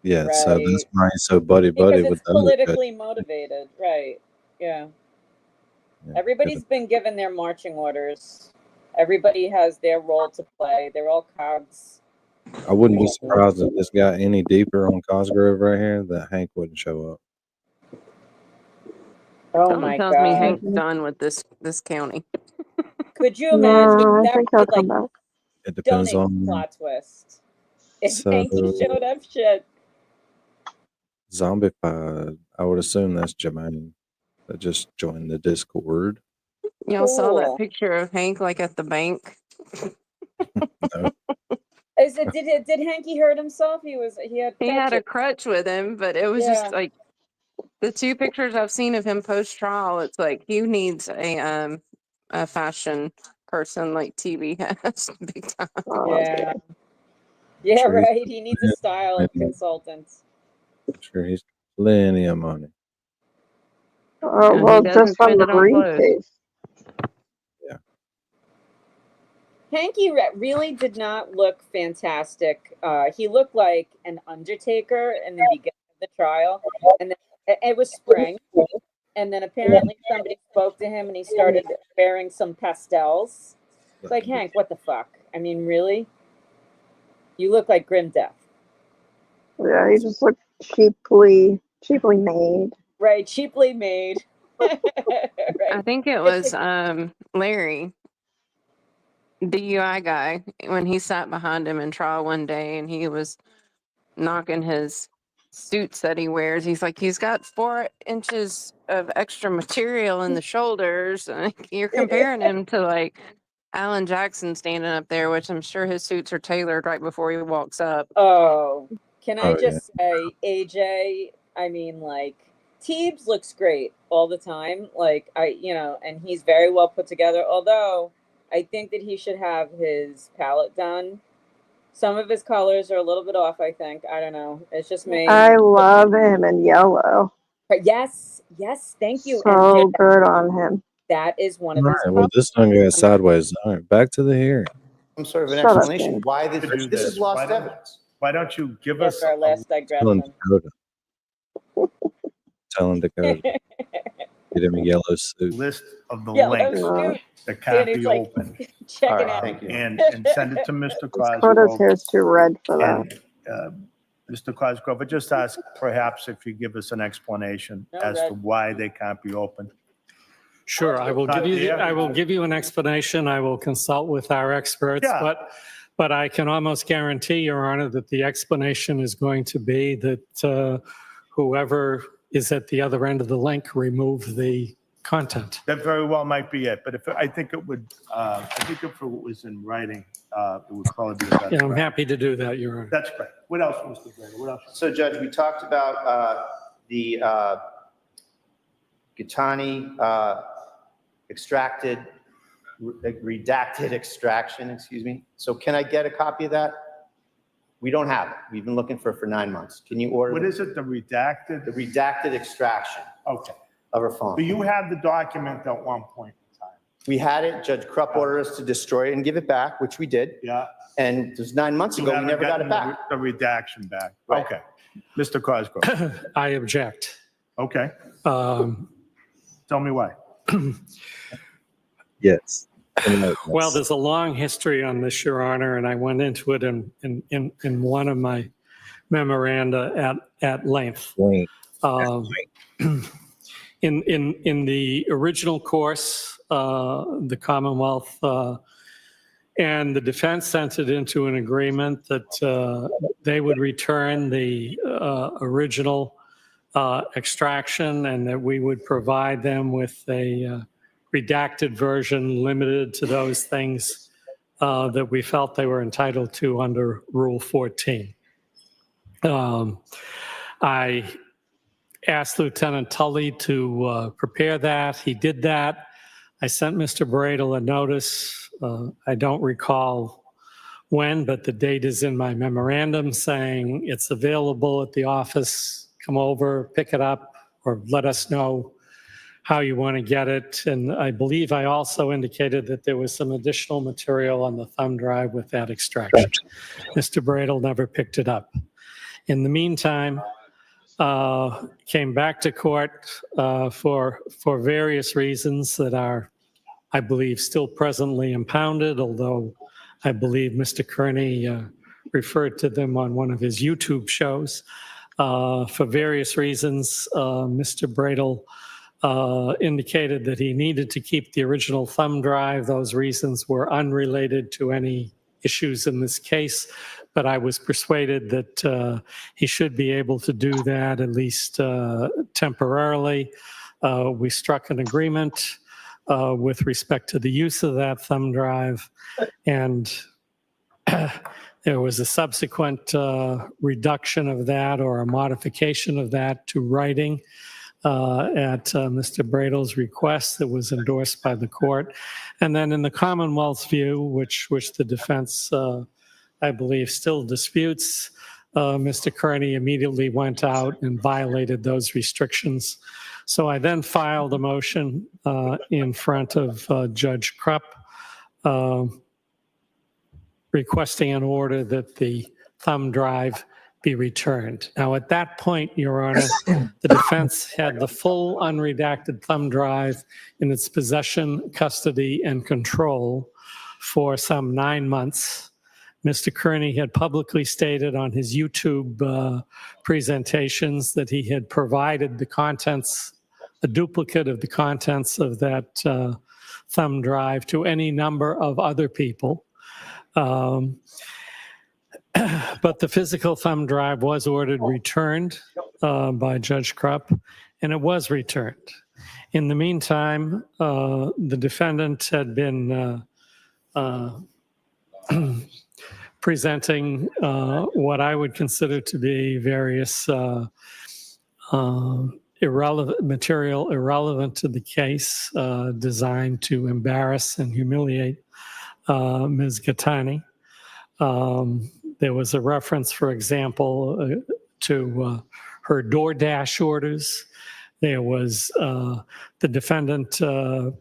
Yeah, Right. so that's why he's so buddy-buddy Because with it's the other politically motivated. Right. Yeah. Everybody's been given their marching orders. Everybody has their role to play. They're all cogs. I wouldn't be surprised if this got any deeper on Cosgrove right here that Hank wouldn't show up. Oh Someone my tells me God. Hank's done with this county. Could you imagine? No, I That think would he'll be like come back. It depends stunning on plot twist. If So- Hanky showed up, shit. Zombified. I would assume that's Jermaine that just joined the Discord. Y'all saw that Cool. picture of Hank like at the bank? No. Did Hanky hurt himself? He had He had a crutches. crutch with him, but it was Yeah. just like the two pictures I've seen of him post trial. It's like he needs a fashion person like TV has big time. Yeah. Yeah, Sure. right. He needs a style consultant. I'm sure he's got plenty of money. Oh, And well, he doesn't just from spend the it on Reed clothes. case. Hanky really did not look fantastic. He looked like an Undertaker in the beginning of the trial, and then it was spring, and then apparently somebody spoke to him, and he started wearing some pastels. It's like, Hank, what the fuck? I mean, really? You look like Grim Death. Yeah, he just looked cheaply made. Right, cheaply made. Right. I think it was Larry, DUI guy, when he sat behind him in trial one day and he was knocking his suits that he wears. He's like, he's got 4 inches of extra material in the shoulders. You're comparing him to like Alan Jackson standing up there, which I'm sure his suits are tailored right before he walks up. Oh, can I Oh, just say, AJ, I mean, like, Teebs looks great all the time. Like, and he's very well put together. Although, I think that he should have his palette done. Some of his colors are a little bit off, I think. I don't know. It's just me. I love him in yellow. But yes, thank you. So MJ. good on him. That is one of All his right, well, this one got sideways. All right, back to the hearing. Some sort of an Shut up, explanation. Dave. Why this is lost evidence. Why don't you give That's us our last Telling digression. Dakota. Telling Dakota. Get him a yellow suit. list of the Yellow links suit. that can't Danny's be like, opened checking All right, out. thank you. and send it to Mr. Dakota's Cosgrove? hair's too red for that. And Mr. Cosgrove, I just ask perhaps if you give us an explanation No, as Red. to why they can't be opened. Sure, I will Not give you. there. I will give you an explanation. I will consult with our experts, Yeah. but I can almost guarantee, Your Honor, that the explanation is going to be that whoever is at the other end of the link, remove the content. That very well might be it, but I think it would, I think if it was in writing, it would probably be the best. Yeah, I'm happy to do that, Your Honor. That's great. What else, Mr. Brader? What else? So, Judge, we talked about the Gitani extracted, redacted extraction, excuse me. So can I get a copy of that? We don't have it. We've been looking for it for 9 months. Can you order? What is it, the redacted? The redacted extraction. Okay. Of her phone. Do you have the document at one point in time? We had it. Judge Krupp ordered us to destroy it and give it back, which we did. Yeah. And it was 9 months ago, we never got it back. The redaction back. Right. Okay. Mr. Cosgrove. I object. Okay. Tell me why. Yes. Well, there's a long history on this, Your Honor, and I went into it in one of my memoranda at length. In the original course, the Commonwealth and the defense entered into an agreement that they would return the original extraction and that we would provide them with a redacted version limited to those things that we felt they were entitled to under Rule 14. I asked Lieutenant Tully to prepare that. He did that. I sent Mr. Bradle a notice. I don't recall when, but the date is in my memorandum saying it's available at the office. Come over, pick it up, or let us know how you want to get it. And I believe I also indicated that there was some additional material on the thumb drive with that extraction. Mr. Bradle never picked it up. In the meantime, came back to court for various reasons that are, I believe, still presently impounded, although I believe Mr. Kearney referred to them on one of his YouTube shows. For various reasons, Mr. Bradle indicated that he needed to keep the original thumb drive. Those reasons were unrelated to any issues in this case, but I was persuaded that he should be able to do that at least temporarily. We struck an agreement with respect to the use of that thumb drive, and there was a subsequent reduction of that or a modification of that to writing at Mr. Bradle's request that was endorsed by the court. And then in the Commonwealth's view, which the defense, I believe, still disputes, Mr. Kearney immediately went out and violated those restrictions. So I then filed a motion in front of Judge Krupp requesting an order that the thumb drive be returned. Now, at that point, Your Honor, the defense had the full unredacted thumb drive in its possession, custody, and control for some 9 months. Mr. Kearney had publicly stated on his YouTube presentations that he had provided the contents, a duplicate of the contents of that thumb drive to any number of other people. But the physical thumb drive was ordered returned by Judge Krupp, and it was returned. In the meantime, the defendant had been presenting what I would consider to be various irrelevant material, irrelevant to the case, designed to embarrass and humiliate Ms. Gitani. There was a reference, for example, to her DoorDash orders. There was the defendant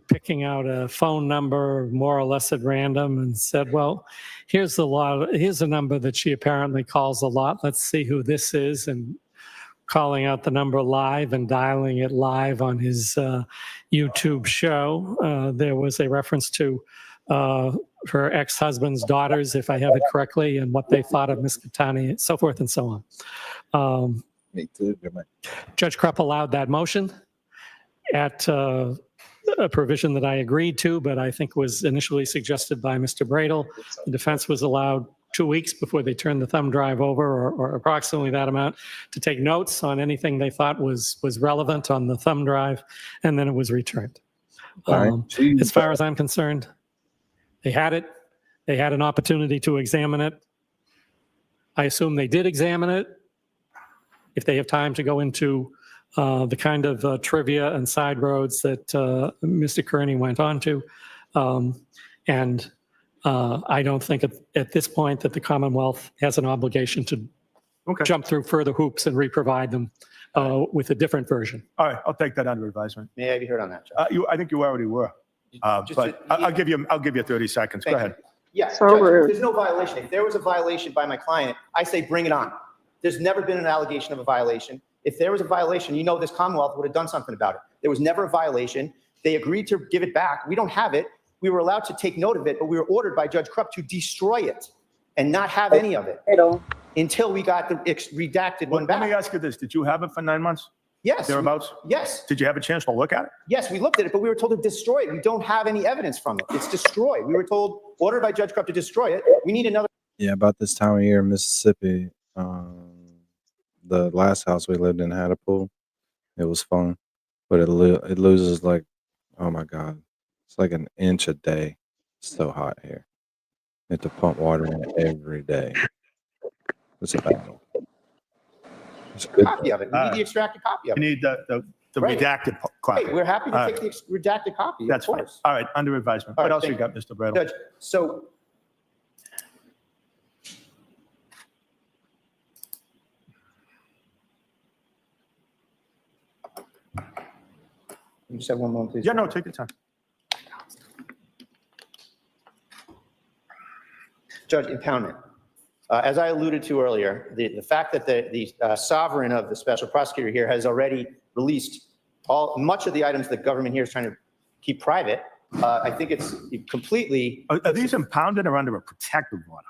picking out a phone number more or less at random and said, well, here's a number that she apparently calls a lot. Let's see who this is, and calling out the number live and dialing it live on his YouTube show. There was a reference to her ex-husband's daughters, if I have it correctly, and what they thought of Ms. Gitani, and so forth and so on. Me too. Judge Krupp allowed that motion at a provision that I agreed to, but I think was initially suggested by Mr. Bradle. The defense was allowed 2 weeks before they turned the thumb drive over, or approximately that amount, to take notes on anything they thought was relevant on the thumb drive, and then it was returned. As far as I'm concerned, they had it. They had an opportunity to examine it. I assume they did examine it. If they have time to go into the kind of trivia and side roads that Mr. Kearney went on to. And I don't think at this point that the Commonwealth has an obligation to jump through further hoops and reprovide them with a different version. All right, I'll take that under advisement. May I be heard on that, Judge? I think you already were. But I'll give you 30 seconds. Go ahead. Yeah, So Judge, rude. there's no violation. If there was a violation by my client, I say bring it on. There's never been an allegation of a violation. If there was a violation, you know this Commonwealth would have done something about it. There was never a violation. They agreed to give it back. We don't have it. We were allowed to take note of it, but we were ordered by Judge Krupp to destroy it and not have any of it until we got the redacted one back. Let me ask you this. Did you have it for 9 months? Yes. Thereabouts? Yes. Did you have a chance to look at it? Yes, we looked at it, but we were told to destroy it. We don't have any evidence from it. It's destroyed. We were told, ordered by Judge Krupp to destroy it. We need another. Yeah, about this time of year in Mississippi, the last house we lived in had a pool. It was fun, but it loses like, oh my God, it's like an inch a day. It's so hot here. You have to pump water in every day. It's a battle. It's a good Copy of it. We need the extracted copy of it. You need the Right. redacted copy. Right, we're happy to All take the redacted copy. That's of fine. course. All right, under advisement. All What right, else you thank got, Mr. Bradle? Judge, so you just have one moment, please. Yeah, no, take your time. Judge, impoundment. As I alluded to earlier, the fact that the sovereign of the special prosecutor here has already released much of the items the government here is trying to keep private, I think it's completely. Are these impounded or under a protective order?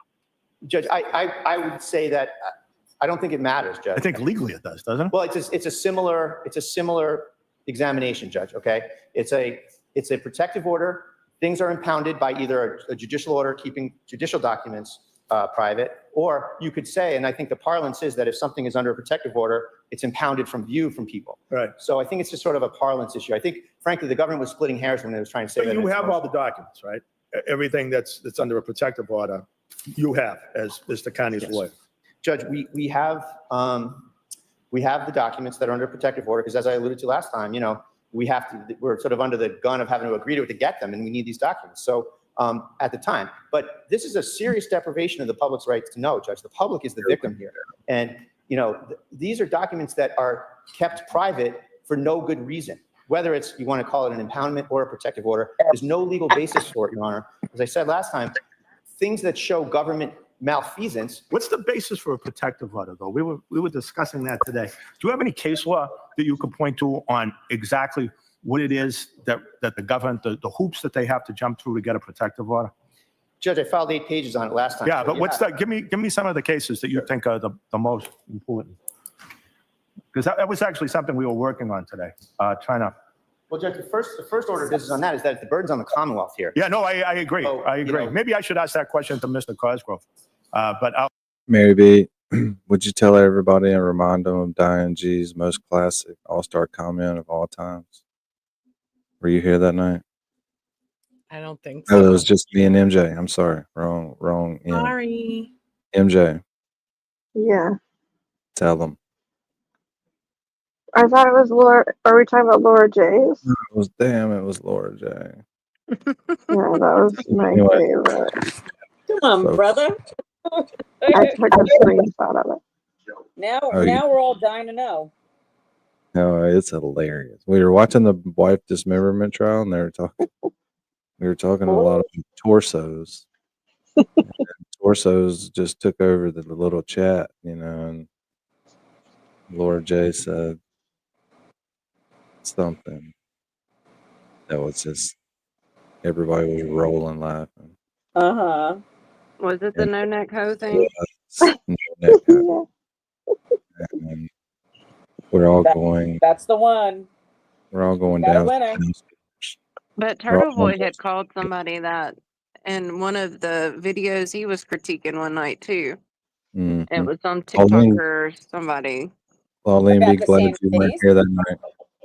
Judge, I would say that I don't think it matters, Judge. I think legally it does, doesn't it? Well, it's a similar examination, Judge. Okay, it's a protective order. Things are impounded by either a judicial order keeping judicial documents private, or you could say, and I think the parlance is that if something is under a protective order, it's impounded from view from people. Right. So I think it's just sort of a parlance issue. I think, frankly, the government was splitting hairs when it was trying to say But that. you have all the documents, right? Everything that's under a protective order, you have as Mr. Kearney's Yes. lawyer. Judge, we have the documents that are under protective order because, as I alluded to last time, we're sort of under the gun of having to agree to it to get them, and we need these documents. So at the time, but this is a serious deprivation of the public's rights to know, Judge. The public is the victim here, and these are documents that are kept private for no good reason. Whether it's you want to call it an impoundment or a protective order, there's no legal basis for it, Your Honor. As I said last time, things that show government malfeasance. What's the basis for a protective order, though? We were discussing that today. Do you have any case law that you could point to on exactly what it is that the government, the hoops that they have to jump through to get a protective order? Judge, I filed 8 pages on it last time. Yeah, so but what's that? Give me some of the cases that you think are the most important. Because that was actually something we were working on today, trying to. Well, Judge, the first order of business on that is that the burden's on the Commonwealth here. Yeah, no, I agree. So, I agree. Maybe I should ask that question to Mr. Cosgrove. But Mary B, would you tell everybody and remind them of Diane G's most classic all-star comment of all times? Were you here that night? I don't think Oh, so. it was just me and MJ. I'm sorry. Wrong. Sorry. MJ, Yeah. tell them. I thought it was Laura. Are we talking about Laura J's? It was Laura J. Yeah, that was my Anyway. favorite. Come on, So- brother. I took a screenshot of it. Now Oh, yeah. we're all dying to know. No, it's hilarious. We were watching the wife dismemberment trial, and we were talking a lot of torsos. And torsos just took over the little chat, and Laura J said something that was just everybody was rolling laughing. Uh-huh. Was it the no neck hoe thing? And we're all going. That's the one. We're all going Got a down. winner. But We're all Turtle Boy going- had called somebody that And one of the videos he was critiquing one night too. Mhm. It was on Pauline- TikTok or somebody. Pauline, be About the glad same you weren't face? here that night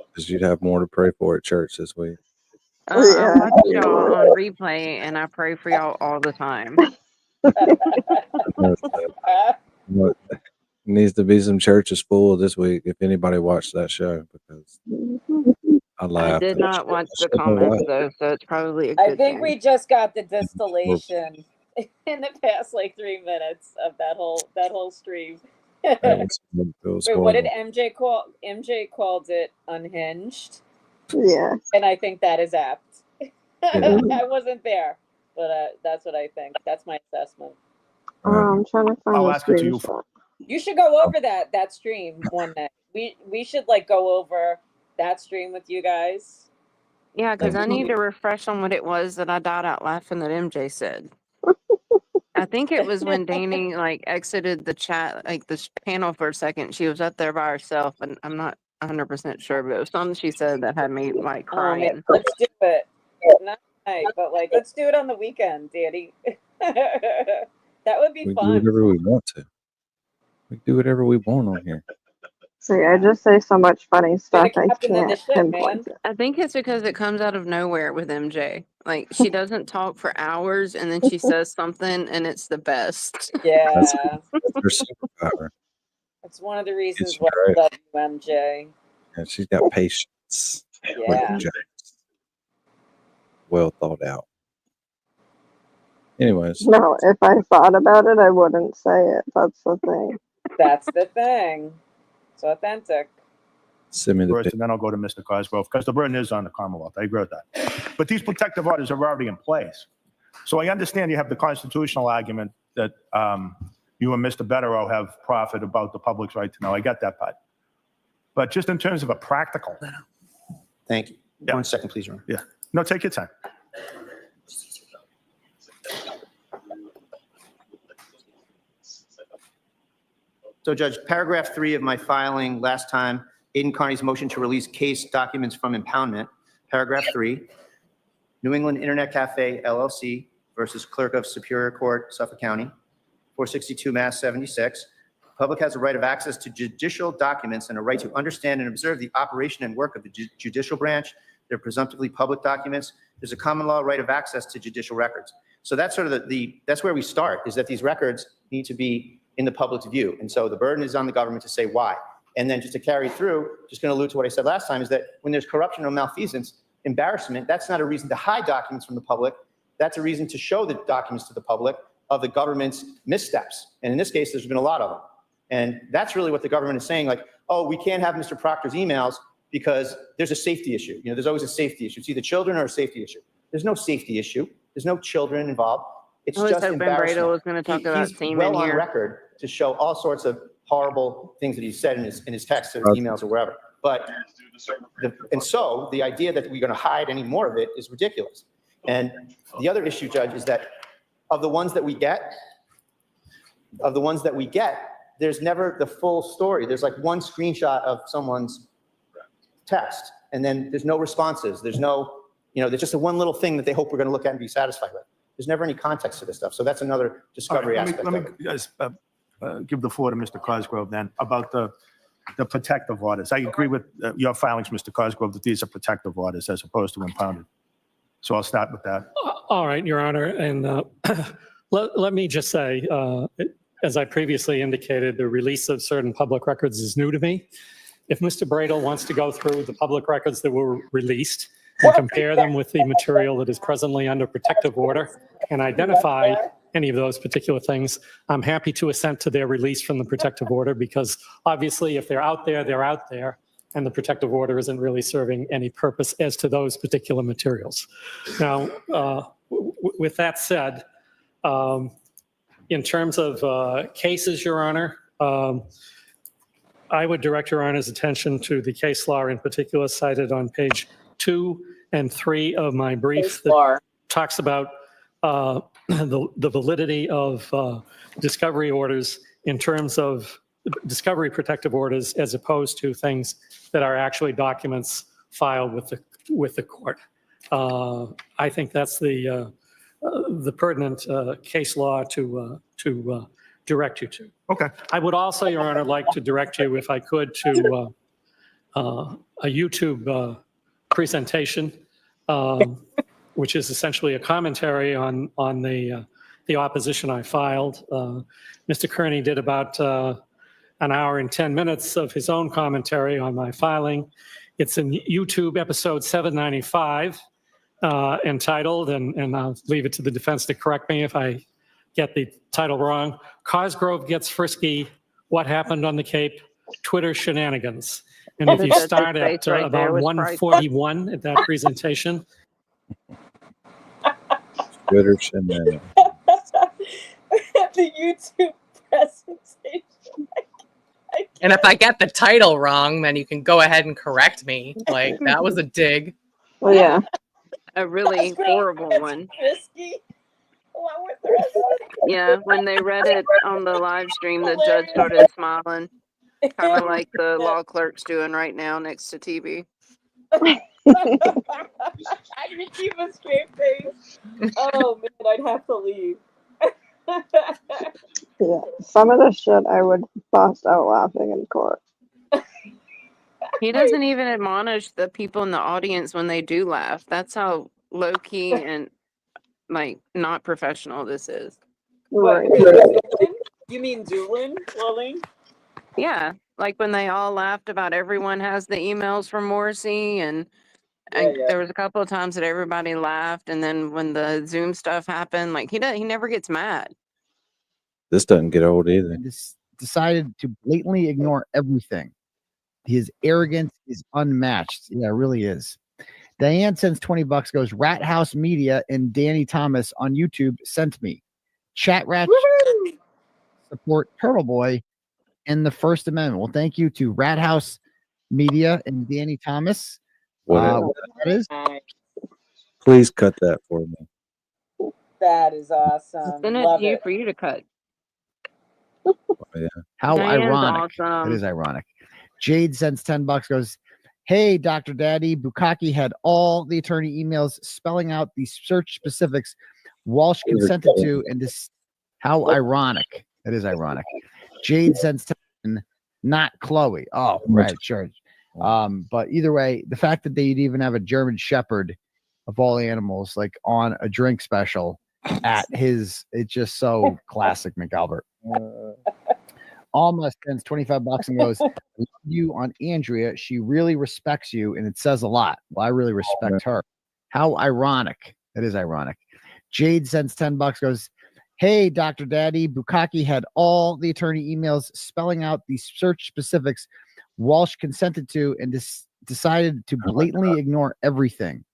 because you'd have more to pray for at church this week. I watch y'all on replay and I pray for y'all all the time. But needs to be some churches full this week if anybody watched that show because I I laughed. did not watch the That show made me comments laugh. though, so it's probably a I good think thing. we just got the distillation in the past like 3 minutes of that whole stream. It was Wait, what did horrible. MJ call? MJ called it unhinged, Yeah. and I think that is apt. Yeah. I wasn't there, but that's what I think. That's my assessment. I'm trying to find I'll the ask it to you. screenshot. You should go over that stream one night. We should like go over that stream with you guys. Yeah, because I need to refresh on what it was that I died out laughing that MJ said. I think it was when Danny like exited the chat, like this panel for a second. She was up there by herself, and I'm not 100% sure, but it was something she said that had me like Oh crying. man, let's do it. Not tonight, but like let's do it on the weekend, Danny. That would be We do fun. whatever we want to. We do whatever we want on here. See, I just say so much funny stuff I captain of the can't ship, pinpoint it. I think it's because it comes out of nowhere with MJ. Like she doesn't talk for hours, and then she says something, and it's the best. Yeah, That's her superpower. that's one of the reasons It's why I great. love you, MJ. And she's got patience. with Yeah. jokes. Well thought out. Anyways, No, if I thought about it, I wouldn't say it. That's the thing. That's the thing. It's authentic. send me the First, and then I'll go to Mr. Cosgrove because the burden is on the Commonwealth. I agree with that. But these protective orders are already in place. So I understand you have the constitutional argument that you and Mr. Betterow have profit about the public's right to know. I get that part. But just in terms of a practical. Thank you. 1 second, please, Ron. Yeah. No, take your time. So, Judge, paragraph 3 of my filing last time, Aidan Kearney's motion to release case documents from impoundment. Paragraph 3, New England Internet Cafe LLC versus Clerk of Superior Court, Suffolk County, 462 Mass 76. Public has a right of access to judicial documents and a right to understand and observe the operation and work of the judicial branch. They're presumptively public documents. There's a common law right of access to judicial records. So that's sort of that's where we start, is that these records need to be in the public's view. And so the burden is on the government to say why. And then just to carry through, just going to allude to what I said last time, is that when there's corruption or malfeasance, embarrassment, that's not a reason to hide documents from the public. That's a reason to show the documents to the public of the government's missteps. And in this case, there's been a lot of them. And that's really what the government is saying, like, oh, we can't have Mr. Proctor's emails because there's a safety issue. You know, there's always a safety issue. It's either children or a safety issue. There's no safety issue. There's no children involved. It's I was just hoping Brado embarrassment. was going to talk about He's semen well on here. record to show all sorts of horrible things that he said in his texts or emails or wherever. But and so the idea that we're going to hide any more of it is ridiculous. And the other issue, Judge, is that of the ones that we get, there's never the full story. There's like one screenshot of someone's text, and then there's no responses. There's no, there's just a one little thing that they hope we're going to look at and be satisfied with. There's never any context to this stuff. So that's another discovery aspect. Let me just give the floor to Mr. Cosgrove then about the protective orders. I agree with your filings, Mr. Cosgrove, that these are protective orders as opposed to impounded. So I'll start with that. All right, Your Honor, and let me just say, as I previously indicated, the release of certain public records is new to me. If Mr. Bradel wants to go through the public records that were released and compare them with the material that is presently under protective order and identify any of those particular things, I'm happy to assent to their release from the protective order, because obviously if they're out there, they're out there, and the protective order isn't really serving any purpose as to those particular materials. Now, with that said, in terms of cases, Your Honor, I would direct Your Honor's attention to the case law in particular cited on page 2 and 3 of my brief that talks about the validity of discovery orders in terms of discovery protective orders as opposed to things that are actually documents filed with the court. I think that's the the pertinent case law to direct you to. Okay. I would also, Your Honor, like to direct you, if I could, to a YouTube presentation, which is essentially a commentary on the opposition I filed. Mr. Kearney did about an hour and 10 minutes of his own commentary on my filing. It's in YouTube episode 795, entitled, and I'll leave it to the defense to correct me if I get the title wrong, Cosgrove Gets Frisky, What Happened on the Cape, Twitter Shenanigans. And if you start at about 141 at that presentation. Twitter shenanigans. The YouTube presentation. And if I get the title wrong, then you can go ahead and correct me. Like, that was a dig. Well, yeah. A really horrible one. Frisky. Along with the rest of it. Yeah, when they read it on the live stream, the judge started smiling, kind of like the law clerk's doing right now next to TV. I can keep a straight face. Oh man, I'd have to leave. Yeah, some of the shit I would bust out laughing in court. He doesn't even admonish the people in the audience when they do laugh. That's how low key and like not professional this is. Right. You mean Doolin? Lily? Yeah, like when they all laughed about everyone has the emails from Morrissey, and there was a couple of times that everybody laughed, and then when the Zoom stuff happened, like he never gets mad. This doesn't get old either. Decided to blatantly ignore everything. His arrogance is unmatched. Yeah, it really is. Diane sends $20, goes, Rat House Media and Danny Thomas on YouTube sent me. ChatRats support Turtle Boy and the First Amendment. Well, thank you to Rat House Media and Danny Thomas. What that is. Please cut that for me. That is awesome. Send it Love to you it. for you to cut. Oh, yeah. How Diane's ironic. awesome. That is ironic. Jade sends $10, goes, hey, Dr. Daddy, Bukaki had all the attorney emails spelling out the search specifics Walsh consented to, and this, how ironic. That is ironic. Jade sends 10, not Chloe. Oh, right, sure. But either way, the fact that they'd even have a German Shepherd of all animals, like on a drink special at his, it's just so classic McAlbert. Alma spends $25 and goes, love you on Andrea. She really respects you, and it says a lot. Well, I really respect her. How ironic. That is ironic. Jade sends $10, goes, hey, Dr. Daddy, Bukaki had all the attorney emails spelling out the search specifics Walsh consented to, and decided to blatantly ignore everything.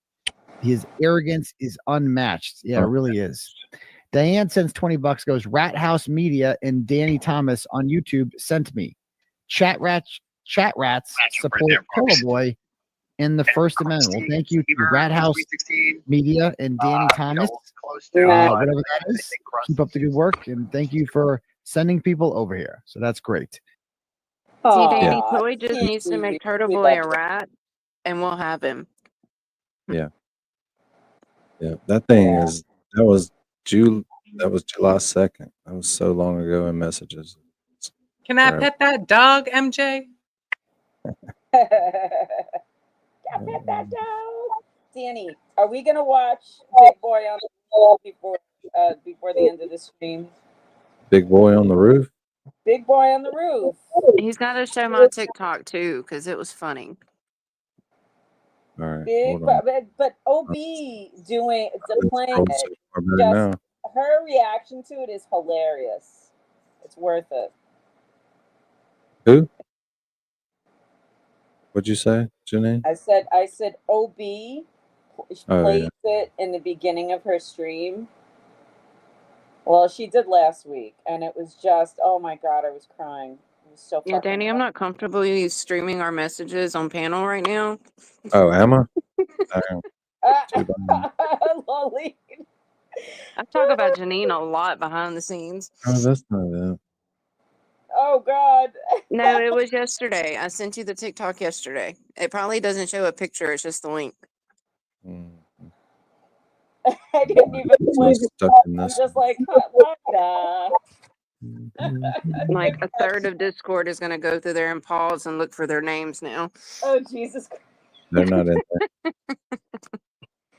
His arrogance is unmatched. Yeah, it really is. Diane sends $20, goes, Rat House Media and Danny Thomas on YouTube sent me. ChatRats support Turtle Boy and the First Amendment. Well, thank you to Rat House Media and Danny Thomas. Whatever that is. Keep up the good work, and thank you for sending people over here. So that's great. See, Danny, Chloe just needs to make Turtle Boy a rat, and we'll have him. Yeah. Yeah. That thing is, that was July 2nd. That was so long ago in messages. Can I pet that dog, MJ? Danny, are we gonna watch Big Boy on the Wall before the end of the stream? Big Boy on the Roof? Big Boy on the Roof. He's got to show my TikTok too, because it was funny. All right. Big, but OB doing the playing it, just her reaction to it is hilarious. It's worth it. Who? What'd you say, Janine? I said OB plays it in the beginning of her stream. Well, she did last week, and it was just, oh my God, I was crying. It was so Yeah, Danny, I'm not comfortably streaming our messages on panel right now. Oh, Emma? Lolly. I talk about Janine a lot behind the scenes. Oh, that's not it. Oh, God. No, it was yesterday. I sent you the TikTok yesterday. It probably doesn't show a picture. It's just the link. I didn't even I'm stuck in I'm this. just like, Like a third of Discord is going to go through there and pause and look for their names now. oh Jesus Christ. They're not in there.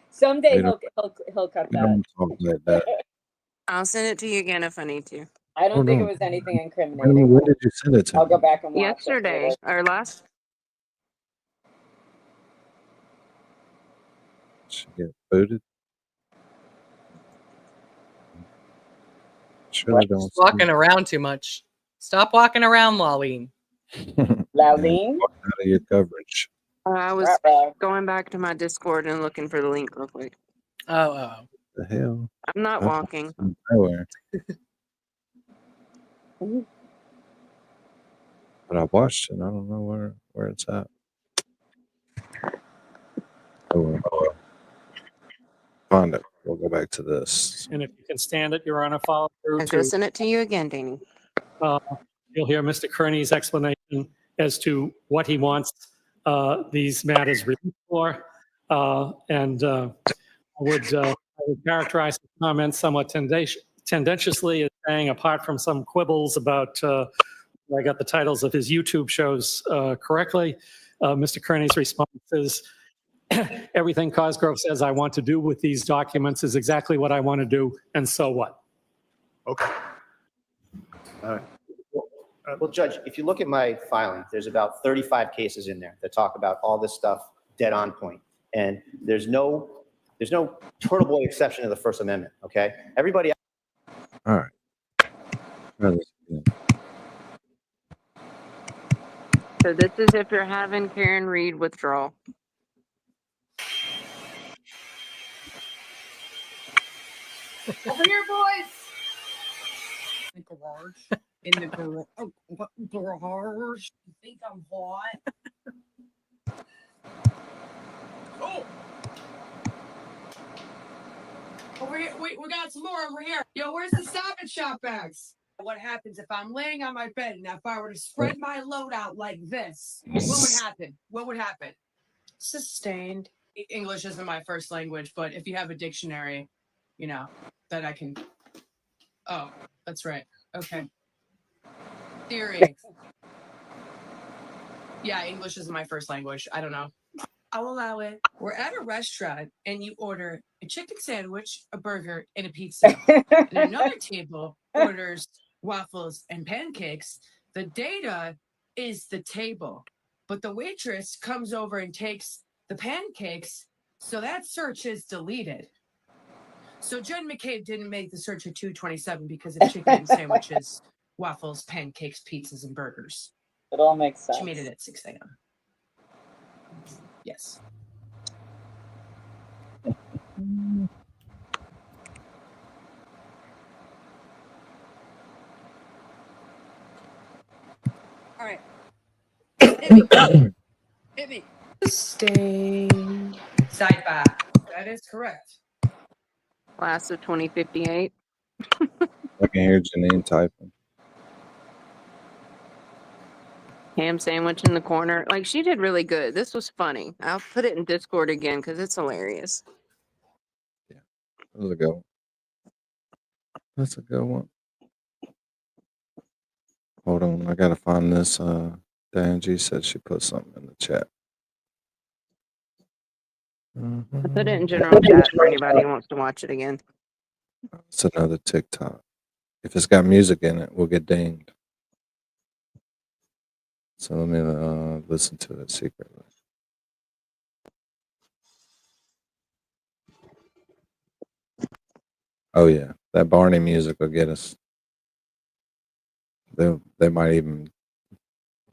Someday We don't, he'll cut we that. don't talk like that. I'll send it to you again if I need to. I don't Hold think on. it was anything incriminating. When did you send it to I'll me? go back and watch Yesterday it. or last. She get booted? Surely don't. Just walking around too much. Stop walking around, Lawleen. Lawleen? Out of your coverage. I was going back to my Discord and looking for the link real quick. Oh. The hell? I'm not walking. Nowhere. But I watched it. I don't know where it's at. Oh, well. Find it. We'll go back to this. And if you can stand it, Your Honor, follow through I'm going to send it to you again, Danny. You'll hear Mr. Kearney's explanation as to what he wants these matters released for. I would characterize the comments somewhat tendentiously as saying, apart from some quibbles about, I got the titles of his YouTube shows correctly, Mr. Kearney's response is, everything Cosgrove says I want to do with these documents is exactly what I want to do, and so what? Okay. All right. Well, Judge, if you look at my filing, there's about 35 cases in there that talk about all this stuff dead on point. And there's no Turtleboy exception to the First Amendment, okay? Everybody. All right. So this is if you're having Karen Reed withdrawal. Over here, boys. In the garage. In the garage. Oh, what garage? You think I'm hot? Oh. Over here. Wait, we got some more over here. Yo, where's the Stop and Shop bags? What happens if I'm laying on my bed and if I were to spread my load out like this? What would happen? What would happen? Sustained. English isn't my first language, but if you have a dictionary, you know, that I can. Oh, that's right. Okay. Theory. Yeah, English isn't my first language. I don't know. I'll allow it. We're at a restaurant and you order a chicken sandwich, a burger, and a pizza. And another table orders waffles and pancakes. The data is the table, but the waitress comes over and takes the pancakes, so that search is deleted. So Jen McCabe didn't make the search at 2:27 because of chicken sandwiches, waffles, pancakes, pizzas, and burgers. It all makes sense. She made it at 6 a.m. Yes. All right. Hit me. Hit me. Stay. Sidebar. That is correct. Class of 2058. I can hear Janine typing. Ham sandwich in the corner. Like, she did really good. This was funny. I'll put it in Discord again because it's hilarious. That was a good one. That's a good one. Hold on. I got to find this. Diane G said she put something in the chat. I put it in general chat for anybody who wants to watch it again. It's another TikTok. If it's got music in it, we'll get dinged. So let me listen to it secretly. Oh yeah, that Barney music will get us. They might even,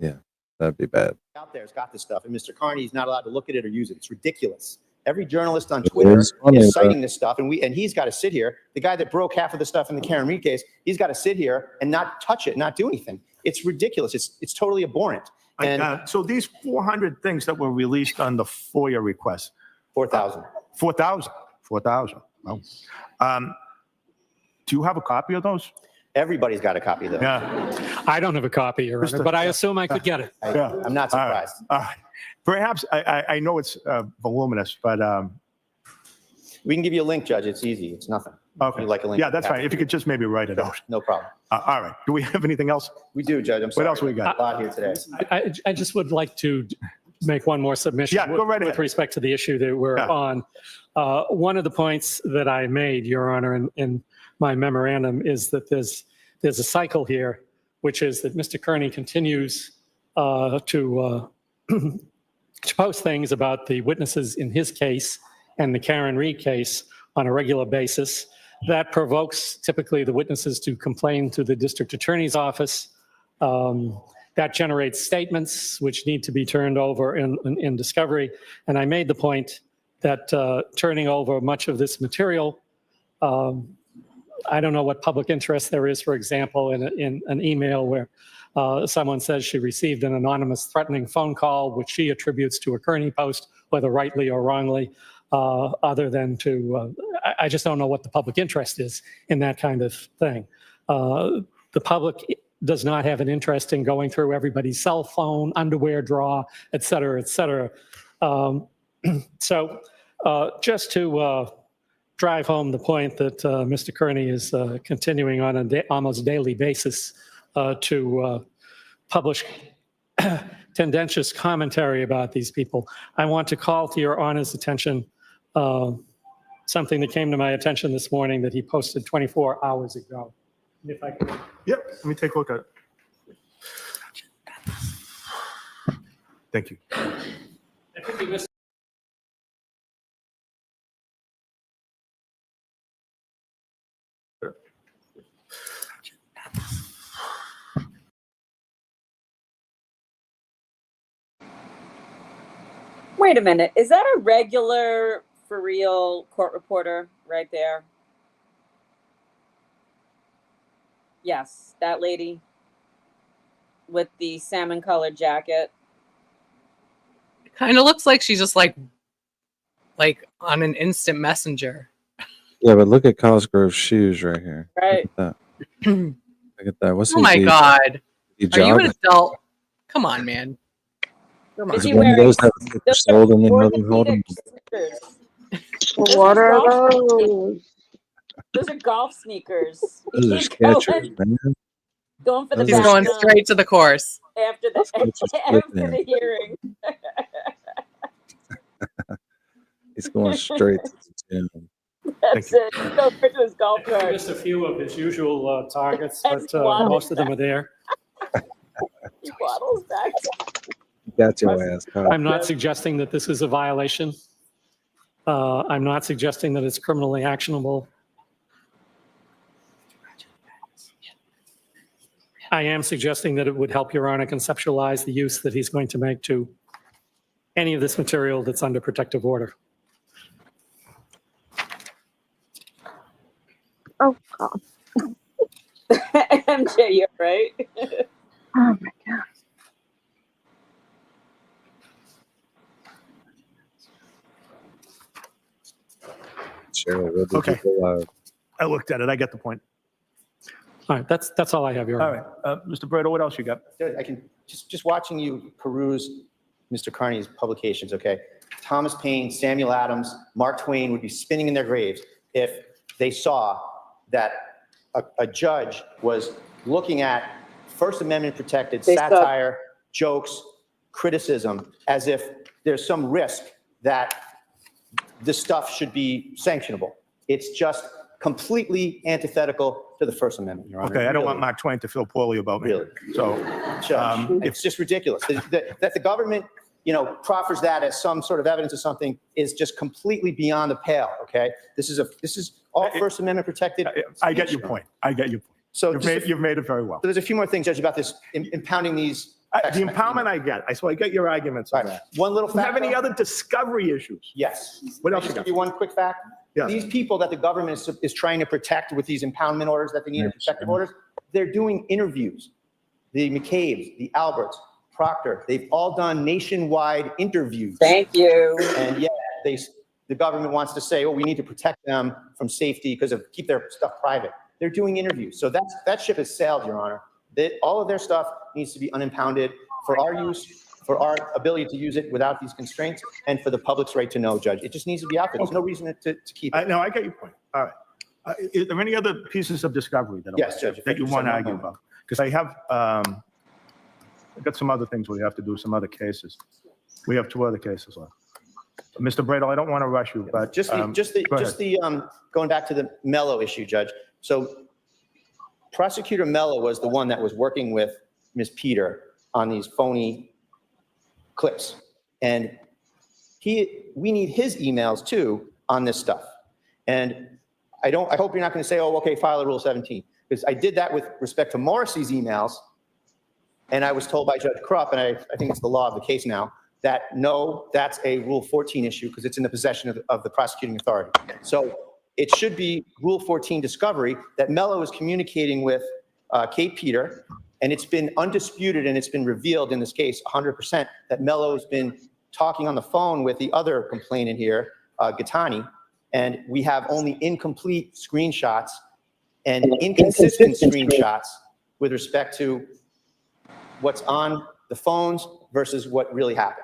yeah, that'd be bad. Out there's got this stuff, and Mr. Kearney's not allowed to look at it or use it. It's ridiculous. Every journalist on Twitter is citing this stuff, and he's got to sit here. The guy that broke half of the stuff in the Karen Reed case, he's got to sit here and not touch it, not do anything. It's ridiculous. It's totally abhorrent. And So these 400 things that were released on the FOIA request. 4,000. 4,000. 4,000. Oh. Do you have a copy of those? Everybody's got a copy of those. Yeah. I don't have a copy, Your Honor, but I assume I could get it. I'm not surprised. Perhaps, I know it's voluminous, but We can give you a link, Judge. It's easy. It's nothing. Okay. You like a link? Yeah, that's fine. If you could just maybe write it out. No problem. All right. Do we have anything else? We do, Judge. I'm sorry. What else we got? A lot here today. I just would like to make one more submission Yeah, go right ahead. with respect to the issue that we're Yeah. on. One of the points that I made, Your Honor, in my memorandum is that there's a cycle here, which is that Mr. Kearney continues to post things about the witnesses in his case and the Karen Reed case on a regular basis. That provokes typically the witnesses to complain to the district attorney's office. That generates statements which need to be turned over in discovery. And I made the point that turning over much of this material, I don't know what public interest there is, for example, in an email where someone says she received an anonymous threatening phone call, which she attributes to a Kearney post, whether rightly or wrongly, other than to, I just don't know what the public interest is in that kind of thing. The public does not have an interest in going through everybody's cell phone, underwear drawer, et cetera, et cetera. So just to drive home the point that Mr. Kearney is continuing on an almost daily basis to publish tendentious commentary about these people, I want to call to Your Honor's attention something that came to my attention this morning that he posted 24 hours ago. If I could. Yep, let me take a look at it. Thank you. I think you missed. Wait a minute. Is that a regular, for real court reporter right there? Yes, that lady with the salmon colored jacket. Kind of looks like she's just like on an instant messenger. Yeah, but look at Cosgrove's shoes right here. Right. Look at that. Look at that. What's Oh my God. He Are you an jogging? adult? Come on, man. Come on. Is it one of those that are sold and then nobody hold them? What are those? Those are golf sneakers. Those are He's Skechers, man. going for the He's going background straight to the course. after the after the hearing. He's going straight to the gym. That's it. Go for his golf He cart. missed a few of his usual targets, That's but wild. most of them are there. He waddles back. Got your ass caught. I'm not suggesting that this is a violation. I'm not suggesting that it's criminally actionable. I am suggesting that it would help Your Honor conceptualize the use that he's going to make to any of this material that's under protective order. Oh, God. MJ, you're right. Oh, my God. Cheryl, what did Okay. you pull out? I looked at it. I get the point. All right, that's all I have, Your All Honor. right. Mr. Brito, what else you got? I can just watching you peruse Mr. Kearney's publications, okay? Thomas Paine, Samuel Adams, Mark Twain would be spinning in their graves if they saw that a judge was looking at First Amendment protected satire, jokes, criticism, as if there's some risk that this stuff should be sanctionable. It's just completely antithetical to the First Amendment, Your Honor. Okay, I don't Really. want Mark Twain to feel poorly about me. Really? So, Judge, it's just ridiculous. That the government, proffers that as some sort of evidence of something is just completely beyond the pale, okay? This is all First Amendment protected. I get your point. I get your point. So You've made it very well. So there's a few more things, Judge, about this impounding these. The impoundment I get. So I get your arguments on that. One little Do you fact. have any though? other discovery issues? Yes. What else Can I you just got? give you one quick fact? Yeah. These people that the government is trying to protect with these impoundment orders that they need, protective orders, they're doing interviews. The McCabe's, the Alberts, Proctor, they've all done nationwide interviews. Thank you. And yet the government wants to say, oh, we need to protect them from safety because of keep their stuff private. They're doing interviews. So that ship has sailed, Your Honor. All of their stuff needs to be unimpounded for our use, for our ability to use it without these constraints and for the public's right to know, Judge. It just needs to be out there. There's no reason to keep it. No, I get your point. All right. Is there any other pieces of discovery Yes, Judge. that you want to argue about? Because I have, I've got some other things we have to do, some other cases. We have 2 other cases left. Mr. Bradle, I don't want to rush you, but Going back to the Mello issue, Judge. So Prosecutor Mello was the one that was working with Ms. Peter on these phony clips. And we need his emails too on this stuff. And I hope you're not going to say, oh, okay, file a Rule 17. Because I did that with respect to Morrissey's emails. And I was told by Judge Krupp, and I think it's the law of the case now, that no, that's a Rule 14 issue because it's in the possession of the prosecuting authority. So it should be Rule 14 discovery that Mello is communicating with Kate Peter, and it's been undisputed and it's been revealed in this case 100% that Mello has been talking on the phone with the other complainant here, Gattani, and we have only incomplete screenshots and inconsistent screenshots with respect to what's on the phones versus what really happened.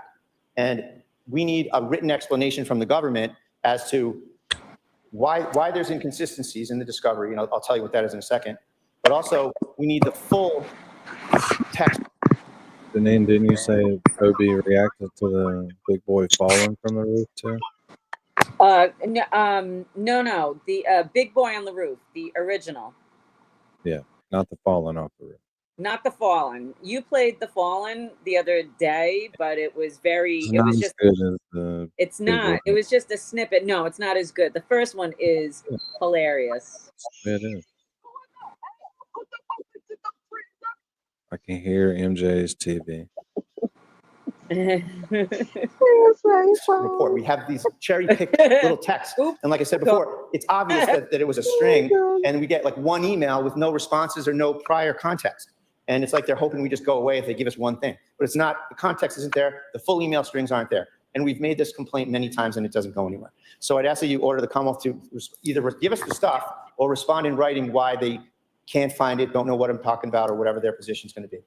And we need a written explanation from the government as to why there's inconsistencies in the discovery, and I'll tell you what that is in a second. But also, we need the full text. Janine, didn't you say OB reacted to the big boy falling from the roof too? No, the big boy on the roof, the original. Yeah, not the falling off the roof. Not the Fallen. You played the Fallen the other day, but it was very. It's It not was as just. good as the It's big not. boy. It was just a snippet. No, it's not as good. The first one is hilarious. It is. I can hear MJ's TV. Report. We have these cherry-picked little texts, and like I said before, it's obvious that it was a string, and we get like one email with no responses or no prior context, and it's like they're hoping we just go away if they give us one thing, but it's not. The context isn't there. The full email strings aren't there, and we've made this complaint many times, and it doesn't go anywhere. So I'd ask that you order the Commonwealth to either give us the stuff or respond in writing why they can't find it, don't know what I'm talking about, or whatever their position is going to be.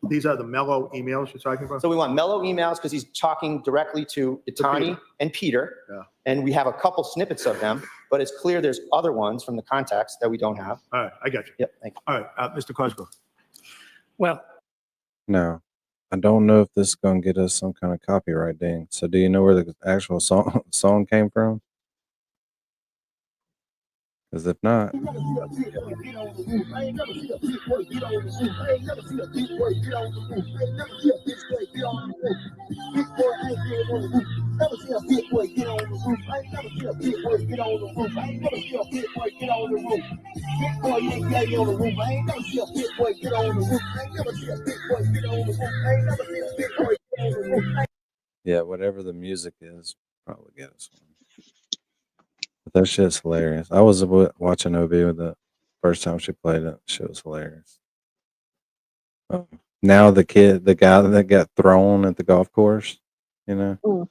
These are the Mello emails you're talking about? So we want Mello emails because he's talking directly to Gattani and Peter. Yeah. And we have a couple snippets of them, but it's clear there's other ones from the context that we don't have. All right, I got you. Yep, thank you. All right, Mr. Cosgrove. Well, No, I don't know if this is going to get us some kind of copyright ding. So do you know where the actual song came from? Because if not, yeah, whatever the music is, probably get us one. But that shit's hilarious. I was watching OB with the first time she played it. Shit was hilarious. Now the guy that got thrown at the golf course, you know,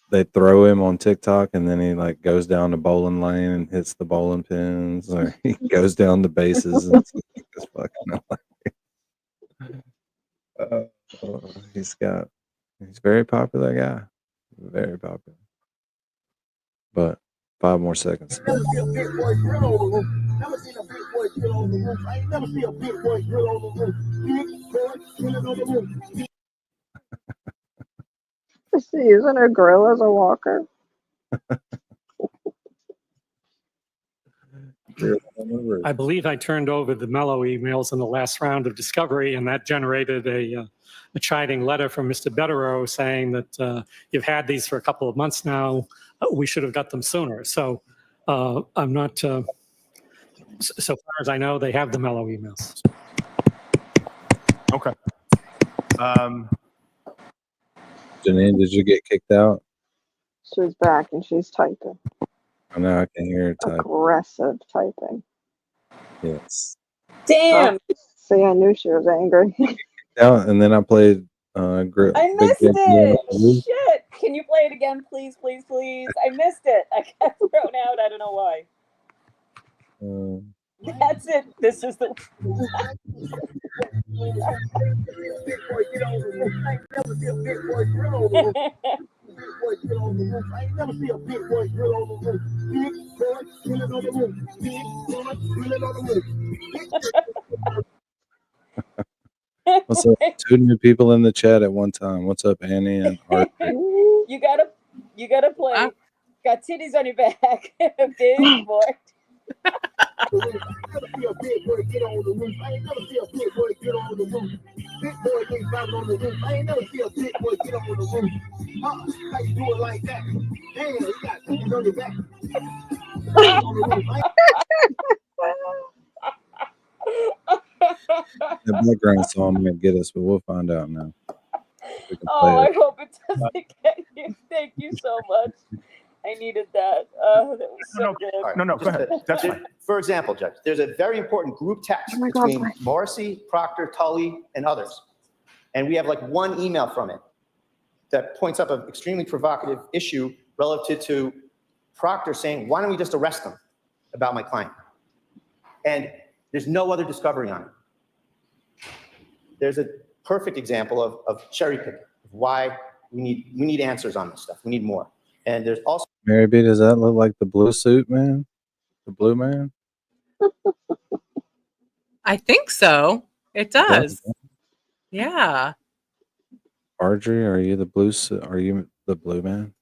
they throw him on TikTok, and then he like goes down the bowling lane and hits the bowling pins, or he goes down the bases. And it's fucking hilarious. He's a very popular guy, very popular. But 5 more seconds. Is she using her grill as a walker? I believe I turned over the Mello emails in the last round of discovery, and that generated a chiding letter from Mr. Betterow saying that you've had these for a couple of months now. We should have got them sooner. So I'm not, so far as I know, they have the Mello emails. Okay. Janine, did you get kicked out? She's back and she's typing. I know I can hear her type. Aggressive typing. Yes. Damn. See, I knew she was angry. Yeah, and then I played I missed it. Shit. Can you play it again, please, please, please? I missed it. I got thrown out. I don't know why. Uh, That's it. This is the. What's up? 2 new people in the chat at one time. What's up, Annie and Art? You gotta play. Got titties on your back. Big boy. The background song might get us, but we'll find out now. We can play Oh, I it. hope it doesn't get you. Thank you so much. I needed that. That was so good. All right, just for example, Judge, there's a very important group text Oh my God, between Morrissey, Proctor, Tully, and others. And we have like one email from it that points up an extremely provocative issue relative to Proctor saying, why don't we just arrest them about my client? And there's no other discovery on it. There's a perfect example of cherry picking, of why we need answers on this stuff. We need more. And there's also Mary B, does that look like the blue suit man? The blue man? I think so. It does. Yeah. Audrey, are you the blue suit? Are you the blue man?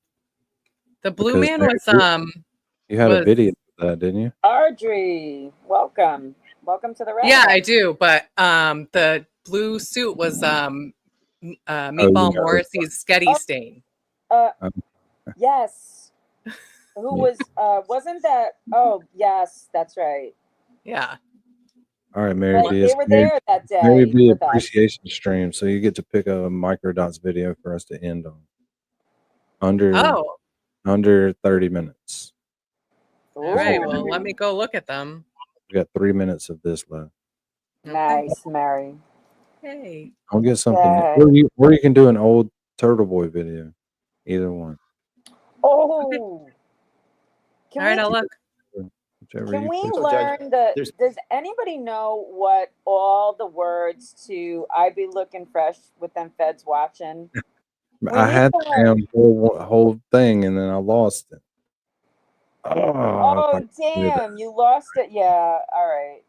The blue Because man Mary was B, you had a video of that, didn't you? Audrey, welcome. Welcome to the round. Yeah, I do, but the blue suit was Meatball know. Morrissey's Sketty stain. Yes. Who was, wasn't that, oh, yes, that's right. Yeah. All right, Mary Like, B. they It's were Mary, there that day Mary B with us. appreciation stream, so you get to pick a Microdots video for us to end on. Under 30 minutes. All right, well, let me go look at them. We got 3 minutes of this left. Nice, Mary. Hey. I'll get something, Yay. or you can do an old Turtle Boy video. Either one. Oh. All right, I'll look. Whichever Can you we think. learn does anybody know what all the words to I be looking fresh with them feds watching? I had the damn whole thing and then I lost it. Oh, if I could do that. damn, you lost it. Yeah, all right.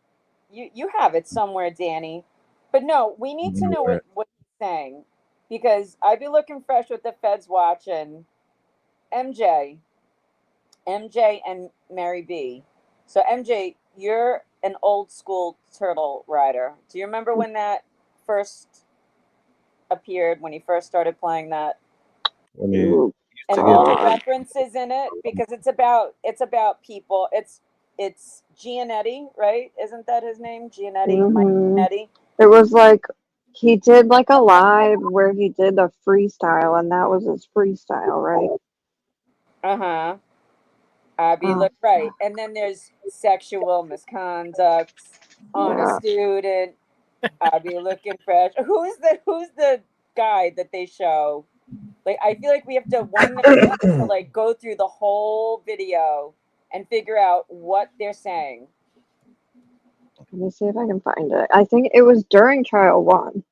You have it somewhere, Danny. But no, we need to know what he's saying because I be looking fresh with the feds watching. MJ and Mary B. So MJ, you're an old school turtle rider. Do you remember when that first appeared, when he first started playing that? When you And all the references in it, because it's about people. It's Gianetti, right? Isn't that his name? Gianetti, Mike Gianetti. It was like he did like a live where he did a freestyle, and that was his freestyle, right? Uh-huh. I be look right. And then there's sexual misconduct on a student. I be looking fresh. Who's the guy that they show? Like, I feel like we have to 1 minute to like go through the whole video and figure out what they're saying. Let me see if I can find it. I think it was during trial 1.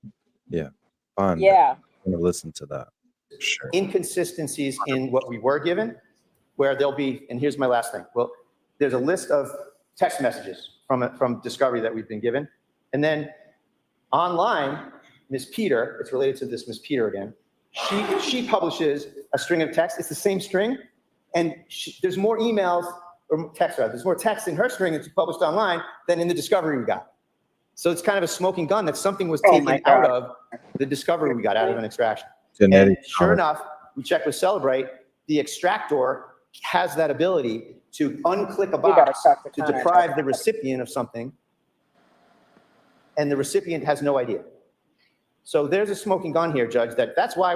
Yeah. Fine. Yeah. I'm gonna listen to that. Sure. inconsistencies in what we were given, where there'll be, and here's my last thing. Well, there's a list of text messages from discovery that we've been given. And then online, Ms. Peter, it's related to this Ms. Peter again, she publishes a string of text. It's the same string. And there's more emails, or text rather, there's more text in her string that's published online than in the discovery we got. So it's kind of a smoking gun that something was taken out of the discovery we got out of an extraction. And sure enough, we checked with Celebrate, the extractor has that ability to unclick a box to deprive the recipient of something, and the recipient has no idea. So there's a smoking gun here, Judge, that's why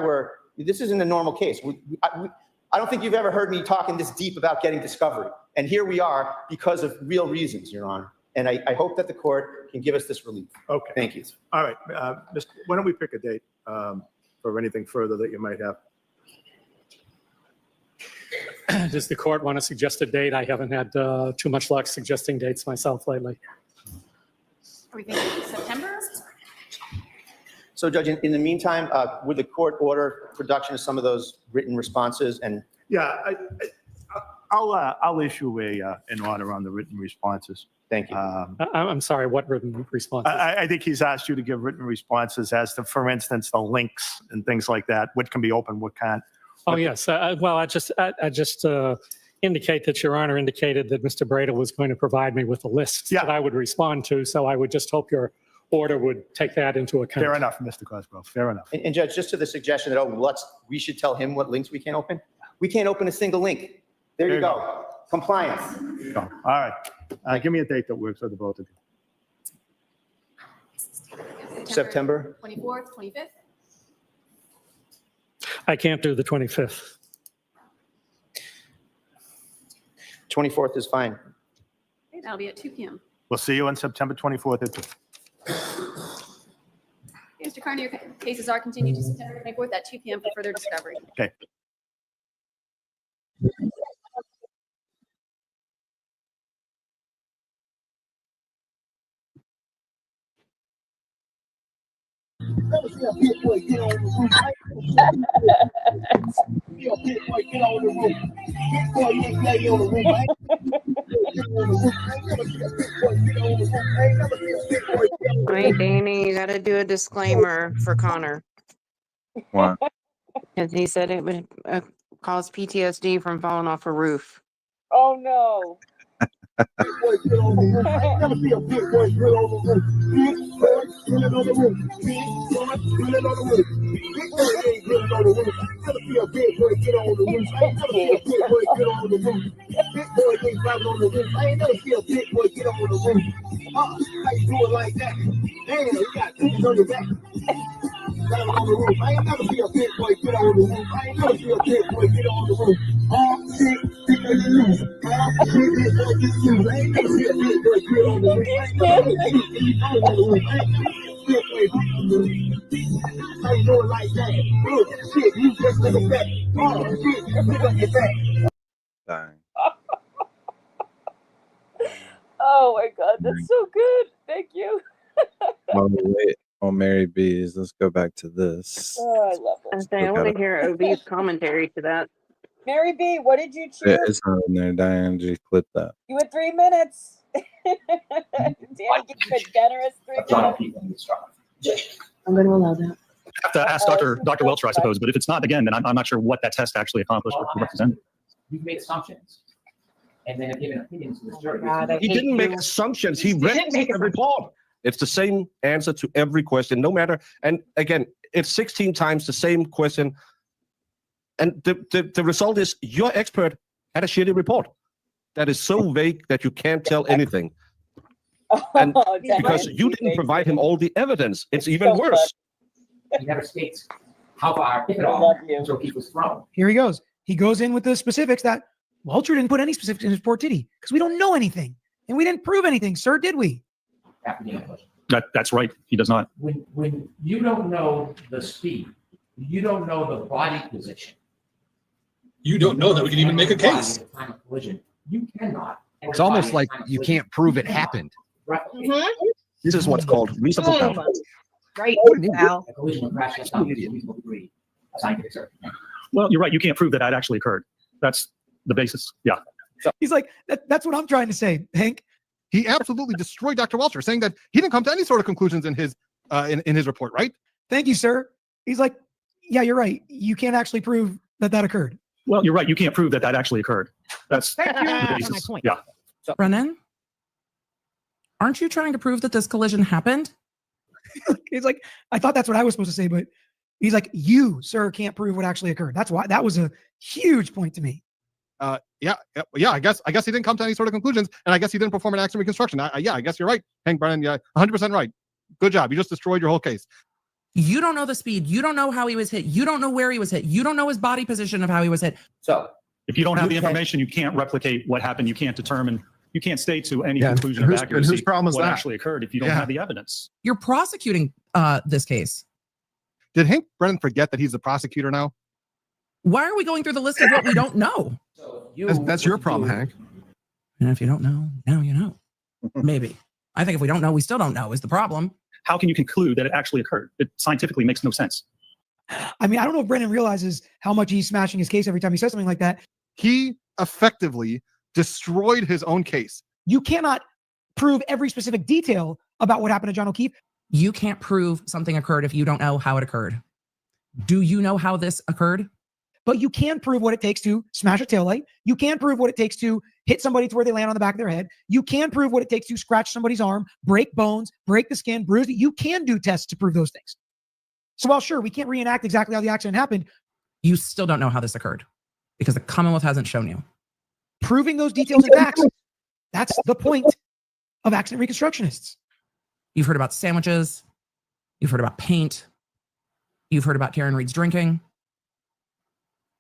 this isn't a normal case. I don't think you've ever heard me talking this deep about getting discovery. And here we are because of real reasons, Your Honor. And I hope that the court can give us this relief. Okay. Thank you. All right. Why don't we pick a date for anything further that you might have? Does the court want to suggest a date? I haven't had too much luck suggesting dates myself lately. Are we thinking September? So, Judge, in the meantime, would the court order production of some of those written responses? And Yeah, I'll issue an order on the written responses. Thank you. I'm sorry, what written responses? I think he's asked you to give written responses as to, for instance, the links and things like that. What can be open, what can't. Oh, yes. Well, I just indicate that Your Honor indicated that Mr. Bradle was going to provide me with a list that I would respond to. So I would just hope your order would take that into account. Fair enough, Mr. Cosgrove. Fair enough. And Judge, just to the suggestion that, we should tell him what links we can't open. We can't open a single link. There you go. Compliance. All right. Give me a date that works for the both of you. September 24th, 25th. I can't do the 25th. 24th is fine. Okay, that'll be at 2 p.m. We'll see you on September 24th at 2. Mr. Kearney, your cases are continued to September 24th at 2 p.m. for further discovery. Okay. Wait, Danny, you got to do a disclaimer for Connor. Why? Because he said it would cause PTSD from falling off a roof. Oh no. Oh my God, that's so good. Thank you. While we wait on Mary B's, let's go back to this. Oh, I love it. I want to hear OB's commentary to that. Mary B, what did you Yeah, choose? it's not in there. Diane, just clip that. You had 3 minutes. Danny gave a generous 3 minutes. I'm going to allow that. Have to ask Dr. Welcher, I suppose, but if it's not, again, then I'm not sure what that test actually accomplished or represented. You've made assumptions and then have given opinions to the jury. He didn't make assumptions. He read the report. It's the same answer to every question, no matter. And again, it's 16 times the same question. And the result is your expert had a shitty report that is so vague that you can't tell anything. And because you didn't provide him all the evidence, it's even worse. He never states how far, if at all, he was thrown. Here he goes. He goes in with the specifics that Welcher didn't put any specifics in his report, did he? Because we don't know anything. And we didn't prove anything, sir, did we? That's right. He does not. When you don't know the speed, you don't know the body position. You don't know that we can even make a case. At the time of collision, you cannot. It's almost like you can't prove it happened. This is what's called reasonable doubt. Right, Al. A collision will crash us down to a reasonable degree of scientific certainty. Well, you're right. You can't prove that actually occurred. That's the basis. Yeah. He's like, that's what I'm trying to say, Hank. He absolutely destroyed Dr. Welcher, saying that he didn't come to any sort of conclusions in his report, right? Thank you, sir. He's like, yeah, you're right. You can't actually prove that occurred. Well, you're right. You can't prove that actually occurred. That's Thank you. the basis. My point. Yeah. Brennan, aren't you trying to prove that this collision happened? He's like, I thought that's what I was supposed to say, but he's like, you, sir, can't prove what actually occurred. That's why that was a huge point to me. Yeah. I guess he didn't come to any sort of conclusions, and I guess he didn't perform an accident reconstruction. I guess you're right, Hank Brennan. Yeah, 100% right. Good job. You just destroyed your whole case. You don't know the speed. You don't know how he was hit. You don't know where he was hit. You don't know his body position of how he was hit. So if you don't have the information, you can't replicate what happened. You can't determine. You can't stay to any conclusion of accuracy. Whose problem is what that? actually occurred if you don't have the evidence. You're prosecuting this case. Did Hank Brennan forget that he's the prosecutor now? Why are we going through the list of what we don't know? That's your problem, Hank. And if you don't know, now you know. Maybe. I think if we don't know, we still don't know is the problem. how can you conclude that it actually occurred? It scientifically makes no sense. I mean, I don't know if Brennan realizes how much he's smashing his case every time he says something like that. He effectively destroyed his own case. You cannot prove every specific detail about what happened to John O'Keefe. You can't prove something occurred if you don't know how it occurred. Do you know how this occurred? But you can prove what it takes to smash a taillight. You can prove what it takes to hit somebody to where they land on the back of their head. You can prove what it takes to scratch somebody's arm, break bones, break the skin, bruise it. You can do tests to prove those things. So while sure, we can't reenact exactly how the accident happened, you still don't know how this occurred because the Commonwealth hasn't shown you. Proving those details and facts, that's the point of accident reconstructionists. You've heard about sandwiches. You've heard about paint. You've heard about Karen Reed's drinking.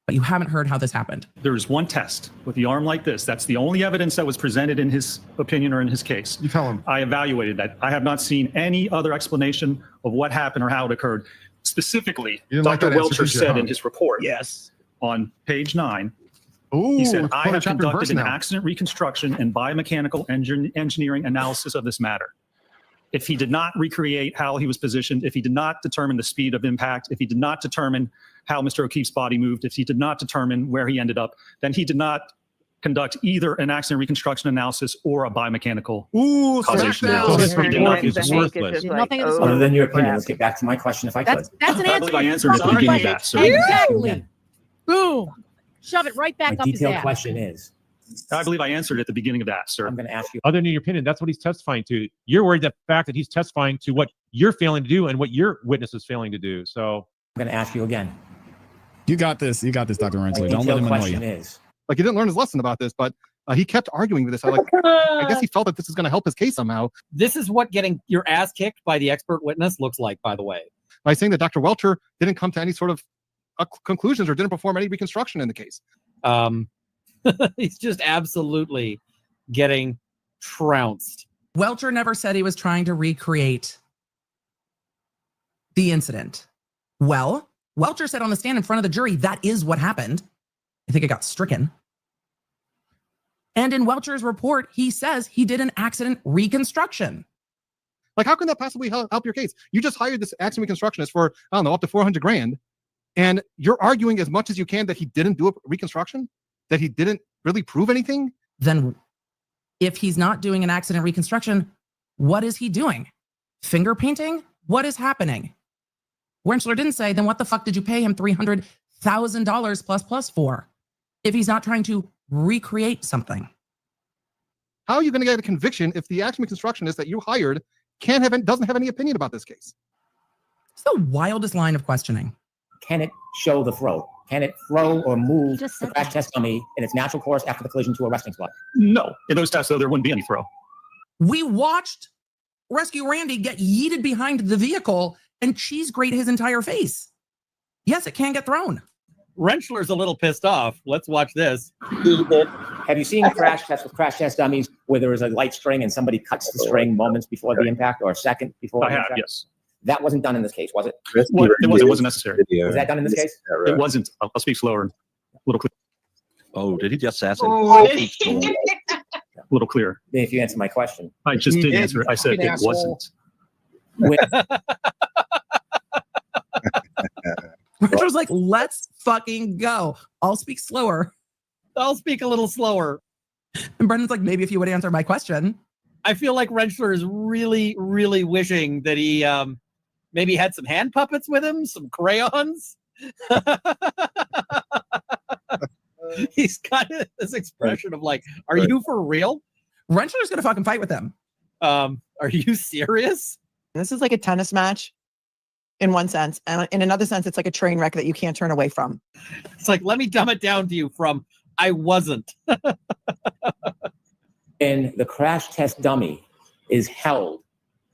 But you haven't heard how this happened. There's one test with the arm like this. That's the only evidence that was presented in his opinion or in his case. You tell him. I evaluated that. I have not seen any other explanation of what happened or how it occurred. Specifically, Dr. Welcher said in his report, yes, on page 9, Ooh, he said, I have conducted an accident reconstruction and biomechanical engineering analysis of this matter. If he did not recreate how he was positioned, if he did not determine the speed of impact, if he did not determine how Mr. O'Keefe's body moved, if he did not determine where he ended up, then he did not conduct either an accident reconstruction analysis or a biomechanical causation analysis. He did not use the worthless. Other than your opinion, let's get back to my question if I could. That's an answer. I believe I answered at the beginning of that, sir. Exactly. Boom. Shove it right back My up his detailed ass. question is, I believe I answered at the beginning of that, sir. I'm going to ask you. Other than your opinion, that's what he's testifying to. You're worried the fact that he's testifying to what you're failing to do and what your witness is failing to do. So I'm going to ask you again. You got this. You got this, Dr. Rentschler. My Don't let him annoy question you. is, Like he didn't learn his lesson about this, but he kept arguing with this. I guess he felt that this is going to help his case somehow. This is what getting your ass kicked by the expert witness looks like, by the way. By saying that Dr. Welcher didn't come to any sort of conclusions or didn't perform any reconstruction in the case. He's just absolutely getting trounced. Welcher never said he was trying to recreate the incident. Well, Welcher said on the stand in front of the jury, that is what happened. I think it got stricken. And in Welcher's report, he says he did an accident reconstruction. Like, how can that possibly help your case? You just hired this accident reconstructionist for, I don't know, up to $400,000. And you're arguing as much as you can that he didn't do a reconstruction? That he didn't really prove anything? Then if he's not doing an accident reconstruction, what is he doing? Finger painting? What is happening? Rentschler didn't say, then what the fuck did you pay him $300,000 plus for? If he's not trying to recreate something. How are you going to get a conviction if the accident reconstructionist that you hired doesn't have any opinion about this case? It's the wildest line of questioning. can it show the throw? Can it throw or move the crash test dummy in its natural course after the collision to a resting spot? No. In those tests, though, there wouldn't be any throw. We watched Rescue Randy get yeeted behind the vehicle and cheese grate his entire face. Yes, it can get thrown. Rentschler's a little pissed off. Let's watch this. Have you seen crash tests with crash test dummies where there is a light string and somebody cuts the string moments before the impact or a second before? I have, yes. That wasn't done in this case, was it? It wasn't necessary. Was that done in this case? It wasn't. I'll speak slower. A little clear. Oh, did he just assassinate? A little clearer. If you answer my question. I just did answer it. I said it wasn't. Rich was like, let's fucking go. I'll speak slower. I'll speak a little slower. And Brendan's like, maybe if you would answer my question. I feel like Rentschler is really, really wishing that he maybe had some hand puppets with him, some crayons. He's got this expression of like, are you for real? Rentschler's gonna fucking fight with him. Are you serious? This is like a tennis match in one sense. And in another sense, it's like a train wreck that you can't turn away from. It's like, let me dumb it down to you from I wasn't. And the crash test dummy is held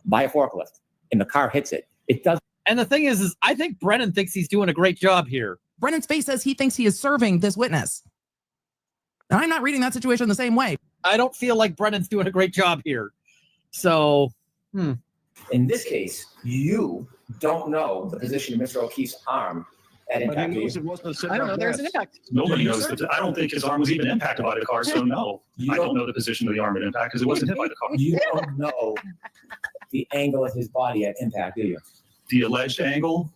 by a forklift and the car hits it. It does. And the thing is I think Brennan thinks he's doing a great job here. Brennan's face says he thinks he is serving this witness. And I'm not reading that situation the same way. I don't feel like Brennan's doing a great job here. So, In this case, you don't know the position of Mr. O'Keefe's arm at impact. I don't know. There's an impact. Nobody knows. I don't think his arm was even impacted by the car, so no. I don't know the position of the arm at impact because it wasn't hit by the car. You don't know the angle of his body at impact, do you? The alleged angle?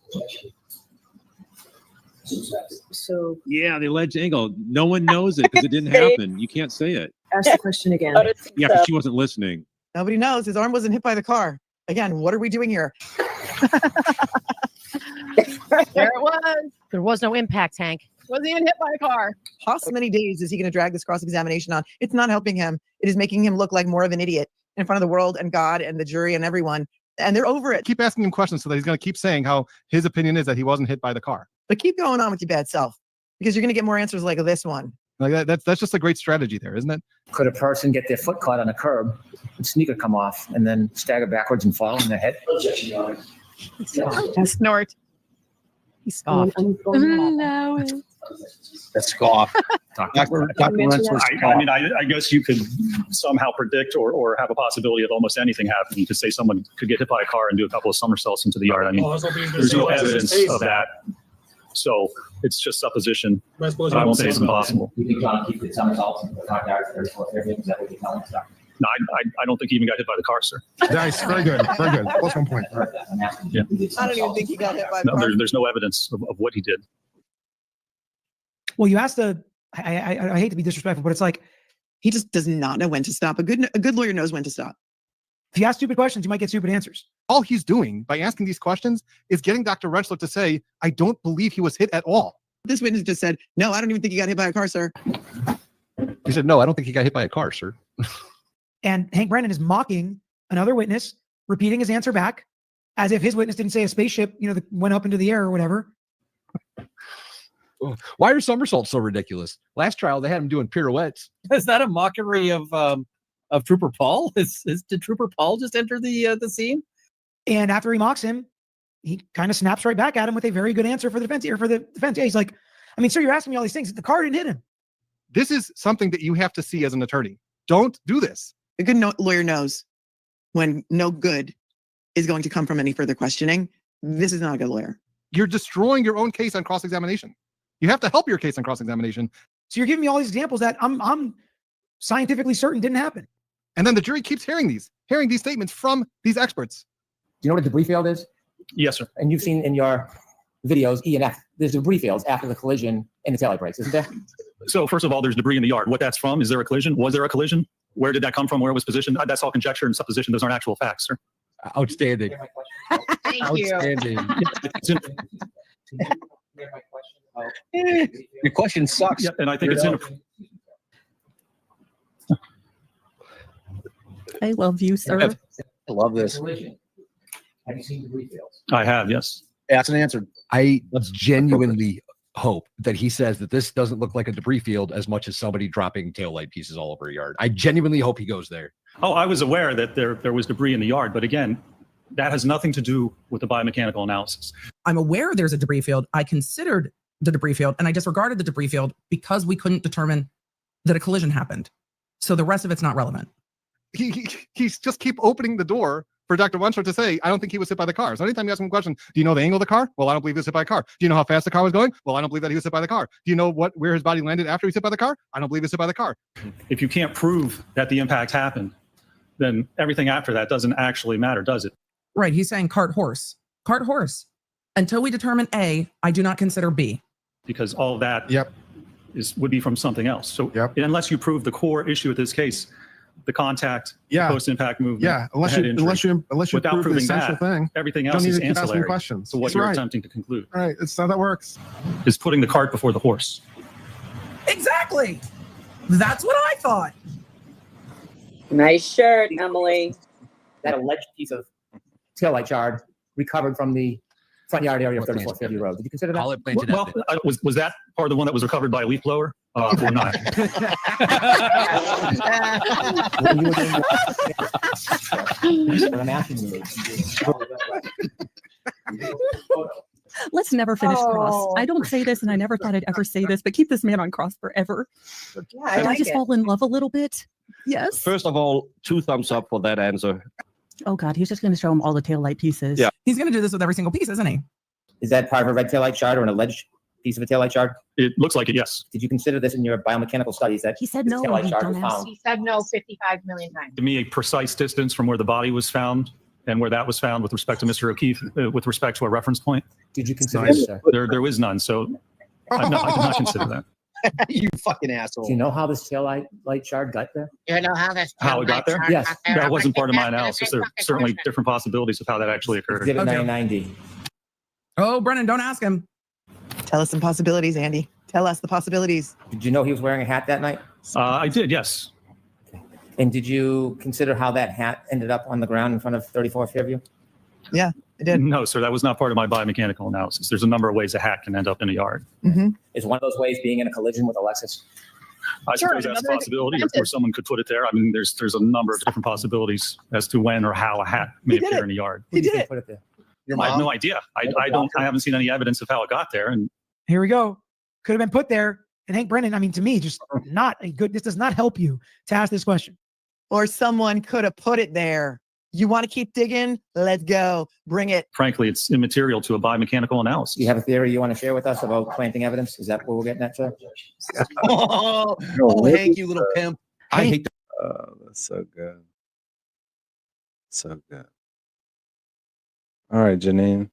So Yeah, the alleged angle. No one knows it because it didn't happen. You can't say it. ask the question again. Yeah, because she wasn't listening. Nobody knows. His arm wasn't hit by the car. Again, what are we doing here? There it was. There was no impact, Hank. Was he hit by a car? How many days is he going to drag this cross-examination on? It's not helping him. It is making him look like more of an idiot in front of the world and God and the jury and everyone. And they're over it. Keep asking him questions so that he's going to keep saying how his opinion is that he wasn't hit by the car. But keep going on with your bad self because you're going to get more answers like this one. Like that's just a great strategy there, isn't it? Could a person get their foot caught on a curb, the sneaker come off, and then stagger backwards and fall on their head? Snort. He scoffed. No. That's scoff. I mean, I guess you could somehow predict or have a possibility of almost anything happening. You could say someone could get hit by a car and do a couple of somersaults into the yard. I mean, there's no evidence of that. So it's just supposition. I won't say it's impossible. You think John keep the somersaults and the front yard, 34, 30, is that what you're telling us? No, I don't think he even got hit by the car, sir. Nice, very good, very good. Plus 1 point. Yeah. I don't even think he got hit by the No, car. there's no evidence of what he did. Well, you asked I hate to be disrespectful, but it's like he just does not know when to stop. A good lawyer knows when to stop. If you ask stupid questions, you might get stupid answers. All he's doing by asking these questions is getting Dr. Rentschler to say, I don't believe he was hit at all. This witness just said, no, I don't even think he got hit by a car, sir. He said, no, I don't think he got hit by a car, sir. And Hank Brennan is mocking another witness, repeating his answer back as if his witness didn't say a spaceship, that went up into the air or whatever. Why are somersaults so ridiculous? Last trial, they had him doing pirouettes. Is that a mockery of Trooper Paul? Did Trooper Paul just enter the scene? And after he mocks him, he kind of snaps right back at him with a very good answer for the defense. Yeah, he's like, I mean, sir, you're asking me all these things. The car didn't hit him. This is something that you have to see as an attorney. Don't do this. A good lawyer knows when no good is going to come from any further questioning. This is not a good lawyer. You're destroying your own case on cross-examination. You have to help your case on cross-examination. So you're giving me all these examples that I'm scientifically certain didn't happen. And then the jury keeps hearing these statements from these experts. Do you know what a debris field is? Yes, sir. And you've seen in your videos, E and F, there's debris fields after the collision in the taillight brakes, isn't there? So first of all, there's debris in the yard. What that's from, is there a collision? Was there a collision? Where did that come from? Where it was positioned? That's all conjecture and supposition. Those aren't actual facts, sir. Outstanding. Thank Outstanding. Your question sucks. Yeah, and I think it's in. I love you, sir. I love this. Have you seen debris fields? I have, yes. Asked and answered. I genuinely hope that he says that this doesn't look like a debris field as much as somebody dropping taillight pieces all over a yard. I genuinely hope he goes there. Oh, I was aware that there was debris in the yard, but again, that has nothing to do with the biomechanical analysis. I'm aware there's a debris field. I considered the debris field and I disregarded the debris field because we couldn't determine that a collision happened. So the rest of it's not relevant. He's just keep opening the door for Dr. Rentschler to say, I don't think he was hit by the car. So anytime you ask him a question, do you know the angle of the car? Well, I don't believe he was hit by a car. Do you know how fast the car was going? Well, I don't believe that he was hit by the car. Do you know where his body landed after he was hit by the car? I don't believe he was hit by the car. If you can't prove that the impact happened, then everything after that doesn't actually matter, does it? Right. He's saying cart horse. Cart horse. Until we determine A, I do not consider B. Because all of that would be from something else. So unless you prove the core issue with this case, the contact, post-impact movement, unless you without prove the proving essential that, thing, everything you else don't is need to keep asking ancillary questions. to what He's you're right. attempting to conclude. All right, that's how that works. Is putting the cart before the horse. Exactly. That's what I thought. Nice shirt, Emily. That alleged piece of taillight shard recovered from the front yard area of 3450 Road. Did you consider that? Was that part of the one that was recovered by a leaf blower or not? I'm asking you. Let's never finish Cross. I don't say this and I never thought I'd ever say this, but keep this man on Cross forever. I Did I like just it. fall in love a little bit? Yes. First of all, 2 thumbs up for that answer. Oh God, he's just going to show him all the taillight pieces. Yeah. He's going to do this with every single piece, isn't he? Is that part of a red taillight shard or an alleged piece of a taillight shard? It looks like it, yes. Did you consider this in your biomechanical studies that he said this no? taillight shard was Dumbass. found? He said no 55 million times. To me, a precise distance from where the body was found and where that was found with respect to Mr. O'Keefe, with respect to a reference point. Did you consider No, this, sir? there is none. So I did not consider that. You fucking asshole. Do you know how this tail light shard got there? You know how this How it got there? Yes. That wasn't part of my analysis. There are certainly different possibilities of how that actually occurred. Exhibit 990. Oh, Brennan, don't ask him. Tell us some possibilities, Andy. Tell us the possibilities. Did you know he was wearing a hat that night? I did, yes. And did you consider how that hat ended up on the ground in front of 34 Fairview? Yeah, I did. No, sir, that was not part of my biomechanical analysis. There's a number of ways a hat can end up in a yard. Is one of those ways being in a collision with a Lexus? I suppose that's a possibility, or someone could put it there. I mean, there's a number of different possibilities as to when or how a hat may appear in a yard. He did it. Put it there. I have no idea. I haven't seen any evidence of how it got there. And Here we go. Could have been put there. And Hank Brennan, I mean, to me, just not a good, this does not help you to ask this question. Or someone could have put it there. You want to keep digging? Let's go. Bring it. frankly, it's immaterial to a biomechanical analysis. Do you have a theory you want to share with us about planting evidence? Is that what we're getting at, sir? Oh, Hank, you little pimp. I hate that. Oh, that's so good. So good. All right, Janine.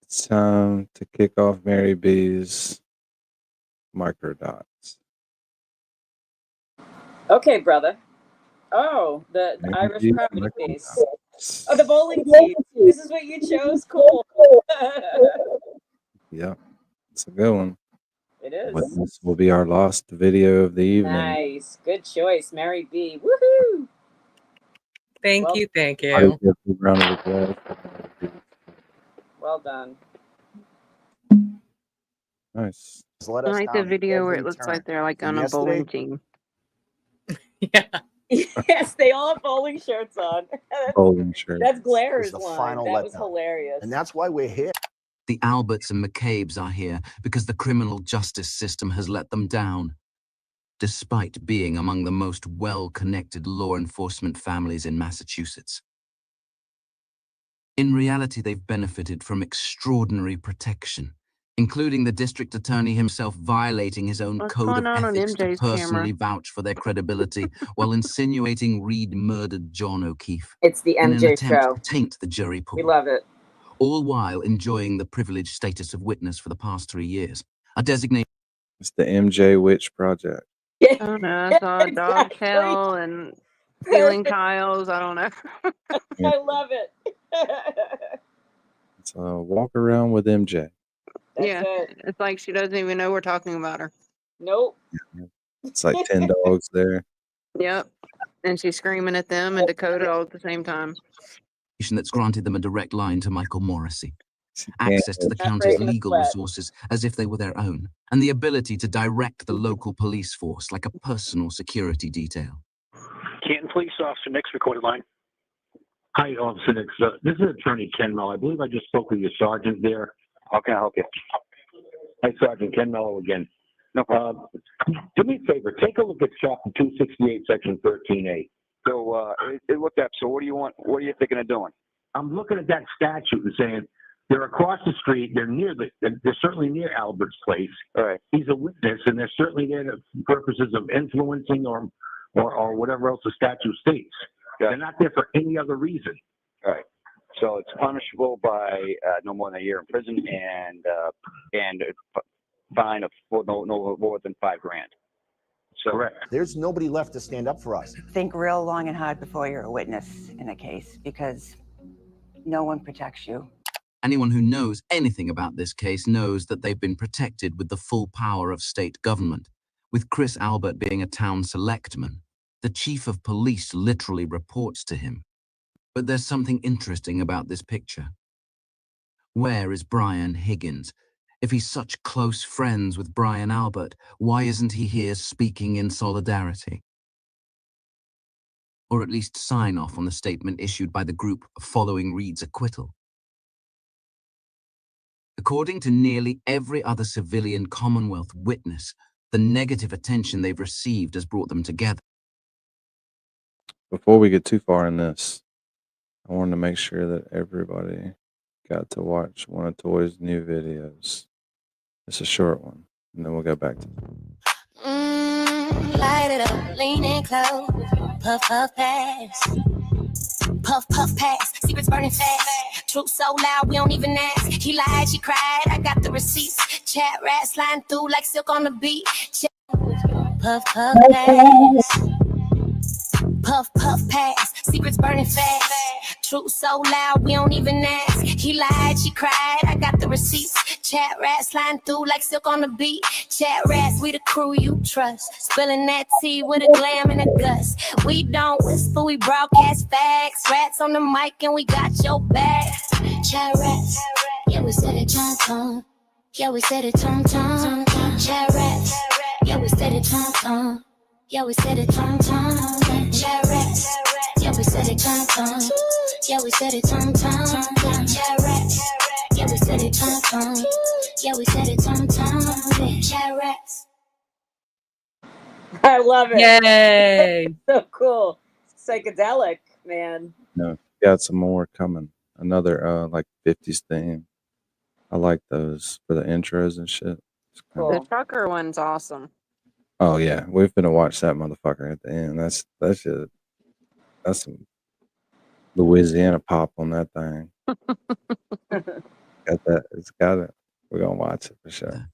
It's time to kick off Mary B's microdots. Okay, brother. Oh, the Mary Irish B's comedy face. microdots. Oh, the bowling team. This is what you chose? Cool. Yep. It's a good one. It is. But this will be our last video of the evening. Nice. Good choice, Mary B. Woohoo. Thank you. Thank All right, you. give a round of applause. Well done. Nice. I like the video where it looks like they're like on a bowling team. Yes, they all have bowling shirts on. Bowling shirt. That's Glaire's It's the line. final That was letdown. hilarious. And that's why we're here. The Alberts and McCabe's are here because the criminal justice system has let them down. Despite being among the most well-connected law enforcement families in Massachusetts. In reality, they've benefited from extraordinary protection, including the district attorney himself violating his own What's code of going on ethics to MJ's personally camera? vouch for their credibility while insinuating Reed murdered John O'Keefe. It's the in an MJ attempt show. to taint the jury pool. We love it. All while enjoying the privileged status of witness for the past 3 years. A designation. It's the MJ Witch Project. I don't know. I saw a dog tail and ceiling tiles. I don't know. I love it. It's a walk around with MJ. Yeah, it's like she doesn't even know we're talking about her. Nope. It's like 10 dogs there. Yep. And she's screaming at them and Dakota all at the same time. That's granted them a direct line to Michael Morrissey. Access to the county's legal resources as if they were their own, and the ability to direct the local police force like a personal security detail. Canton Police Officer Nick's recorded line. Hi, Officer Nick. This is Attorney Ken Mello. I believe I just spoke with your sergeant there. How can I help you? Hi, Sergeant Ken Mello again. No problem. Do me a favor. Take a look at Chapter 268, Section 13A. So it looked up. So what do you want? What are you thinking of doing? I'm looking at that statute and saying they're across the street. They're they're certainly near Albert's place. All right. He's a witness, and they're certainly there for purposes of influencing or whatever else the statute states. They're not there for any other reason. All right. So it's punishable by no more than a year in prison and a fine of no more than $5,000. So correct. There's nobody left to stand up for us. Think real long and hard before you're a witness in a case, because no one protects you. Anyone who knows anything about this case knows that they've been protected with the full power of state government. With Chris Albert being a town selectman, the chief of police literally reports to him. But there's something interesting about this picture. Where is Brian Higgins? If he's such close friends with Brian Albert, why isn't he here speaking in solidarity? Or at least sign off on the statement issued by the group following Reed's acquittal. According to nearly every other civilian Commonwealth witness, the negative attention they've received has brought them together. Before we get too far in this, I wanted to make sure that everybody got to watch one of Toy's new videos. It's a short one, and then we'll go back to Light it up, lean in close, puff, puff, pass. Puff, puff, pass, secrets burning fast. Truth so loud, we don't even ask. He lied, she cried, I got the receipts. Chat rats sliding through like silk on the beat. Puff, puff, pass. Puff, puff, pass, secrets burning fast. Truth so loud, we don't even ask. He lied, she cried, I got the receipts. Chat rats sliding through like silk on the beat. Chat rats, we the crew you trust. Spilling that tea with a glam and a gust. We don't whisper, we broadcast facts. Rats on the mic and we got your back. Chat rats, yeah, we said it tom-tom. Yeah, we said it tom-tom. Chat rats, yeah, we said it tom-tom. Yeah, we said it tom-tom. Chat rats, yeah, we said it tom-tom. Yeah, we said it tom-tom. Chat rats, yeah, we said it tom-tom. Yeah, we said it tom-tom. Chat rats. I love it. Yay. So cool. Psychedelic, man. No, got some more coming. Another like 50s theme. I like those for the intros and shit. The trucker one's awesome. Oh yeah, we've been to watch that motherfucker at the end. That's it. That's some Louisiana pop on that thing. Got that. It's got it. We're gonna watch it for sure.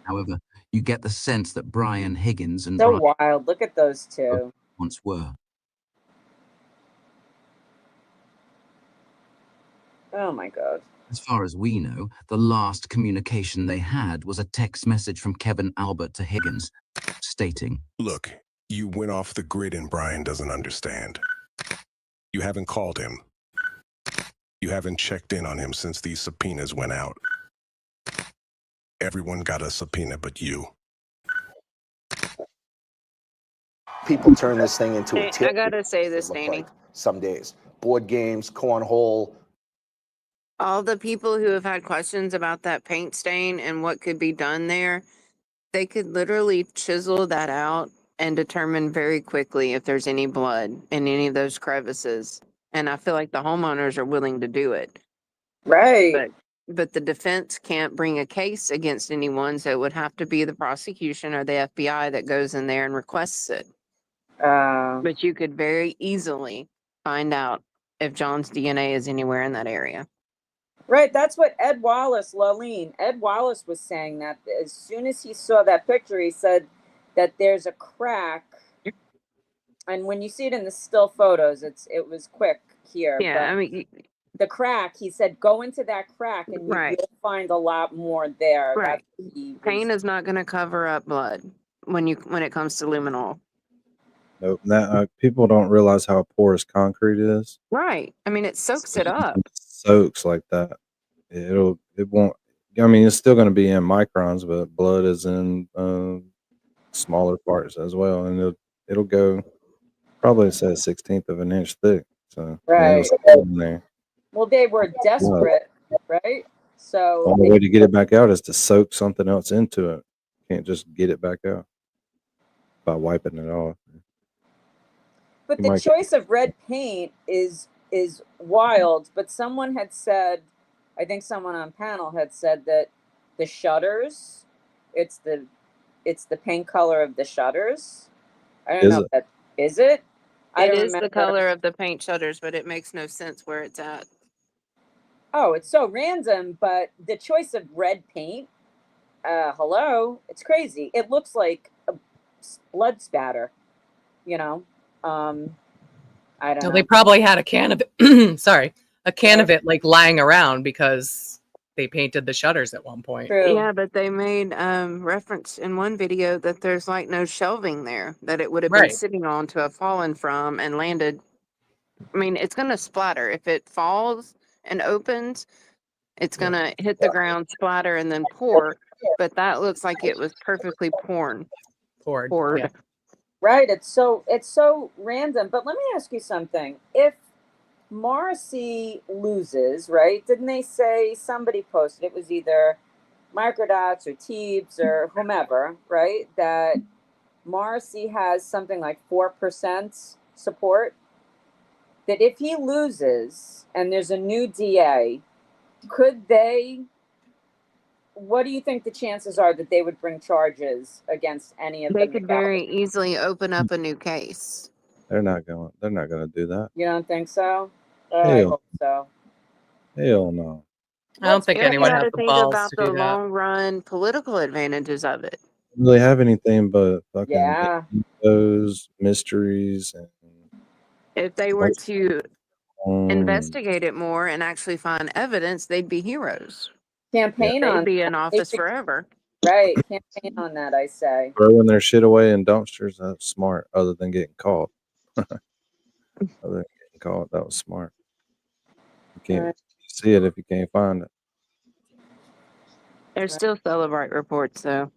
However, you get the sense that Brian Higgins and So Brian wild. Look at those two. once were. Oh my God. As far as we know, the last communication they had was a text message from Kevin Albert to Higgins, stating, "Look, you went off the grid and Brian doesn't understand. You haven't called him. You haven't checked in on him since these subpoenas went out. Everyone got a subpoena but you." People turn this thing into a I gotta say this, Danny. some days. Board games, cornhole. All the people who have had questions about that paint stain and what could be done there, they could literally chisel that out and determine very quickly if there's any blood in any of those crevices. And I feel like the homeowners are willing to do it. Right. But the defense can't bring a case against anyone, so it would have to be the prosecution or the FBI that goes in there and requests it. But you could very easily find out if John's DNA is anywhere in that area. Right, that's what Ed Wallace, Ed Wallace was saying that as soon as he saw that picture, he said that there's a crack. And when you see it in the still photos, it was quick here. Yeah, but I mean, the crack, he said, go into that crack and you will find a lot more there. Right. That's Paint is not going to cover up blood when it comes to luminol. Nope. That people don't realize how porous concrete is. Right. I mean, it soaks it up. Soaks like that. It won't. I mean, it's still going to be in microns, but blood is in smaller parts as well, and it'll go. Probably says 1/16 of an inch thick. So Right. In there. Well, they were desperate, right? So The only way to get it back out is to soak something else into it. You can't just get it back out by wiping it off. But You the might choice of red paint is wild. But someone had said, I think someone on panel had said that the shutters, it's the paint color of the shutters. I don't Is know it? if that is it. I It don't is remember. the color of the paint shutters, but it makes no sense where it's at. Oh, it's so random. But the choice of red paint, hello, it's crazy. It looks like a blood spatter. You know. I don't So know. they probably had a can of it. Sorry, a can of it like lying around because they painted the shutters at one point. Yeah, but they made reference in one video that there's like no shelving there that it would have been Right. sitting on to have fallen from and landed. I mean, it's going to splatter. If it falls and opens, it's going to hit the ground, splatter, and then pour. But that looks like it was perfectly poured. Yeah. Right. It's so random. But let me ask you something. If Morrissey loses, right? Didn't they say somebody posted, it was either Microdots or Teebs or whomever, right? That Morrissey has something like 4% support. That if he loses and there's a new DA, could they, what do you think the chances are that they would bring charges against any of They the could very easily open up a new case. They're not going to do that. You don't think so? I Hell, hope so. hell no. I don't think You anyone got has to the think balls about to the do that. long run political advantages of it. Don't really have anything but fucking Yeah. those mysteries and If they were to um, investigate it more and actually find evidence, they'd be heroes. Campaign They'd on be in that. office forever. Right. Campaign on that, I say. throwing their shit away in dumpsters. That's smart. Other than getting caught. Other than getting caught, that was smart. You can't Right. see it if you can't find it. There's still celebrate reports, though.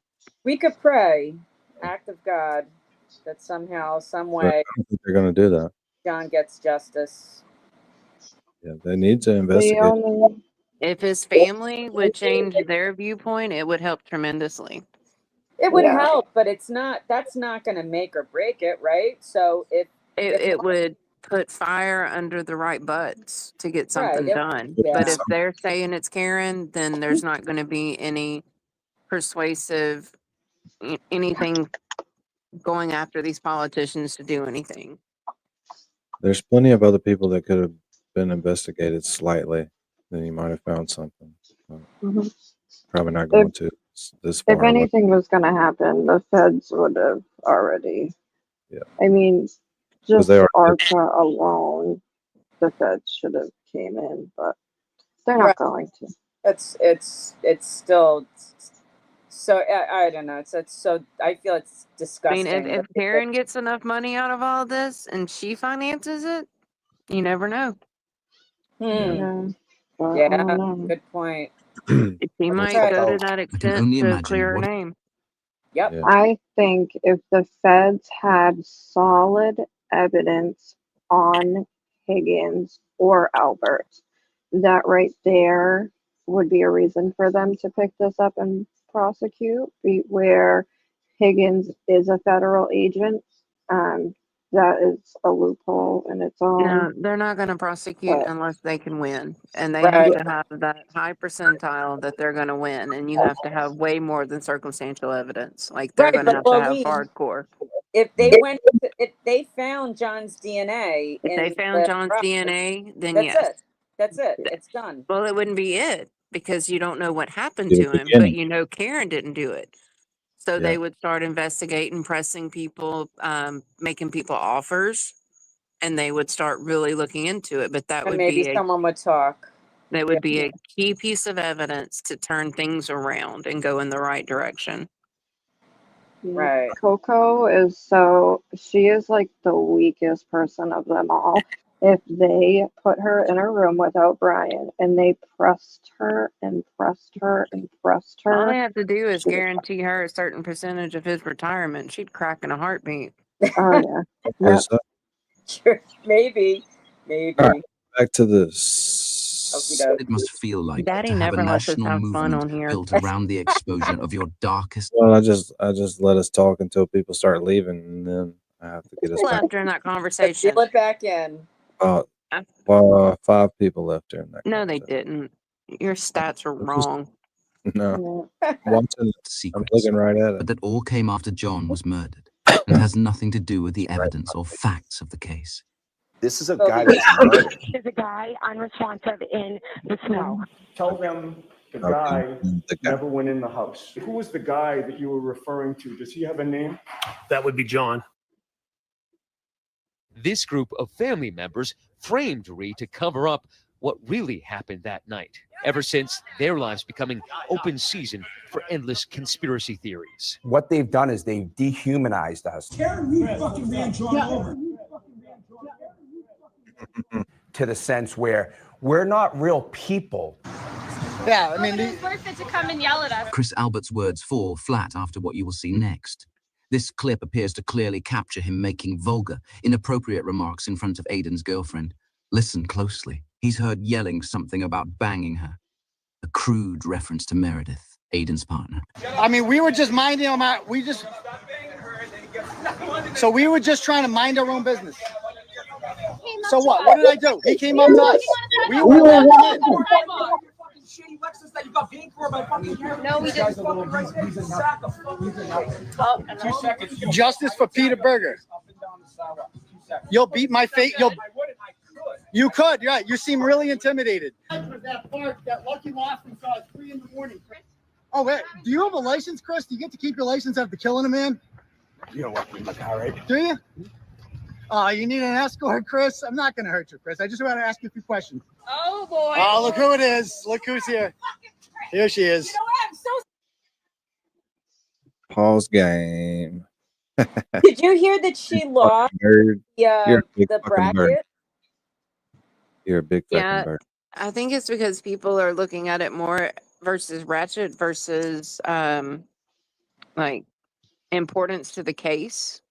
We could pray, act of God, that somehow, some But way, I don't think they're going to do that. John gets justice. Yeah, they need to investigate. If his family would change their viewpoint, it would help tremendously. It would help, but that's not going to make or break it, right? So It would put fire under the right butts to get something Right, done. yeah. But if they're saying it's Karen, then there's not going to be any persuasive anything going after these politicians to do anything. There's plenty of other people that could have been investigated slightly. Then you might have found something. But probably not going to this far. If anything was going to happen, the feds would have already. Yeah. I mean, just they are- ARCA alone, the feds should have came in, but they're not going to. It's still so I don't know. It's so I feel it's I disgusting. mean, if Karen gets enough money out of all this and she finances it, you never know. Yeah, good point. She might go to that extent only to imagine clear her what- name. Yep. I think if the feds had solid evidence on Higgins or Albert, that right there would be a reason for them to pick this up and prosecute, where Higgins is a federal agent. That is a loophole in its own. No, they're not going to prosecute But- unless they can win. And they Right. have to have that high percentile that they're going to win. And you have to have way more than circumstantial evidence. Like they're Right, going to but have to have Pauline, hardcore. If they found John's DNA, If they in found the John's garage, DNA, then that's yes. it. That's it. It's done. Well, it wouldn't be it because you don't know what happened In to the him, but beginning. you know Karen didn't do it. So Yeah. they would start investigating, pressing people, making people offers, and they would start really looking into it. But that And would maybe be someone would talk. that would be a key piece of evidence to turn things around and go in the right direction. Right. Coco she is like the weakest person of them all. If they put her in a room without Brian and they pressed her and pressed her and pressed her. All they have to do is guarantee her a certain percentage of his retirement. She'd crack in a heartbeat. Oh yeah. Okay, so Sure. Maybe. all right, back to this. It must feel like Daddy to have a never lets us national have fun movement on here. built around the exposure of your darkest. Well, I just let us talk until people start leaving, and then I have to get us back. Left during that conversation. Reel it back in. Well, 5 people left during that. No, they didn't. Your stats are wrong. No, watching, secrets, I'm looking right at it. but that all came after John was murdered and has nothing to do with the evidence or facts of the case. This is a guy that's murdered. There's a guy unresponsive in the snow. Tell them the guy never went in the house. Who was the guy that you were referring to? Does he have a name? That would be John. This group of family members framed Ree to cover up what really happened that night, ever since their lives becoming open season for endless conspiracy theories. What they've done is they've dehumanized us. fucking ran John over. To the sense where we're not real people. Yeah, I mean, it's worth it to come and yell at us. Chris Albert's words fall flat after what you will see next. This clip appears to clearly capture him making vulgar, inappropriate remarks in front of Aidan's girlfriend. Listen closely. He's heard yelling something about banging her. A crude reference to Meredith, Aidan's partner. I mean, we were just minding them out. So we were just trying to mind our own business. So what? What did I do? He came up to us. We were letting him in. No, we didn't. 2 seconds. Justice for Peter Berger. You'll beat my face. You could, yeah. You seem really intimidated. That part, that lucky lost and saw at 3 a.m. Oh, wait. Do you have a license, Chris? Do you get to keep your license after killing a man? You don't want me in my car, right? Do you? You need an escort, Chris? I'm not going to hurt you, Chris. I just want to ask you a few questions. Oh, boy. Oh, look who it is. Look who's here. Here she is. You know what? I'm so Pause game. Did you hear that she lost Nerd. You're a big the fucking bird. bracket? You're a big fucking Yeah, bird. I think it's because people are looking at it more versus Ratchet versus like importance to the case.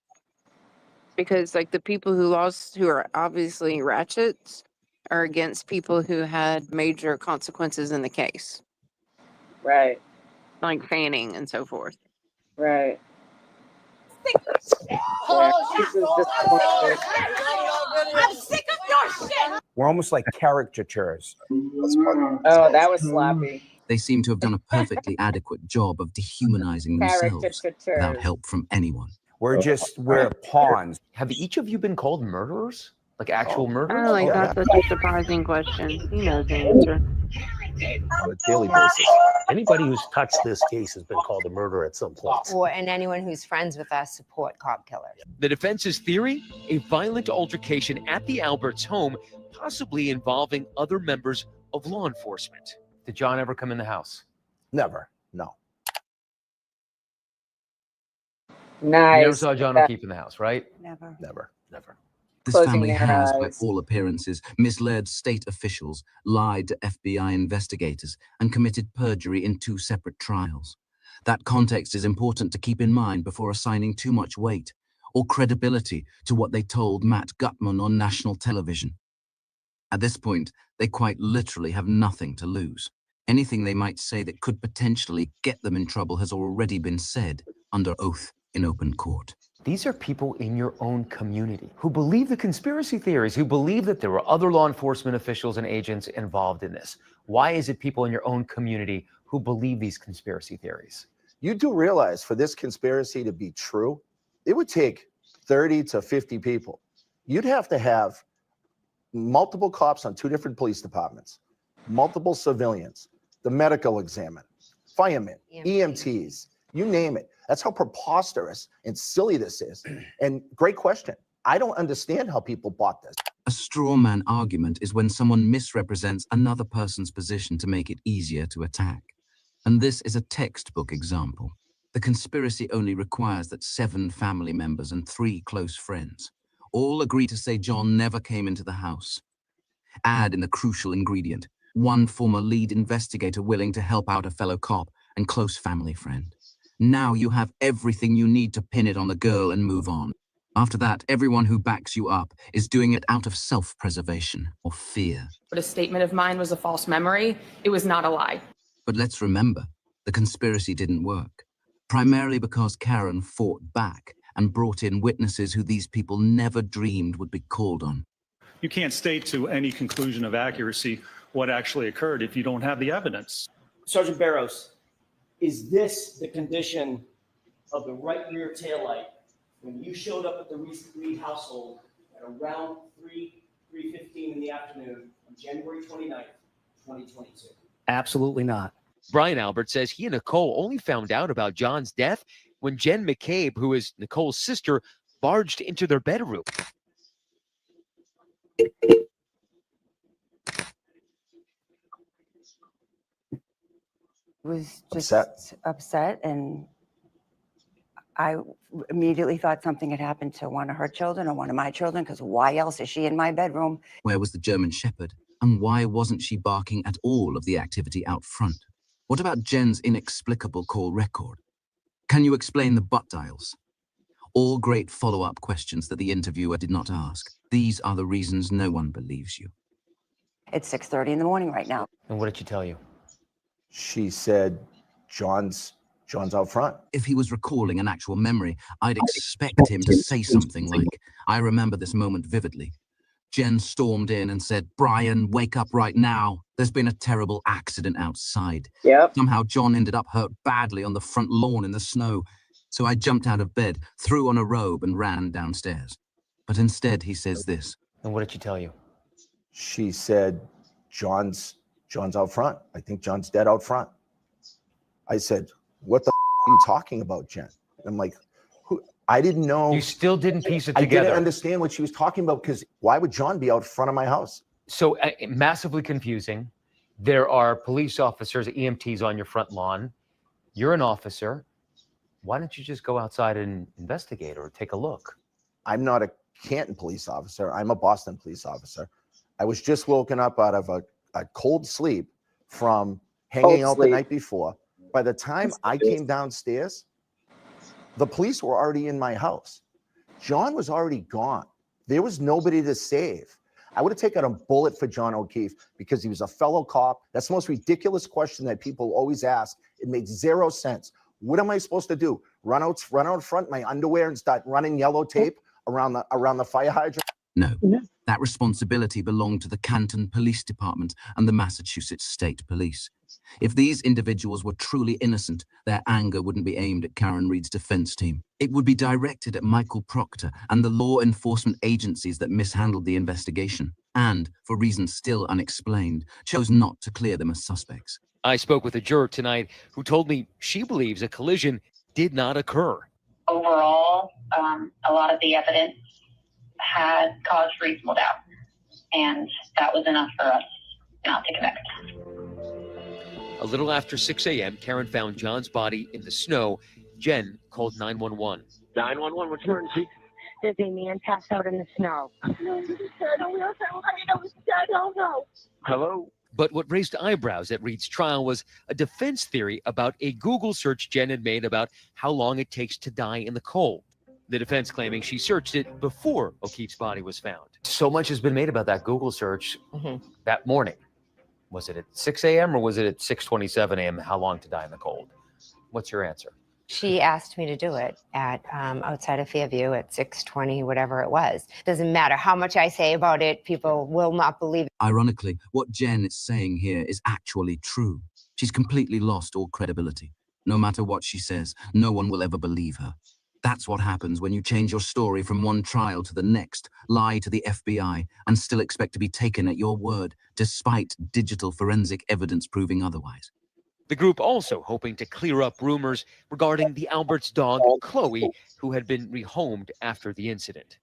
Because like the people who lost, who are obviously Ratchets, are against people who had major consequences in the case. Right. like fanning and so forth. Right. I'm sick of your shit. We're almost like caricatures. Oh, that was sloppy. They seem to have done a perfectly adequate job of dehumanizing themselves without help from anyone. We're pawns. Have each of you been called murderers? Like actual murderers? Oh, like that's such a surprising question. He knows the answer. On a daily basis. Anybody who's touched this case has been called a murderer at some point. And anyone who's friends with us support cop killers. The defense's theory? A violent altercation at the Alberts' home, possibly involving other members of law enforcement. Did John ever come in the house? Never. No. Nice. You never saw John O'Keefe in the house, right? Never. Never. Never. This Closing family their has, by eyes. all appearances, misled state officials, lied to FBI investigators, and committed perjury in 2 separate trials. That context is important to keep in mind before assigning too much weight or credibility to what they told Matt Gutman on national television. At this point, they quite literally have nothing to lose. Anything they might say that could potentially get them in trouble has already been said under oath in open court. These are people in your own community who believe the conspiracy theories, who believe that there were other law enforcement officials and agents involved in this. Why is it people in your own community who believe these conspiracy theories? You do realize for this conspiracy to be true, it would take 30 to 50 people. You'd have to have multiple cops on 2 different police departments, multiple civilians, the medical examiner, firemen, EMTs, you name it. That's how preposterous and silly this is. And great question. I don't understand how people bought this. A straw man argument is when someone misrepresents another person's position to make it easier to attack. And this is a textbook example. The conspiracy only requires that 7 family members and 3 close friends all agree to say John never came into the house. Add in the crucial ingredient, 1 former lead investigator willing to help out a fellow cop and close family friend. Now you have everything you need to pin it on the girl and move on. After that, everyone who backs you up is doing it out of self-preservation or fear. But a statement of mine was a false memory. It was not a lie. But let's remember, the conspiracy didn't work, primarily because Karen fought back and brought in witnesses who these people never dreamed would be called on. You can't state to any conclusion of accuracy what actually occurred if you don't have the evidence. Sergeant Barrows, is this the condition of the right rear taillight when you showed up at the Reed household at around 3:15 in the afternoon on January 29th, 2022? Absolutely not. Brian Albert says he and Nicole only found out about John's death when Jen McCabe, who is Nicole's sister, barged into their bedroom. Was just upset, and I immediately thought something had happened to one of her children or one of my children, because why else is she in my bedroom? Where was the German Shepherd? And why wasn't she barking at all of the activity out front? What about Jen's inexplicable call record? Can you explain the butt dials? All great follow-up questions that the interviewer did not ask. These are the reasons no one believes you. It's 6:30 in the morning right now. And what did she tell you? She said, John's out front. If he was recalling an actual memory, I'd expect him to say something like, I remember this moment vividly. Jen stormed in and said, Brian, wake up right now. There's been a terrible accident outside. Yep. Somehow John ended up hurt badly on the front lawn in the snow. So I jumped out of bed, threw on a robe and ran downstairs. But instead he says this. And what did she tell you? She said, John's out front. I think John's dead out front. I said, what the are you talking about, Jen? And I'm like, who? I didn't know. You still didn't piece it I together. didn't understand what she was talking about, because why would John be out front of my house? So massively confusing. There are police officers, EMTs on your front lawn. You're an officer. Why don't you just go outside and investigate or take a look? I'm not a Canton police officer. I'm a Boston police officer. I was just woken up out of a cold sleep from hanging out the night before. By the time I came downstairs, the police were already in my house. John was already gone. There was nobody to save. I would have taken a bullet for John O'Keefe because he was a fellow cop. That's the most ridiculous question that people always ask. It makes zero sense. What am I supposed to do? Run out front in my underwear and start running yellow tape around the fire hydrant? No, that responsibility belonged to the Canton Police Department and the Massachusetts State Police. If these individuals were truly innocent, their anger wouldn't be aimed at Karen Reid's defense team. It would be directed at Michael Proctor and the law enforcement agencies that mishandled the investigation and, for reasons still unexplained, chose not to clear them as suspects. I spoke with a juror tonight who told me she believes a collision did not occur. Overall, a lot of the evidence had caused reasonable doubt, and that was enough for us not to convict. A little after 6 a.m., Karen found John's body in the snow. Jen called 911. 911, what's your emergency? There's a man passed out in the snow. Hello? But what raised eyebrows at Reid's trial was a defense theory about a Google search Jen had made about how long it takes to die in the cold. The defense claiming she searched it before O'Keefe's body was found. So much has been made about that Google search that morning. Was it at 6 a.m. or was it at 6:27 a.m.? How long to die in the cold? What's your answer? She asked me to do it at outside of Fairview at 6:20, whatever it was. Doesn't matter how much I say about it, people will not believe it. Ironically, what Jen is saying here is actually true. She's completely lost all credibility. No matter what she says, no one will ever believe her. That's what happens when you change your story from one trial to the next, lie to the FBI, and still expect to be taken at your word, despite digital forensic evidence proving otherwise. The group also hoping to clear up rumors regarding the Alberts' dog, Chloe, who had been rehomed after the incident.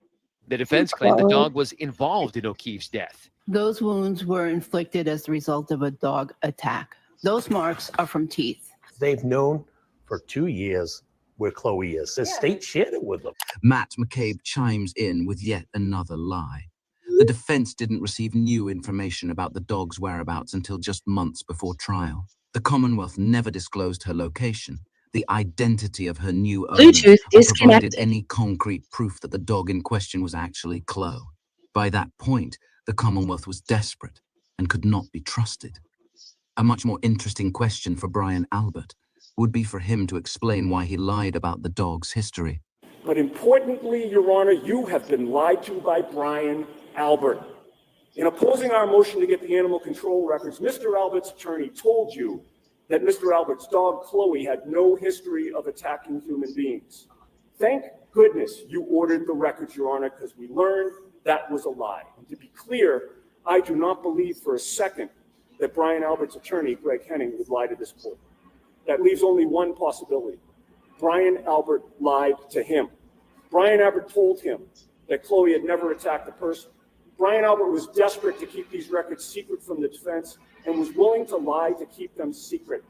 The defense claimed the dog was involved in O'Keefe's death. Those wounds were inflicted as the result of a dog attack. Those marks are from teeth. They've known for 2 years where Chloe is. The state shared it with them. Matt McCabe chimes in with yet another lie. The defense didn't receive new information about the dog's whereabouts until just months before trial. The Commonwealth never disclosed her location, the identity of her new owner, or provided any concrete proof that the dog in question was actually Chloe. By that point, the Commonwealth was desperate and could not be trusted. A much more interesting question for Brian Albert would be for him to explain why he lied about the dog's history. But importantly, Your Honor, you have been lied to by Brian Albert. In opposing our motion to get the animal control records, Mr. Albert's attorney told you that Mr. Albert's dog, Chloe, had no history of attacking human beings. Thank goodness you ordered the records, Your Honor, because we learned that was a lie. And to be clear, I do not believe for a second that Brian Albert's attorney, Greg Henning, would lie to this court. That leaves only one possibility. Brian Albert lied to him. Brian Albert told him that Chloe had never attacked a person. Brian Albert was desperate to keep these records secret from the defense and was willing to lie to keep them secret.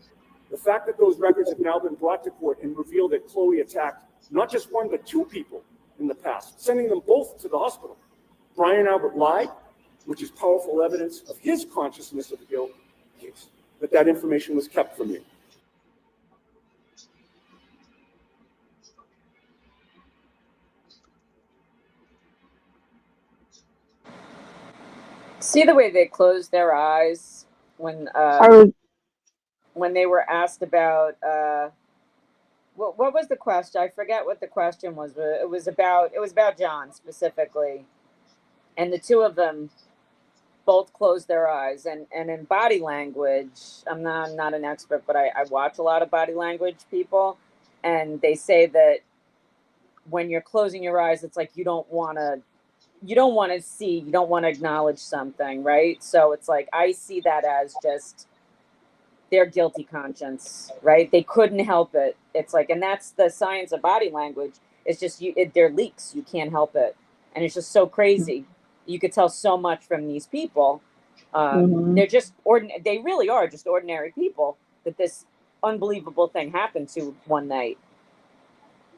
The fact that those records have now been brought to court and revealed that Chloe attacked not just one, but two people in the past, sending them both to the hospital. Brian Albert lied, which is powerful evidence of his consciousness of guilt, but that information was kept from you. See the way they closed their eyes when they were asked about what was the question? I forget what the question was, but it was about John specifically, and the two of them both closed their eyes. And in body language, I'm not an expert, but I watch a lot of body language people, and they say that when you're closing your eyes, it's like you don't want to you don't want to acknowledge something, right? So it's like, I see that as just their guilty conscience, right? They couldn't help it. It's like, and that's the science of body language. It's just, they're leaks. You can't help it. And it's just so crazy. You could tell so much from these people. They're just they really are just ordinary people that this unbelievable thing happened to one night.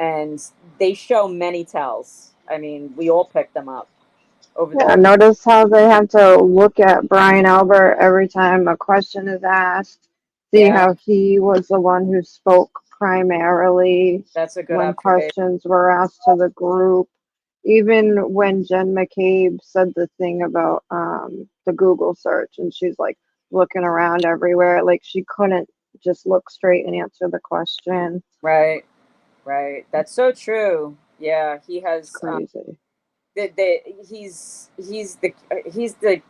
And they show many tells. I mean, we all picked them up over Yeah, notice how they have to look at Brian Albert every time a question is asked. See how he was the one who spoke primarily That's a good when observation. questions were asked to the group. Even when Jen McCabe said the thing about the Google search, and she's like looking around everywhere, like she couldn't just look straight and answer the question. Right. That's so true. Yeah, he has Crazy. He's the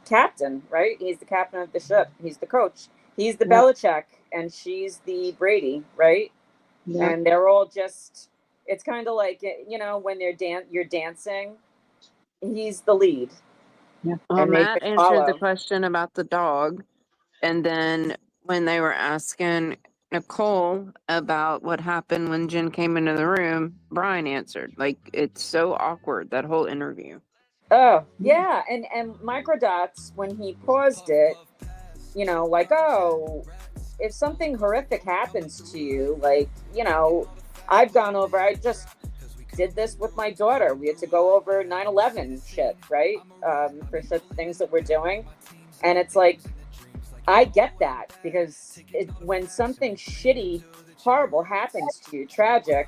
captain, right? He's the captain of the ship. He's the coach. He's the Belichick, and she's the Brady, right? Yep. And they're all just. It's kind of like, when you're dancing. He's the lead. Yeah. Well, Matt answered the question about the dog, and then when they were asking Nicole about what happened when Jen came into the room, Brian answered. Like, it's so awkward, that whole interview. Oh, yeah. And Microdots, when he paused it, like, oh, if something horrific happens to you, like, I just did this with my daughter. We had to go over 9/11 shit, right? For such things that we're doing. And it's like, I get that, because when something shitty, horrible happens to you, tragic,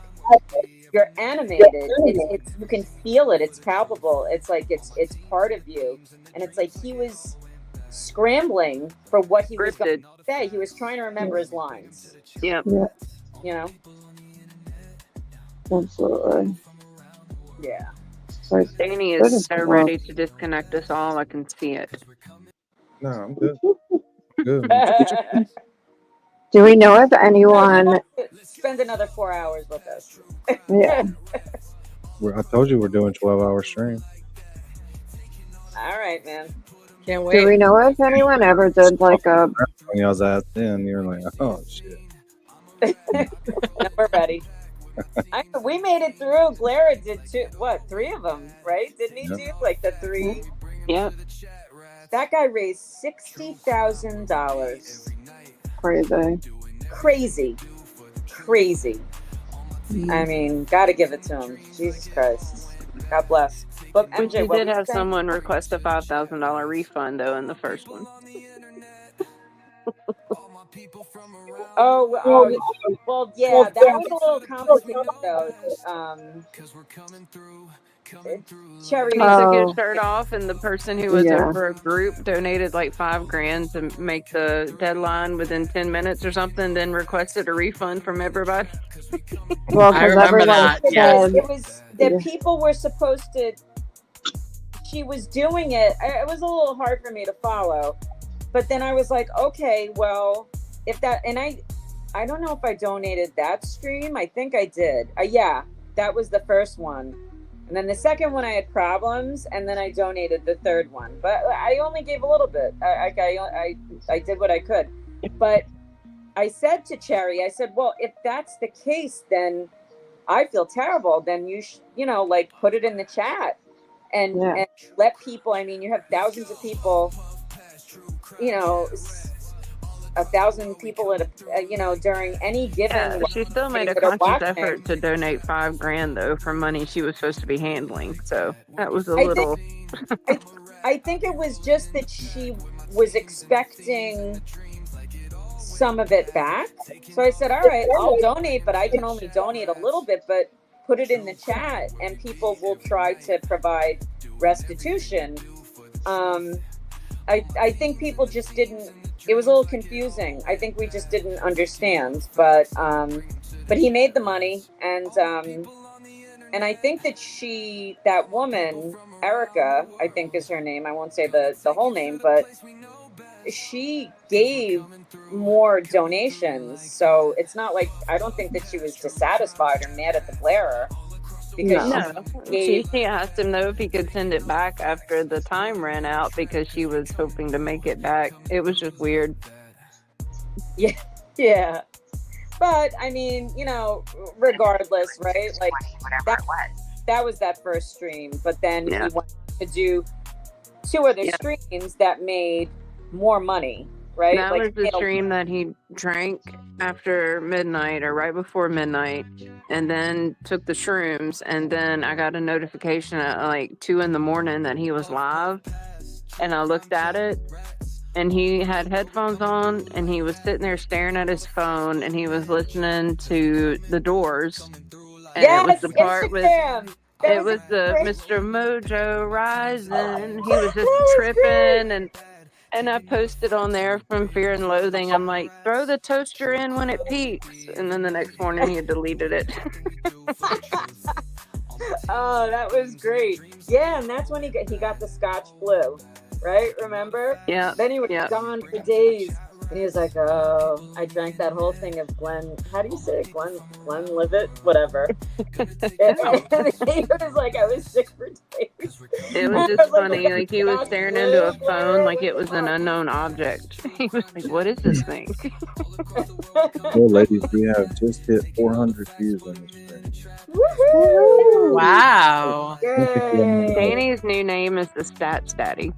you're animated. It's you can feel it. It's palpable. It's like it's part of you. And it's like he was scrambling for what he was going to say. He was trying to remember his lines. Yeah. Absolutely. Yeah. Danny is so ready to disconnect us all. I can see it. No, I'm good. Good. Do we know if anyone? Spend another 4 hours with us. Yeah. I told you we're doing 12-hour stream. All right, man. Do we know if anyone ever did like a? When y'all was at then, you're like, oh shit. No, we're ready. We made it through. Blair did 3 of them, right? Didn't he do like the 3? Yep. That guy raised $60,000. Crazy. I mean, gotta give it to him. Jesus Christ. God bless. But MJ, we did have someone request a $5,000 refund though in the first one. Well, yeah, that was a little complicated though. Cherry He took his shirt off, and the person who was over a group donated like $5,000 to make the deadline within 10 minutes or something, then requested a refund from everybody. Well, I remember that. Yes. It was the people were supposed to. She was doing it. It was a little hard for me to follow, but then I was like, okay, well, if that, and I don't know if I donated that stream. I think I did. Yeah, that was the first one. And then the second one, I had problems, and then I donated the third one. But I only gave a little bit. I did what I could. But I said to Cherry, I said, well, if that's the case, then I feel terrible. Then you like put it in the chat and let people. I mean, you have thousands of people. 1,000 people at during any given. She still made a conscious effort to donate $5,000 though from money she was supposed to be handling. So that was a little. I think it was just that she was expecting some of it back. So I said, all right, I'll donate, but I can only donate a little bit. But put it in the chat, and people will try to provide restitution. I think people just didn't. It was a little confusing. I think we just didn't understand, but he made the money, and I think that woman, Erica, I think is her name. I won't say the whole name, but she gave more donations. So it's not like, I don't think that she was dissatisfied or mad at the Blairer. Because No, she asked him though if he could send it back after the time ran out because she was hoping to make it back. It was just weird. Yeah. But I mean, you know, regardless, right? Like that was that first stream, but then he wanted to do 2 other streams that made more money, right? That like was the stream that he drank after midnight or right before midnight and then took the shrooms, and then I got a notification at like 2 a.m. that he was live, and I looked at it and he had headphones on and he was sitting there staring at his phone and he was listening to The Doors, and it was the part with it was the Mr. Mojo Rising. He was just tripping, and I posted on there from Fear and Loathing. I'm like, throw the toaster in when it peaks. And then the next morning he had deleted it. Oh, that was great. Yeah, and that's when he got the Scotch flu, right? Remember? Yeah. Then he was gone for days. And he was like, oh, I drank that whole thing of how do you say it? Glenlivet? Whatever. And he was like, I was sick for days. It was just funny. Like he was staring into a phone like it was an unknown object. He was like, what is this thing? Well, ladies, we have just hit 400 views on this stream. Woohoo! Wow. Yay. Danny's new name is the Stats Daddy.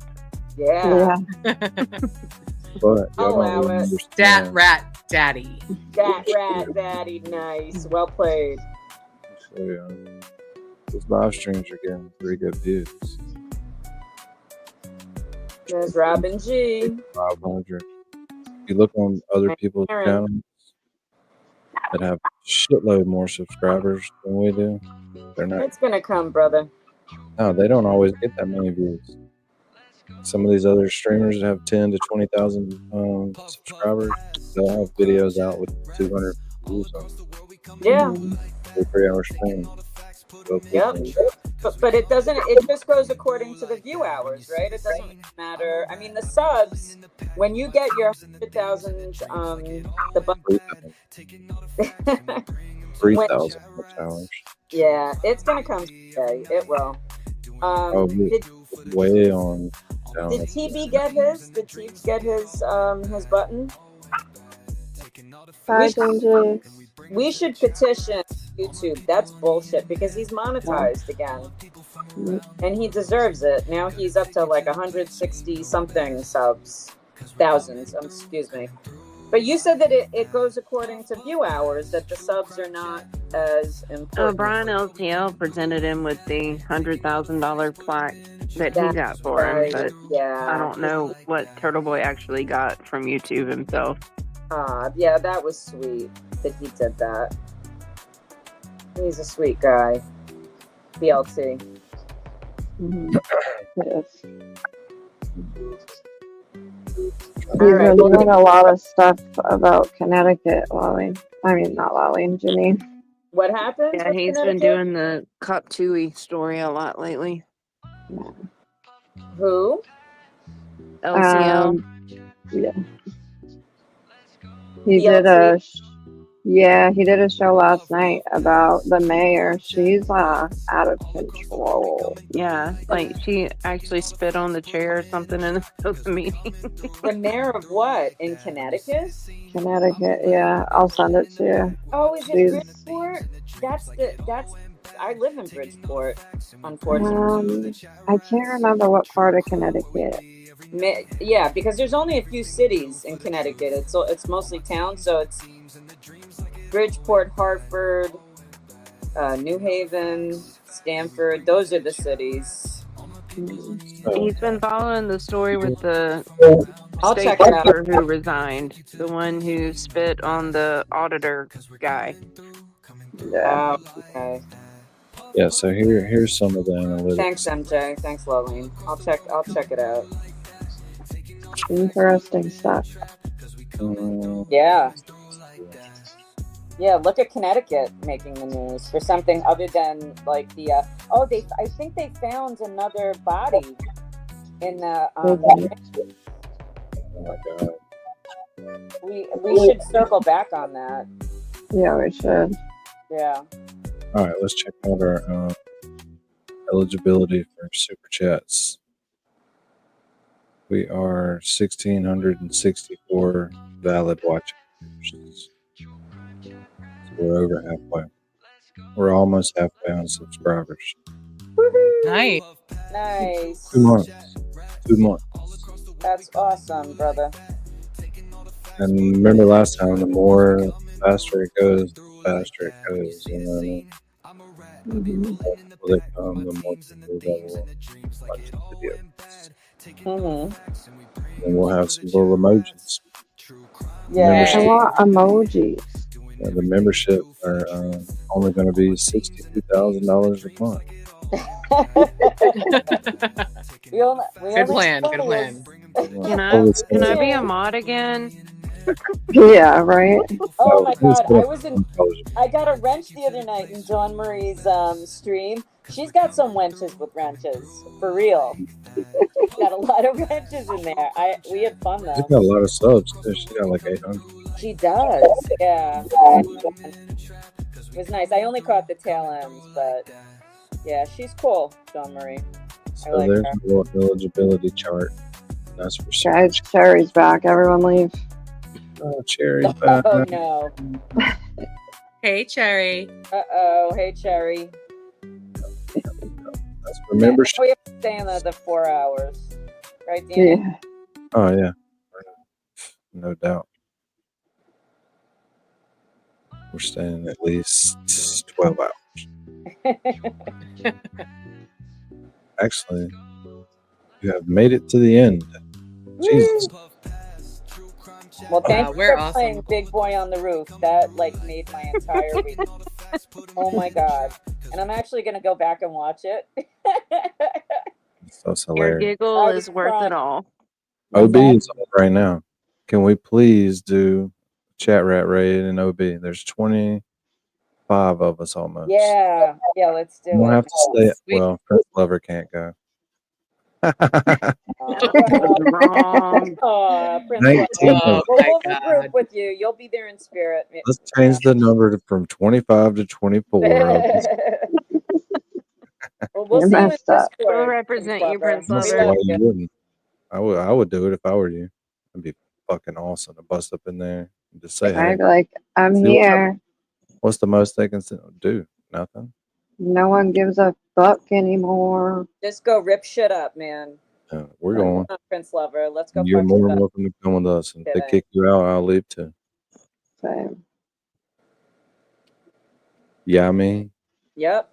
Yeah. But I'll allow it. Stat Rat Daddy. Stat Rat Daddy, nice. Well played. So, yeah, these live streams are getting pretty good views. There's Robin G. 500. You look on other people's channels that have shitload more subscribers than we do. They're not. It's gonna come, brother. No, they don't always get that many views. Some of these other streamers that have 10 to 20,000 subscribers, they'll have videos out with 200 views on them. Yeah. 3 hour stream. Yep. But it doesn't. It just goes according to the view hours, right? It doesn't matter. I mean, the subs. When you get your 100,000, the 3,000 hours. Yeah, it's gonna come today. It will. Way on. Down. Did TB get his? Did TB get his button? We should petition YouTube. That's bullshit because he's monetized again, and he deserves it. Now he's up to like 160 something thousands. Excuse me. But you said that it goes according to view hours, that the subs are not as important. Brian LTL presented him with the $100,000 plaque that he got for him, but I don't know what Turtle Boy actually got from YouTube himself. Yeah, that was sweet that he did that. He's a sweet guy. BLT. Yes. He's been doing a lot of stuff about Connecticut, Janine. What happened? Yeah, he's been doing the Cop Tui story a lot lately. Who? LCL. Yeah. He did a show last night about the mayor. She's out of control. Yeah, like she actually spit on the chair or something in the meeting. The mayor of what? In Connecticut? Connecticut, yeah. I'll send it to you. Oh, is it Bridgeport? I live in Bridgeport, unfortunately. I can't remember what part of Connecticut. Yeah, because there's only a few cities in Connecticut. It's mostly towns, so it's Bridgeport, Hartford, New Haven, Stamford. Those are the cities. He's been following the story with the state check it out. trooper who resigned, the one who spit on the auditor guy. Yeah. Okay. Yeah, so here's some of the analytics. Thanks, MJ. Thanks, Lolene. I'll check it out. Interesting stuff. Yeah. Yeah, look at Connecticut making the news for something other than like the I think they found another body in the Oh my god. we should circle back on that. Yeah, we should. Yeah. All right, let's check out our eligibility for super chats. We are 1,664 valid watchers. So we're over halfway. We're almost halfway on subscribers. Nice. Nice. 2 months. 2 months. That's awesome, brother. And remember last time, the more faster it goes, the faster it goes. You know what I mean? The more people that come, the more people that will watch the videos. And we'll have some little emojis. Yeah. I want emojis. The membership are only going to be $62,000 a month. Good plan. Good plan. Can I be a mod again? Yeah, right. Oh my god, I got a wrench the other night in Dawn Marie's stream. She's got some wenches with wrenches, for real. Got a lot of wrenches in there. We had fun though. She's got a lot of subs. She got like 800. She does, yeah. It was nice. I only caught the tail ends, but yeah, she's cool, Dawn Marie. So there's a little eligibility chart. That's for sure. Guys, Cherry's back. Everyone leave. Oh, Cherry's back. Oh no. Hey, Cherry. Uh-oh. Hey, Cherry. That's for membership. We have to stay in the 4 hours. Right, Danny? Yeah. Oh, yeah. No doubt. We're staying at least 12 hours. Actually, you have made it to the end. Jesus. Well, thank you we're for playing Big Boy on the Roof. That made my entire week. Oh my god! And I'm actually gonna go back and watch it. That's Your hilarious. giggle is worth it all. OB is on right now. Can we please do chat rat raid and OB? There's 25 of us almost. Yeah, let's do it. We'll have to stay. Well, Prince Lover can't go. Oh, Prince 19 Lover. of We'll regroup with you. You'll be there in spirit. Let's change the number from 25 to 24. Well, we'll see you in Discord. We'll represent you, Prince That's Lover. why you wouldn't. I would do it if I were you. It'd be fucking awesome to bust up in there and just say, hey. I'd be like, I'm See here. What's the most they can do? Nothing. No one gives a fuck anymore. Just go rip shit up, man. We're going. Prince Lover. Let's go. You're fuck more shit than up. welcome to come with us. And if they Okay. kick you out, I'll leave too. Same. Yeah, I mean. Yep.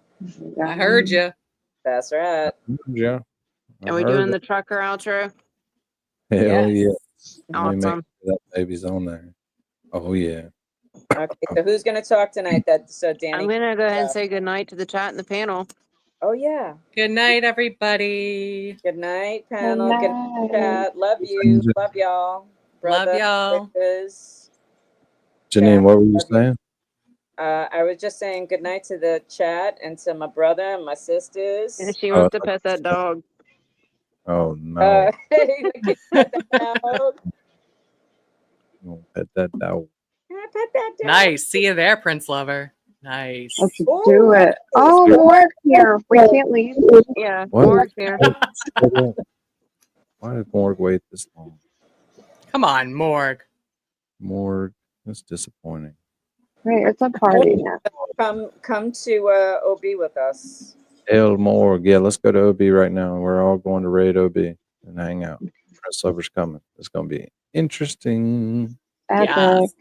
I heard you. That's right. Yeah. Are we doing the trucker outro? Hell yeah. Awesome. Let me make sure that baby's on there. Oh yeah. Okay, so who's gonna talk tonight? Danny. I'm gonna go ahead and say goodnight to the chat and the panel. Oh yeah. Good night, everybody. Good night, panel. Good night, night. chat. Love you. Love y'all. Love y'all. Brothers. Janine, what were you saying? I was just saying good night to the chat and to my brother and my sisters. And she wants to pet that dog. Oh no. Pet that dog. Pet that dog. Pet that dog. Nice. See you there, Prince Lover. Nice. Let's do it. Oh, Morg's here. We can't leave. Yeah, What? Morg's here. Why did Morg wait this long? Come on, Morg. Morg, that's disappointing. Wait, it's a party now. Come to OB with us. El Morg, yeah, let's go to OB right now. We're all going to raid OB and hang out. Prince Lover's coming. It's going to be interesting. Yes.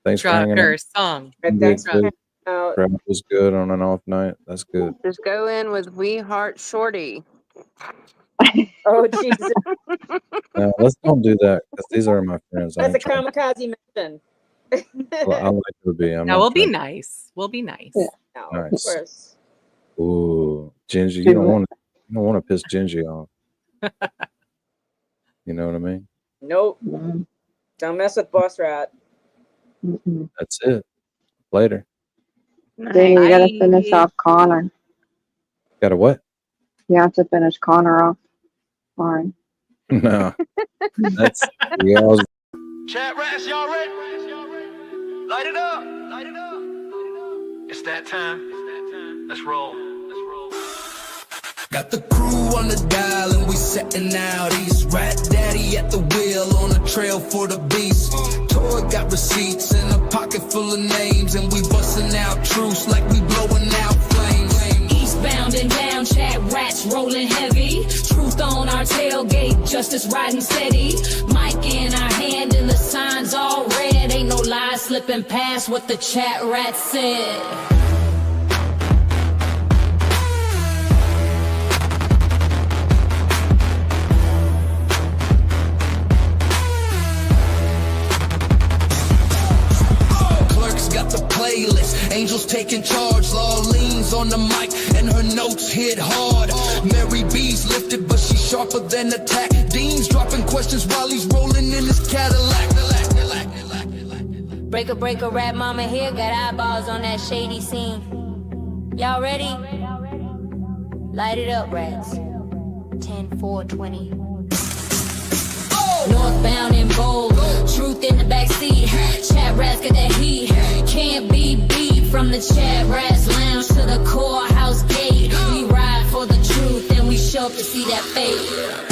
Thanks for hanging Trucker out. song. Thanks for Trucker. hanging out. Crowd was good on an off night. That's good. Just go in with We Heart Shorty. Oh Jesus! No, let's don't do that because these are my friends. That's a kamikaze mission. I like OB. No, we'll be nice. We'll be nice. No, Nice. of course. Ooh, Gingy, you don't want to piss Gingy off. You know what I mean? Nope. Don't mess with Boss Rat. That's it. Later. Dang, you gotta finish off Connor. Got a what? You have to finish Connor off. Fine. No. That's yeah. ChatRats, y'all ready? Light it up. Light it up. It's that time. Let's roll. Got the crew on the dial and we setting out east. Rat daddy at the wheel on a trail for the beast. Toy got receipts and a pocket full of names, and we busting out truths like we blowing out flames. Eastbound and down, chat rats rolling heavy. Truth on our tailgate, justice riding steady. Mic in our hand and the signs all red. Ain't no lies slipping past what the chat rat said. Playlist, angels taking charge, law leans on the mic and her notes hit hard. Mary B's lifted but she's sharper than attack. Dean's dropping questions while he's rolling in his Cadillac. Break a rap mama here, got eyeballs on that shady scene. Y'all ready? Light it up, rats. 10-4-20. Northbound and bold, truth in the backseat. Chat rats got that heat. Can't be beat from the chat rats lounge to the courthouse gate. We ride for the truth and we show up to see that fate.